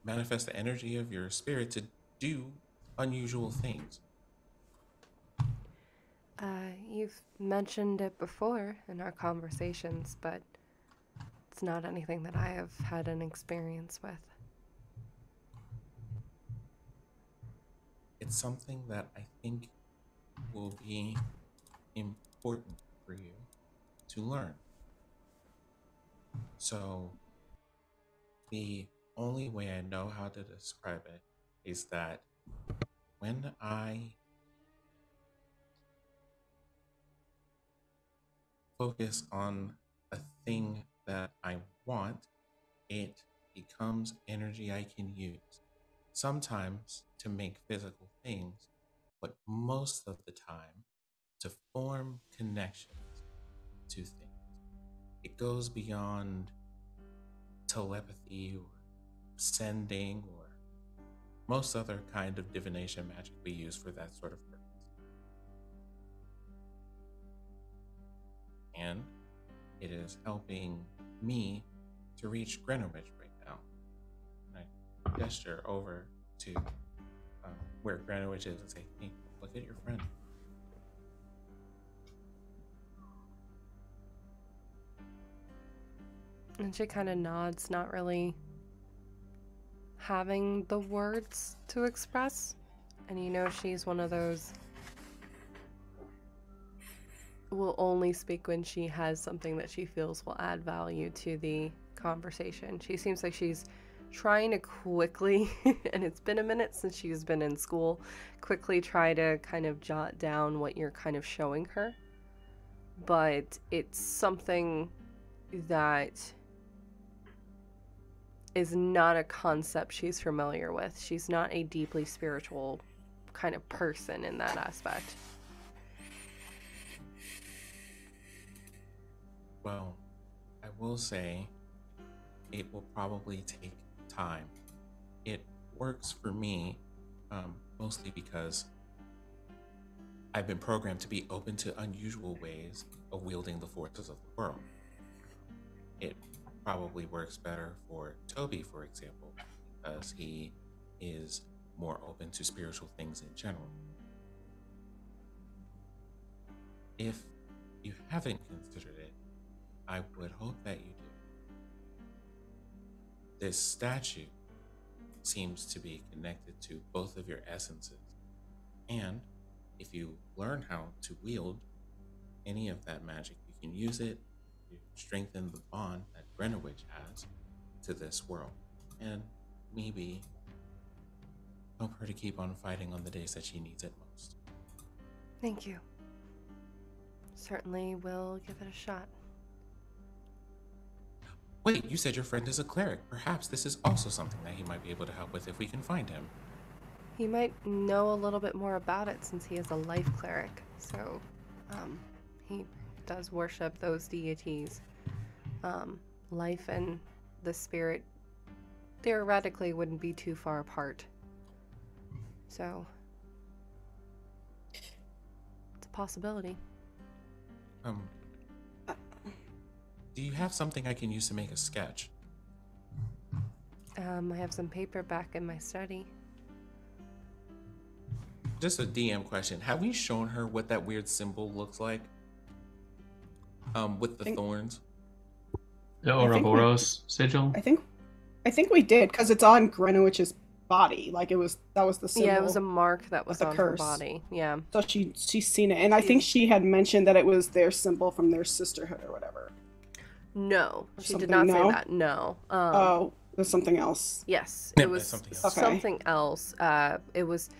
manifest the energy of your spirit to do unusual things? You've mentioned it before in our conversations, but it's not anything that I have had an experience with. it's something that I think will be important for you to learn. So the only way I know how to describe it is that when I focus on a thing that I want, it becomes energy I can use. Sometimes to make physical things, but most of the time to form connections to things. It goes beyond telepathy or sending or most other kind of divination magic we use for that sort of purpose. And it is helping me to reach Greenwich right now. And I gesture over to where Greenwich is and say, hey, look at your friend. And she kind of nods, not really having the words to express. And you know she's one of those will only speak when she has something that she feels will add value to the conversation. She seems like she's trying to quickly, and it's been a minute since she's been in school, quickly try to kind of jot down what you're kind of showing her. But it's something that is not a concept she's familiar with. She's not a deeply spiritual kind of person in that aspect. Well, I will say it will probably take time. It works for me mostly because I've been programmed to be open to unusual ways of wielding the forces of the world. It probably works better for Toby, for example, because he is more open to spiritual things in general. If you haven't considered it, I would hope that you do. This statue seems to be connected to both of your essences. And if you learn how to wield any of that magic, you can use it to strengthen the bond that Greenwich has to this world. And maybe help her to keep on fighting on the days that she needs it most. Thank you. Certainly will give it a shot. Wait, you said your friend is a cleric. Perhaps this is also something that he might be able to help with if we can find him. He might know a little bit more about it since he is a life cleric. So, he does worship those deities. Life and the spirit theoretically wouldn't be too far apart. So, it's a possibility. Do you have something I can use to make a sketch? I have some paper back in my study. Just a DM question. Have we shown her what that weird symbol looks like? With the thorns? The Ouroboros sigil? I think we did, because it's on Greenwich's body. Like that was the symbol. Yeah, it was a mark that was on her curse. body. Yeah. So she's seen it, and I think she had mentioned that it was their symbol from their sisterhood or whatever. No, Or she did something, not say no? that. No. Oh, there's something else. Yes, Yeah, it was something else. Okay. something else. It was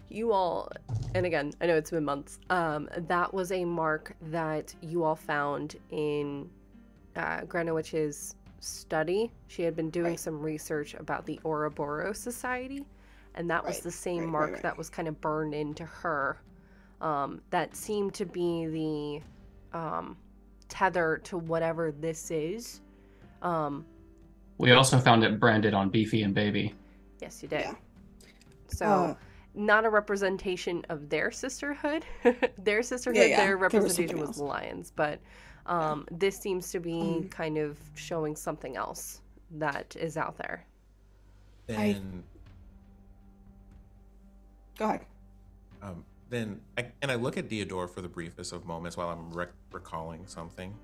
you all, and again, I know it's been months. That was a mark that you all found in Greenwich's study. She had been doing some research about the Ouroboros Society, and that was the same mark that was kind of burned into her. That seemed to be the tether to whatever this is. We also found it branded on Beefy and Baby. Yes, you did. Yeah. So, not a representation of their sisterhood. Their sisterhood, Yeah, yeah. their There was representation something was else. lions, but this seems to be kind of showing something else that is out there. Then, Go ahead. I look at Theodore for the briefest of moments while I'm recalling something.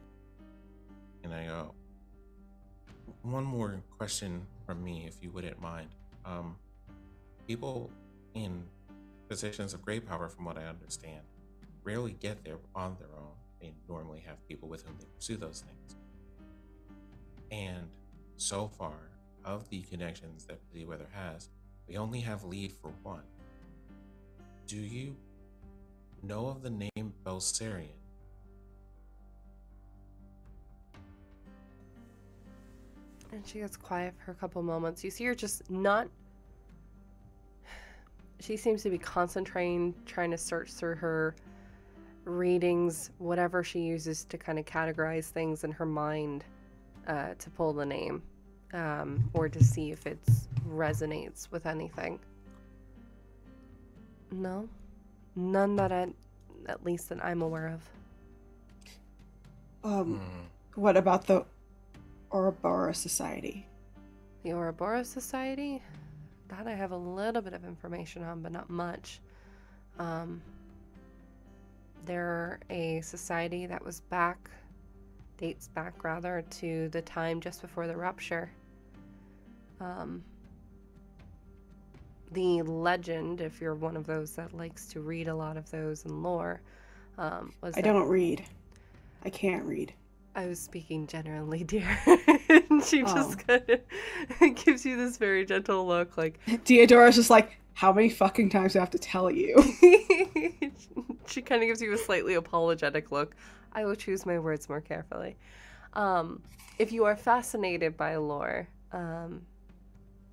And I go, one more question from me, if you wouldn't mind. People in positions of great power, from what I understand, rarely get there on their own. They normally have people with whom they pursue those things. And so far, of the connections that Weather has, we only have lead for one. Do you know of the name Belsarian? And she gets quiet for a couple moments. You see her just not... She seems to be concentrating, trying to search through her readings, whatever she uses to kind of categorize things in her mind to pull the name, or to see if it resonates with anything. No? None that at least that I'm aware of. What about the Ouroboros Society? The Ouroboros Society? That I have a little bit of information on, but not much. They're a society that was dates back rather to the time just before the rupture. The legend, if you're one of those that likes to read a lot of those in lore, was I don't read. I can't read. I was speaking generally, dear. She just kind of gives you this very gentle look, like... Deodora's just like, how many fucking times do I have to tell you? She kind of gives you a slightly apologetic look. I will choose my words more carefully. If you are fascinated by lore,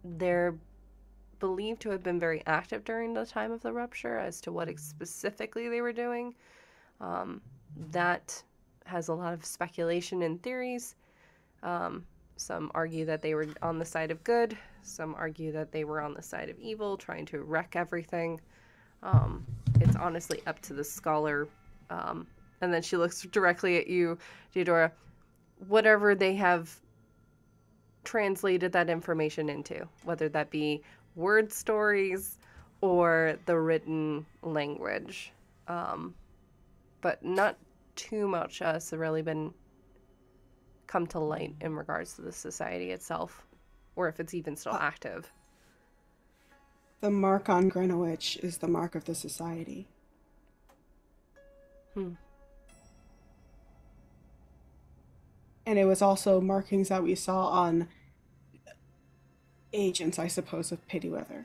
they're believed to have been very active during the time of the rupture. As to what specifically they were doing, that has a lot of speculation and theories. Some argue that they were on the side of good. Some argue that they were on the side of evil, trying to wreck everything. It's honestly up to the scholar. And then she looks directly at you, Deodora. Whatever they have translated that information into, whether that be word stories or the written language. But not too much has really been come to light in regards to the society itself, or if it's even still active. The mark on Greenwich is the mark of the society. And it was also markings that we saw on agents, I suppose, of Pityweather.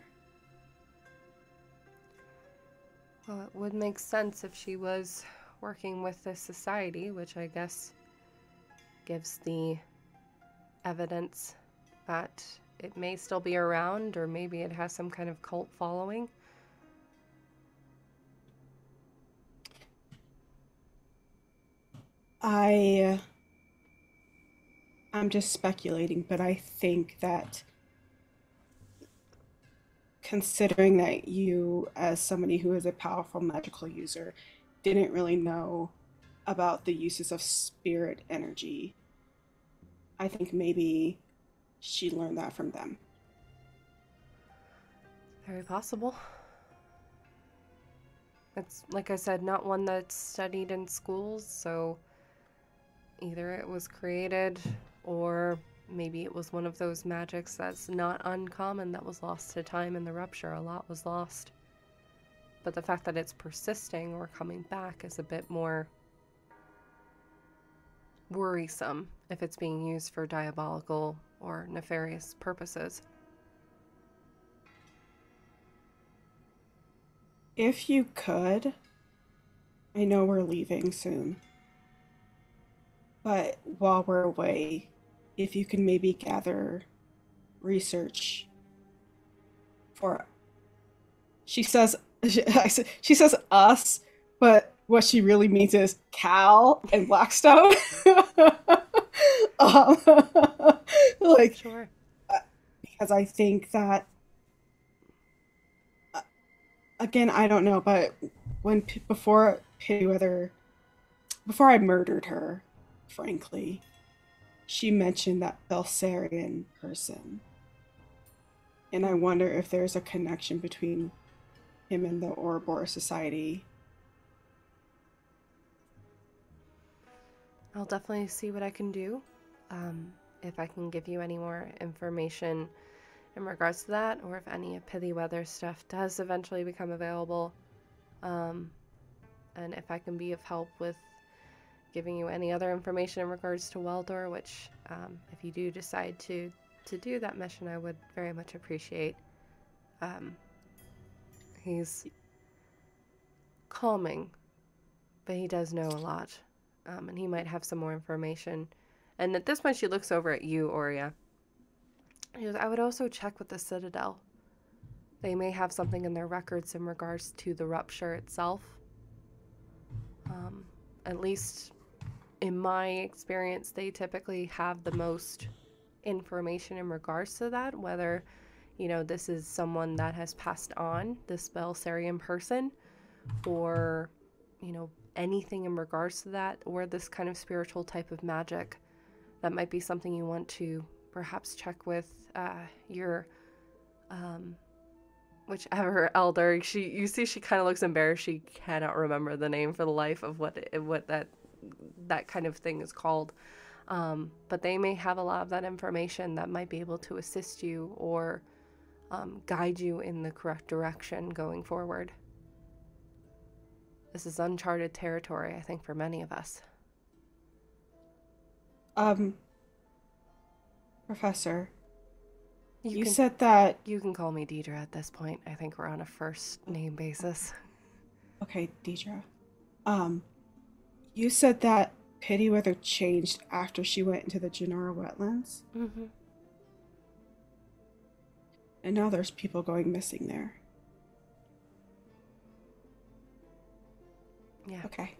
Well, it would make sense if she was working with this society, which I guess gives the evidence that it may still be around, or maybe it has some kind of cult following. I'm just speculating, but I think that considering that you, as somebody who is a powerful magical user, didn't really know about the uses of spirit energy, I think maybe she learned that from them. Very possible. It's, like I said, not one that's studied in schools, so either it was created or maybe it was one of those magics that's not uncommon that was lost to time in the rupture. A lot was lost. But the fact that it's persisting or coming back is a bit more worrisome if it's being used for diabolical or nefarious purposes. If you could, I know we're leaving soon, but while we're away, if you can maybe gather research for, she says us, but what she really means is Cal and Blackstone. Like, sure. Because I think that, again, I don't know, but before I murdered her, frankly, she mentioned that Belsarian person. And I wonder if there's a connection between him and the Ouroboros Society. I'll definitely see what I can do. If I can give you any more information in regards to that, or if any of Pithyweather stuff does eventually become available. And if I can be of help with giving you any other information in regards to Weldor, which if you do decide to do that mission, I would very much appreciate. He's calming, but he does know a lot, and he might have some more information. And at this point, she looks over at you, Oria. She goes, I would also check with the Citadel. They may have something in their records in regards to the rupture itself. At least in my experience, they typically have the most information in regards to that, whether, you know, this is someone that has passed on, this Belsarian person, or, you know, anything in regards to that, or this kind of spiritual type of magic. That might be something you want to perhaps check with your whichever elder. You see she kind of looks embarrassed. She cannot remember the name for the life of what that kind of thing is called. But they may have a lot of that information that might be able to assist you or guide you in the correct direction going forward. This is uncharted territory, I think, for many of us. Professor, you can, said that... You can call me Deidre at this point. I think we're on a first name basis. Okay, Deidre. You said that Pithyweather changed after she went into the Genora wetlands? Mm-hmm. And now there's people going missing there. Yeah. Okay.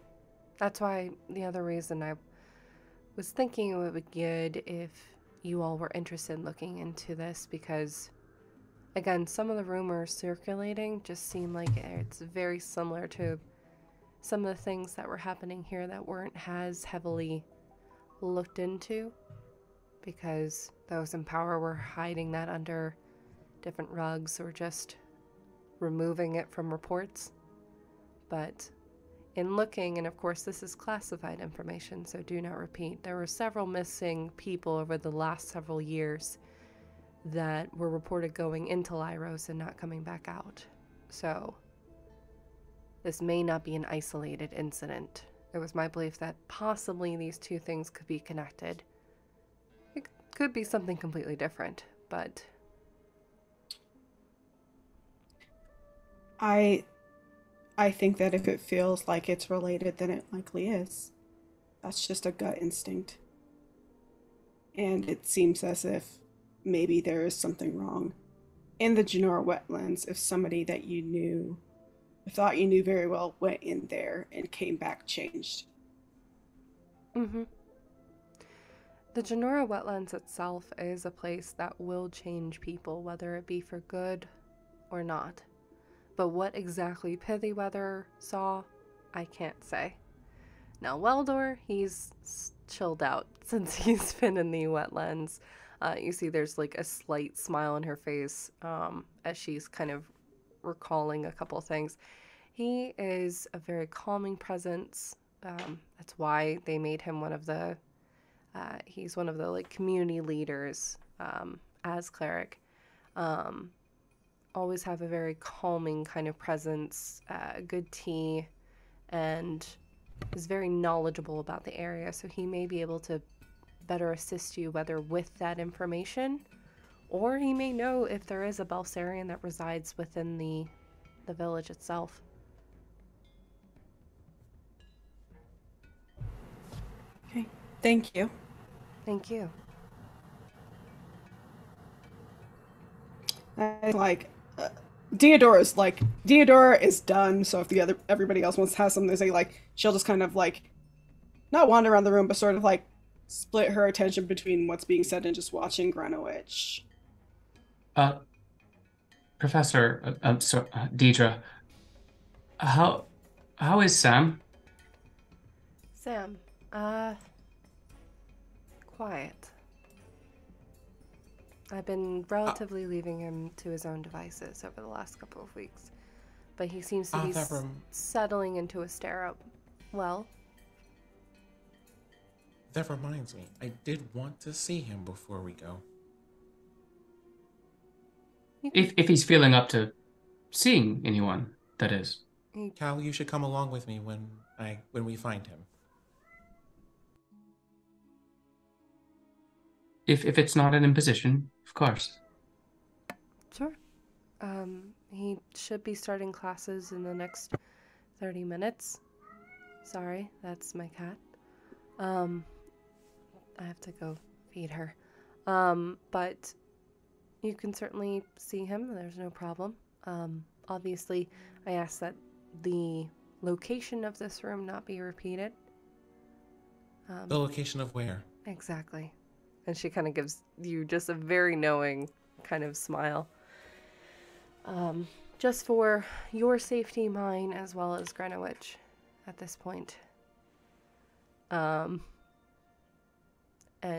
That's why the other reason I was thinking it would be good if you all were interested in looking into this, because, again, some of the rumors circulating just seem like it's very similar to some of the things that were happening here that weren't as heavily looked into, because those in power were hiding that under different rugs or just removing it from reports. But in looking, and of course this is classified information, so do not repeat, there were several missing people over the last several years that were reported going into Lyros and not coming back out. So this may not be an isolated incident. It was my belief that possibly these two things could be connected. It could be something completely different, but... I think that if it feels like it's related, then it likely is. That's just a gut instinct. And it seems as if maybe there is something wrong in the Genora wetlands if somebody that you knew, thought you knew very well, went in there and came back changed. Mm-hmm. The Genora wetlands itself is a place that will change people, whether it be for good or not. But what exactly Pithyweather saw, I can't say. Now, Weldor, he's chilled out since he's been in the wetlands. You see there's like a slight smile on her face as she's kind of recalling a couple things. He is a very calming presence. That's why they made him one of the... he's one of the like community leaders as cleric. Always have a very calming kind of presence, good tea, and is very knowledgeable about the area, so he may be able to better assist you whether with that information, or he may know if there is a Belsarian that resides within the village itself. Okay, thank you. Thank you. Deodora is done, so if everybody else wants to have something to say, like, she'll just kind of, like, not wander around the room, but sort of, like, split her attention between what's being said and just watching Greenwich. Professor, Deidre, how is Sam? Sam, quiet. I've been relatively leaving him to his own devices over the last couple of weeks. But he seems to be settling into a stare-up. Well? That reminds me, I did want to see him before we go. If he's feeling up to seeing anyone, that is. Cal, you should come along with me when we find him. If it's not an imposition, of course. Sure. He should be starting classes in the next 30 minutes. Sorry, that's my cat. I have to go feed her. But you can certainly see him. There's no problem. Obviously, I ask that the location of this room not be repeated. The location of where? Exactly. And she kind of gives you just a very knowing kind of smile. Just for your safety, mine, as well as Greenwich at this point. And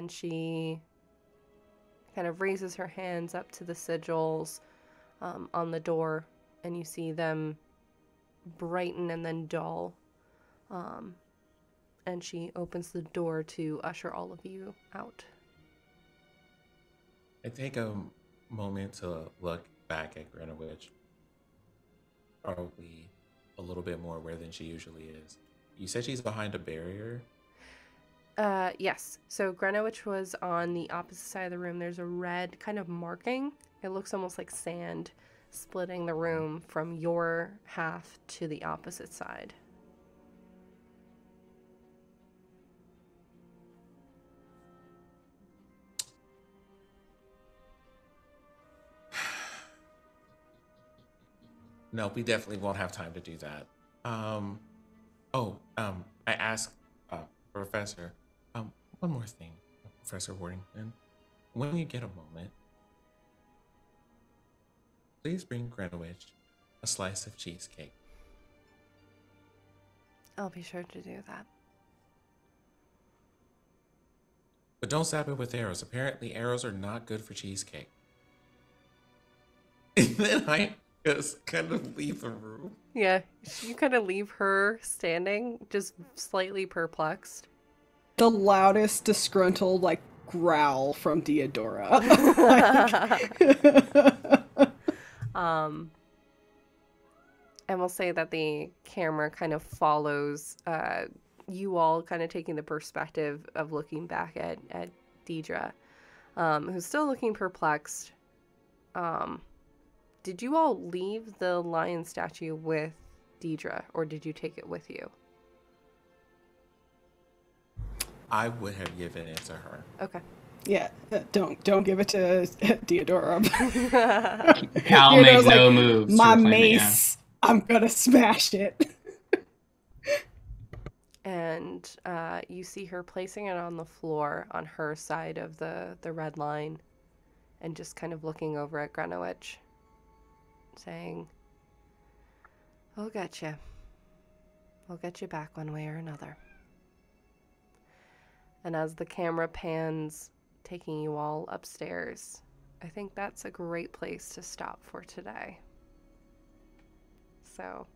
she kind of raises her hands up to the sigils on the door, and you see them brighten and then dull. And she opens the door to usher all of you out. I take a moment to look back at Greenwich. Probably a little bit more aware than she usually is. You said she's behind a barrier? Yes. So Greenwich was on the opposite side of the room. There's a red kind of marking. It looks almost like sand splitting the room from your half to the opposite side. No, we definitely won't have time to do that. I asked Professor, one more thing, Professor Worthington. When you get a moment, please bring Greenwich a slice of cheesecake. I'll be sure to do that. But don't zap it with arrows. Apparently arrows are not good for cheesecake. And then I just kind of leave the room. Yeah, you kind of leave her standing, just slightly perplexed. The loudest disgruntled, like, growl from Deidre. And we'll say that the camera kind of follows you all kind of taking the perspective of looking back at Deidre, who's still looking perplexed. Did you all leave the lion statue with Deidre, or did you take it with you? I would have given it to her. Okay. Yeah, don't give it to Deidre. Cal made no moves. My mace, I'm gonna smash it. And you see her placing it on the floor on her side of the red line, and just kind of looking over at Greenwich, saying, "We'll get you. We'll get you back one way or another." And as the camera pans, taking you all upstairs, I think that's a great place to stop for today. So,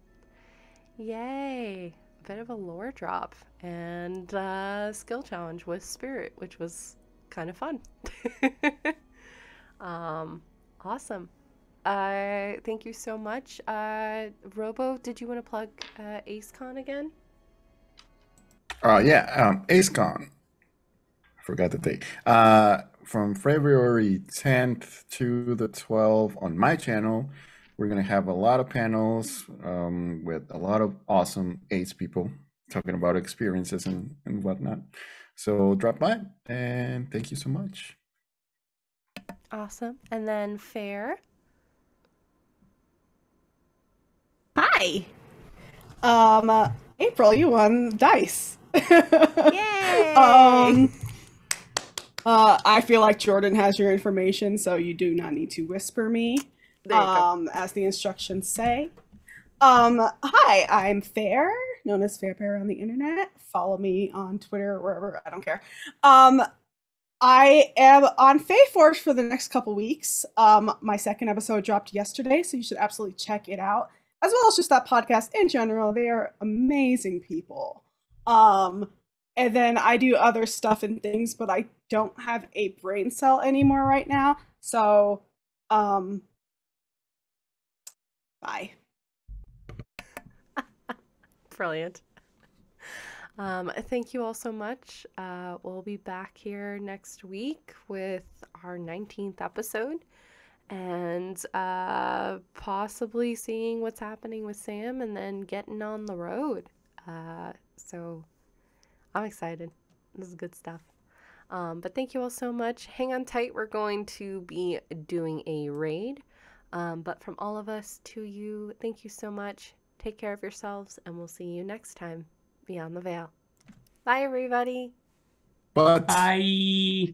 yay! A bit of a lore drop and skill challenge with Spirit, which was kind of fun. Awesome. Thank you so much. Robo, did you want to plug AceCon again? AceCon. I forgot the date. From February 10th to the 12th on my channel, we're going to have a lot of panels with a lot of awesome Ace people talking about experiences and whatnot. So drop by, and thank you so much. Awesome. And then Fair. Hi. April, you won dice. Yay! I feel like Jordan has your information, so you do not need to whisper me. As the instructions say. Hi, I'm Fair, known as Fair Bear on the internet. Follow me on Twitter or wherever, I don't care. I am on Faeforge for the next couple weeks. My second episode dropped yesterday, so you should absolutely check it out. As well as just that podcast in general. They are amazing people. And then I do other stuff and things, but I don't have a brain cell anymore right now. So, Bye. Brilliant. Thank you all so much. We'll be back here next week with our 19th episode and possibly seeing what's happening with Sam and then getting on the road. So I'm excited. This is good stuff. But thank you all so much. Hang on tight. We're going to be doing a raid. But from all of us to you, thank you so much. Take care of yourselves, and we'll see you next time. Beyond the Veil. Bye, everybody. But Bye.